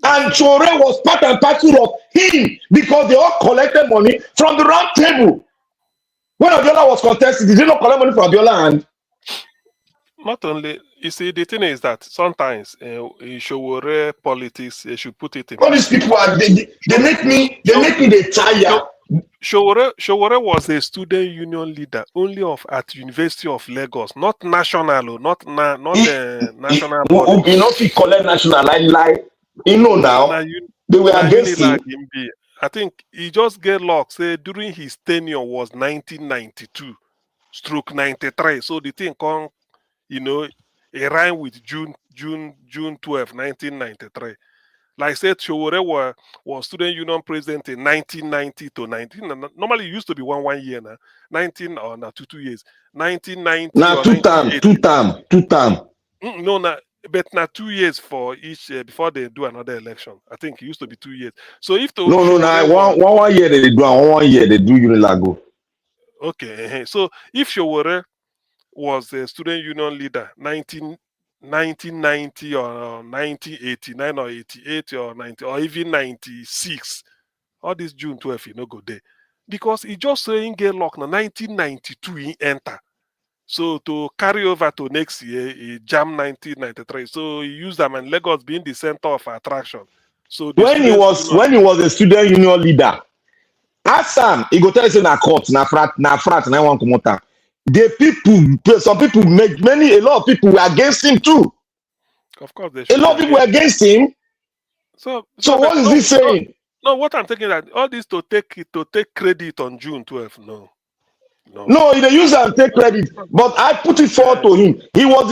And Sowore was part and parcel of him because they all collected money from the round table. When Abiola was contested, did they not collect money from Abiola? And not only, you see, the thing is that sometimes in Sowore politics, they should put it in. All these people are they make me the tire. Sowore was a student union leader only at University of Lagos, not national, not national. You know, if he collect national, you know now they were against him. I think he just get locked. Say during his tenure was 1992, stroke 93. So the thing come, you know, it rhyme with June 12, 1993. Like I said, Sowore was student union president in 1990 to 19. Normally, it used to be one year now. 19 or now 2 years. 1990. Now two term. No, now. But now 2 years for each before they do another election. I think it used to be 2 years. So if the now one year they do, 1 year they do Unilago. Okay, so if Sowore was a student union leader 1990 or 1989 or 88 or 90 or even 96, all this June 12th, you know, go there because he just saying get locked now 1992 he enter. So to carry over to next year, he jam 1993. So he used them and Lagos being the center of attraction. So when he was a student union leader, Assam, he go tell us in a court, na frat, na one comota. The people, some people a lot of people were against him too. Of course, a lot of people were against him. So what is he saying? No, what I'm thinking that all this to take credit on June 12th, no. No, they use and take credit, but I put it forward to him. He was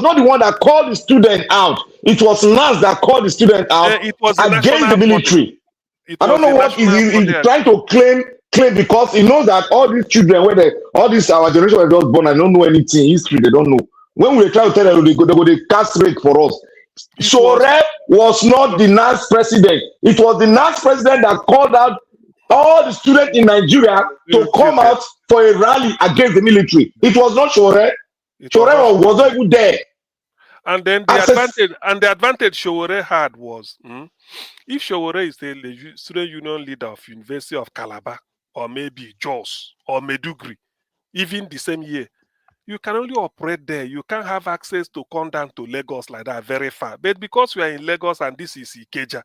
not the one that called the student out. It was NAS that called the student out against the military. I don't know what he's trying to claim because he knows that all these children, all this our generation were just born, I don't know anything history, they don't know. When we try to tell them they go they castrate for us. Sowore was not the NAS president. It was the NAS president that called out all the students in Nigeria to come out for a rally against the military. It was not Sowore. Sowore was not even there. And then the advantage Sowore had was if Sowore is the student union leader of University of Calabar or maybe Jos or Meduguri, even the same year, you can only operate there. You can't have access to come down to Lagos like that very far. But because we are in Lagos and this is Ikeja,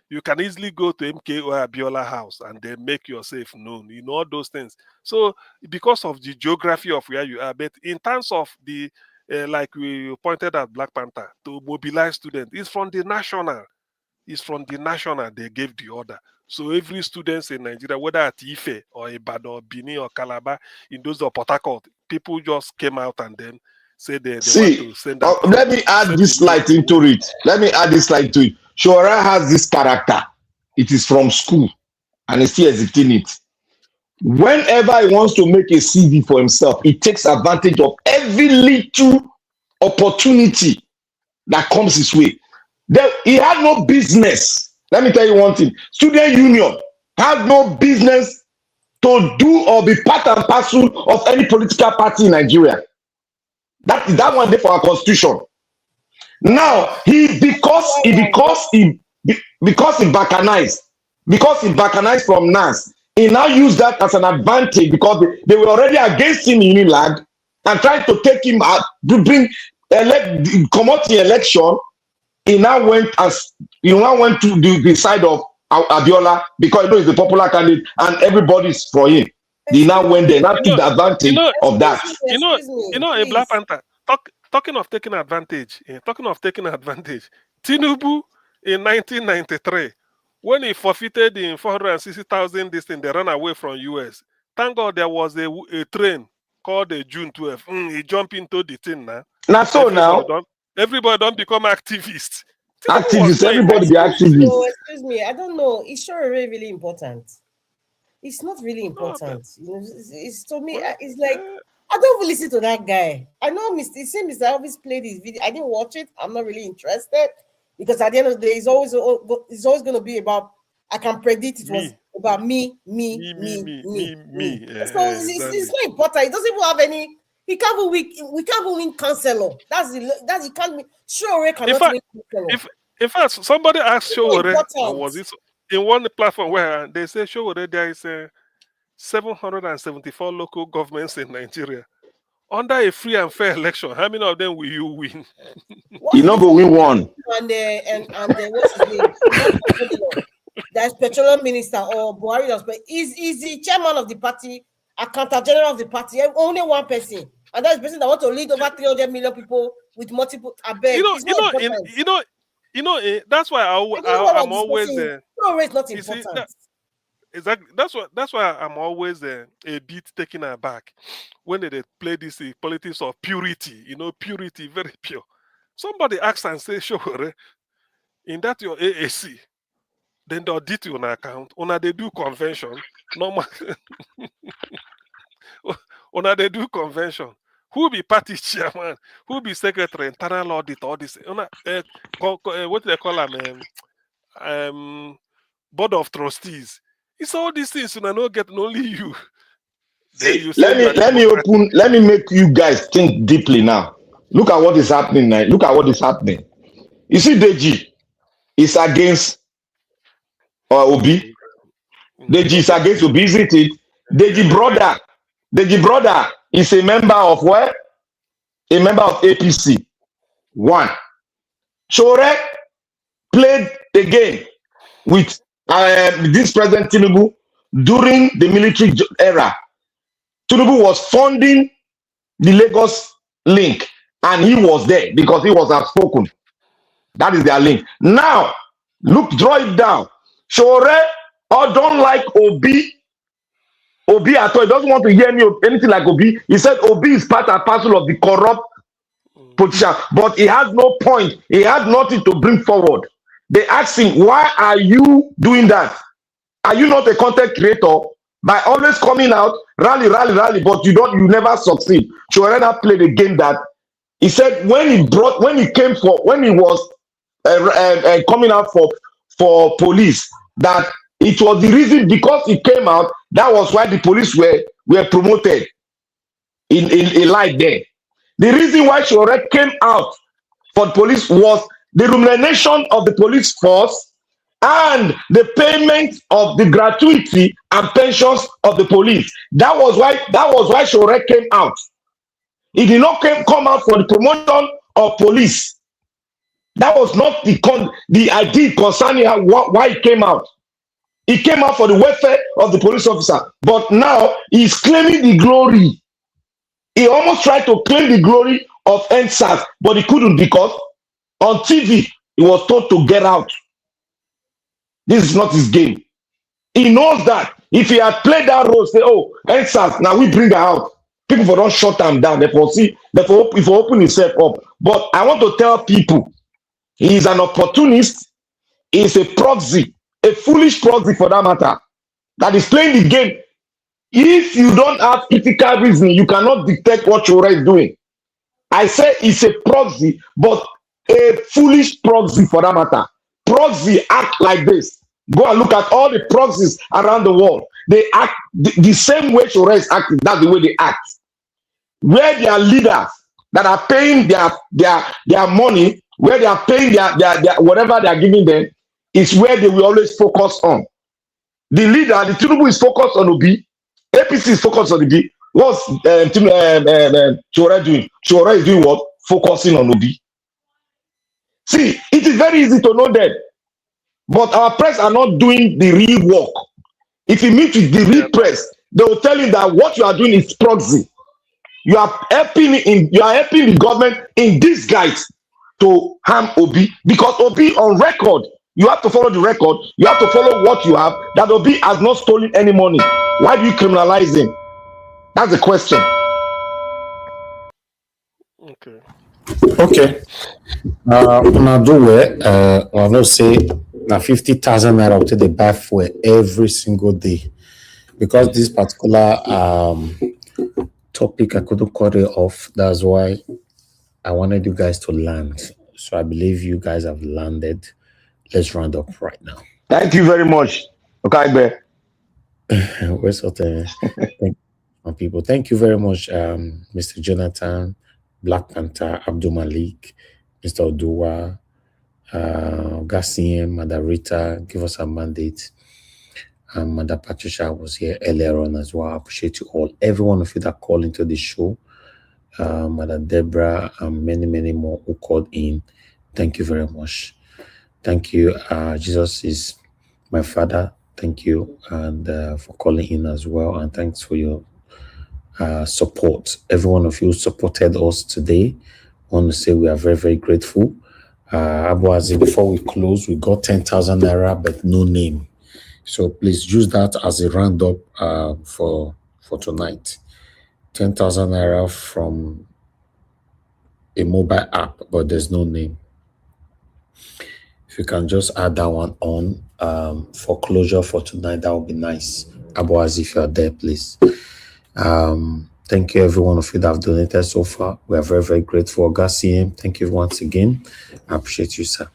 you can easily go to MKO Abiola house and then make yourself known, you know, all those things. So because of the geography of where you are, but in terms of the, like we pointed at Black Panther, to mobilize students, it's from the national. It's from the national they gave the order. So every students in Nigeria, whether at Ife or Ibadan or Benin or Calabar, in those of Port Harcourt, people just came out and then said they want to send out. Let me add this light into it. Sowore has this character. It is from school and he's still executing it. Whenever he wants to make a CV for himself, he takes advantage of every little opportunity that comes his way. He had no business. Let me tell you one thing. Student union has no business to do or be part and parcel of any political party in Nigeria. That one there for our constitution. Now because he balkanized from NAS, he now used that as an advantage because they were already against him in Unilag and trying to take him out to come out the election. He now went to the side of Abiola because he knows he's the popular candidate and everybody's for him. He now went there, now took the advantage of that. In Black Panther, talking of taking advantage, Tinubu in 1993, when he forfeited in 460,000 this thing, they ran away from US. Thank God there was a train called the June 12. He jumped into the thing now. Now so now, Everybody don't become activists. activists, everybody be So, activists. excuse me, I don't know. Is Sowore really important? It's not really important. You know, it's to me, it's like I don't even listen to that guy. I know Mr. Elvis played his video. I didn't watch it. I'm not really interested because at the end of the day, it's always going to be about. I can predict it was about me. Yeah, So it's not important. It doesn't even have any. He can't even we can't even win Councillor. That's he can't win. Sowore cannot win Councillor. In fact, somebody asked Sowore, or was it in one platform where they say Sowore there is 774 local governments in Nigeria. Under a free and fair election, how many of them will you win? You not go win one. And what's his name? That's petroleum minister or Buhari. Is the chairman of the party, accountant general of the party, only one person, and that's the person that want to lead over 300 million people with multiple. That's why I'm always there. No, it's not important. Exactly. That's why I'm always a bit taken aback when they play this politics of purity. Purity, very pure. Somebody asks and say, Sowore, in that your AAC, then they'll audit you on account. They do convention. Normal. They do convention. Who be party chairman? Who be secretary, internal audit, all this? What do they call them? Board of trustees. It's all these things you don't get only you. See, let me make you guys think deeply now. Look at what is happening now. Look at what is happening. You see, Deji is against Obi. Deji is against Obi, isn't it? Deji brother is a member of what? A member of APC. One. Sowore played the game with this President Tinubu during the military era. Tinubu was funding the Lagos link, and he was there because he was outspoken. That is their link. Now, look, draw it down. Sowore don't like Obi at all. He doesn't want to hear anything like Obi. He said Obi is part and parcel of the corrupt politician, but he has no point. He had nothing to bring forward. They asked him, why are you doing that? Are you not a content creator? By always coming out, rally, but you never succeed. Sowore played a game that he said when he was coming out for police, that it was the reason because he came out, that was why the police were promoted in light there. The reason why Sowore came out for the police was the remuneration of the police force and the payment of the gratuity and pensions of the police. That was why Sowore came out. He did not come out for the promotion of police. That was not the idea concerning why he came out. He came out for the welfare of the police officer. But now he's claiming the glory. He almost tried to claim the glory of NSAS, but he couldn't because on TV he was told to get out. This is not his game. He knows that if he had played that role, say, oh, NSAS, now we bring her out. People don't shut him down. Therefore, open himself up. But I want to tell people, he is an opportunist. He is a proxy, a foolish proxy for that matter, that is playing the game. If you don't have critical reasoning, you cannot detect what Sowore is doing. I say it's a proxy, but a foolish proxy for that matter. Proxy act like this. Go and look at all the proxies around the world. They act the same way Sowore is acting. That's the way they act. Where their leaders that are paying their money, where they are paying their whatever they are giving them, is where they will always focus on. The leader, the Tinubu is focused on Obi. APC is focused on Obi. What's Sowore doing? Sowore is doing what? Focusing on Obi. See, it is very easy to know that. But our press are not doing the real work. If you meet with the real press, they will tell you that what you are doing is proxy. You are helping the government in disguise to harm Obi, because Obi on record, you have to follow the record, you have to follow what you have, that Obi has not stolen any money. Why do you criminalize him? That's the question. Okay. Okay. Now do it. Well, let's say now 50,000 naira to the buy for every single day, because this particular topic I couldn't cut it off. That's why I wanted you guys to land. So I believe you guys have landed. Let's round up right now. Thank you very much. Okay, bear. We're sort of people. Thank you very much, Mr. Jonathan, Black Panther, Abdul Malik, Mr. Odua, Gassiem, Mother Rita, give us a mandate. Mother Patricia was here earlier on as well. I appreciate you all. Every one of you that called into the show, Mother Deborah, and many more who called in. Thank you very much. Thank you. Jesus is my father. Thank you, and for calling in as well. And thanks for your support. Every one of you supported us today. I want to say we are very grateful. Abuazi, before we close, we got 10,000 naira, but no name. So please use that as a roundup for tonight. 10,000 naira from a mobile app, but there's no name. If you can just add that one on for closure for tonight, that would be nice. Abuazi, if you are there, please. Thank you, every one of you that have donated so far. We are very grateful. Gassiem, thank you once again. I appreciate you, sir.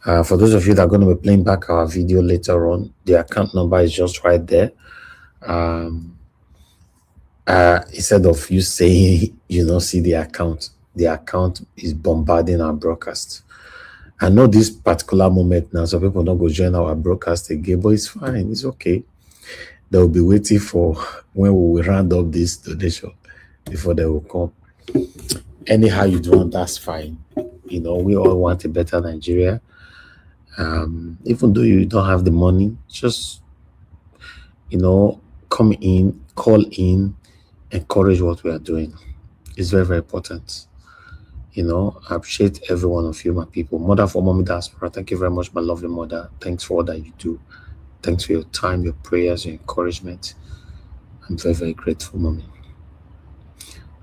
For those of you that are going to be playing back our video later on, the account number is just right there. Instead of you saying you don't see the account is bombarding our broadcast. I know this particular moment now, so people don't go join our broadcast again, but it's fine. It's okay. They will be waiting for when we will round up this donation before they will come. Anyhow you do want, that's fine. You know, we all want a better Nigeria. Even though you don't have the money, just, you know, come in, call in, encourage what we are doing. It's very important. You know, I appreciate every one of you, my people. Mother for Mommy Diaspora, thank you very much, my lovely mother. Thanks for all that you do. Thanks for your time, your prayers, your encouragement. I'm very grateful, Mommy.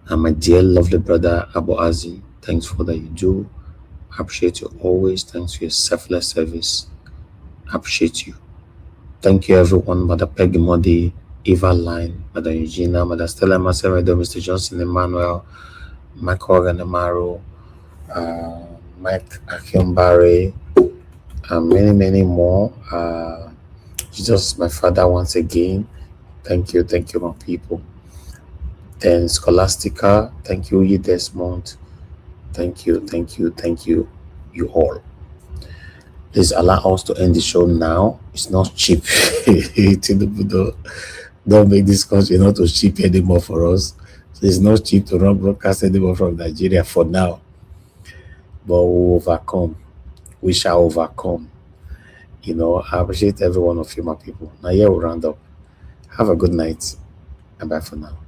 And my dear, lovely brother, Abu Azi, thanks for all that you do. I appreciate you always. Thanks for your selfless service. I appreciate you. Thank you, everyone. Mother Peggy Modi, Eva Line, Mother Eugenia, Mother Stella Maseredo, Mr. Johnson Emmanuel, Mike Hogan Amaro, Mike Akiombare, and many more. Jesus, my father, once again. Thank you, my people. Then Scholastica, thank you, you Desmond. Thank you, you all. Please allow us to end the show now. It's not cheap. Tinubu, don't make this country not too cheap anymore for us. So it's not cheap to run broadcast anymore from Nigeria for now. But we'll overcome. We shall overcome. You know, I appreciate every one of you, my people. Now here we'll round up. Have a good night and bye for now.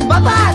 Baba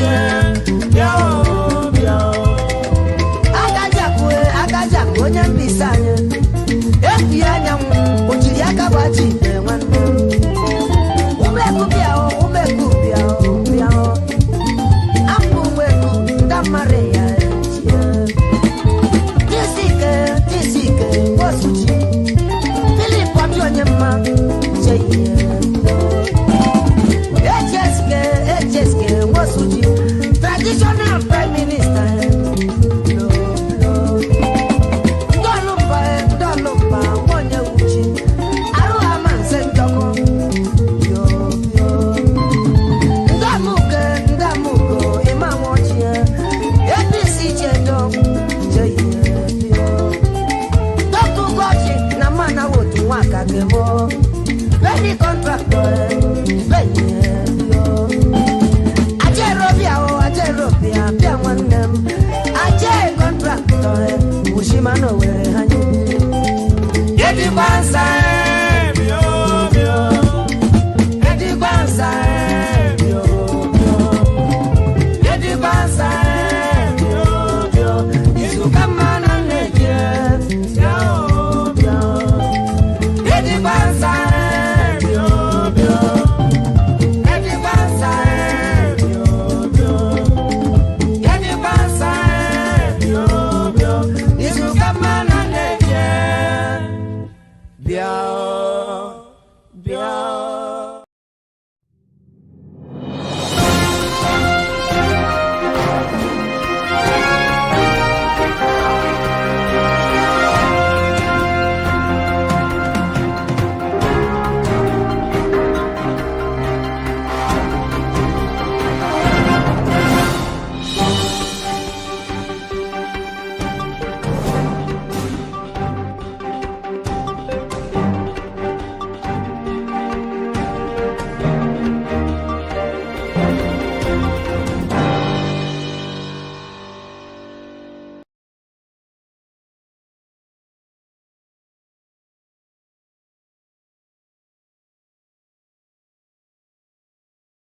Yeah.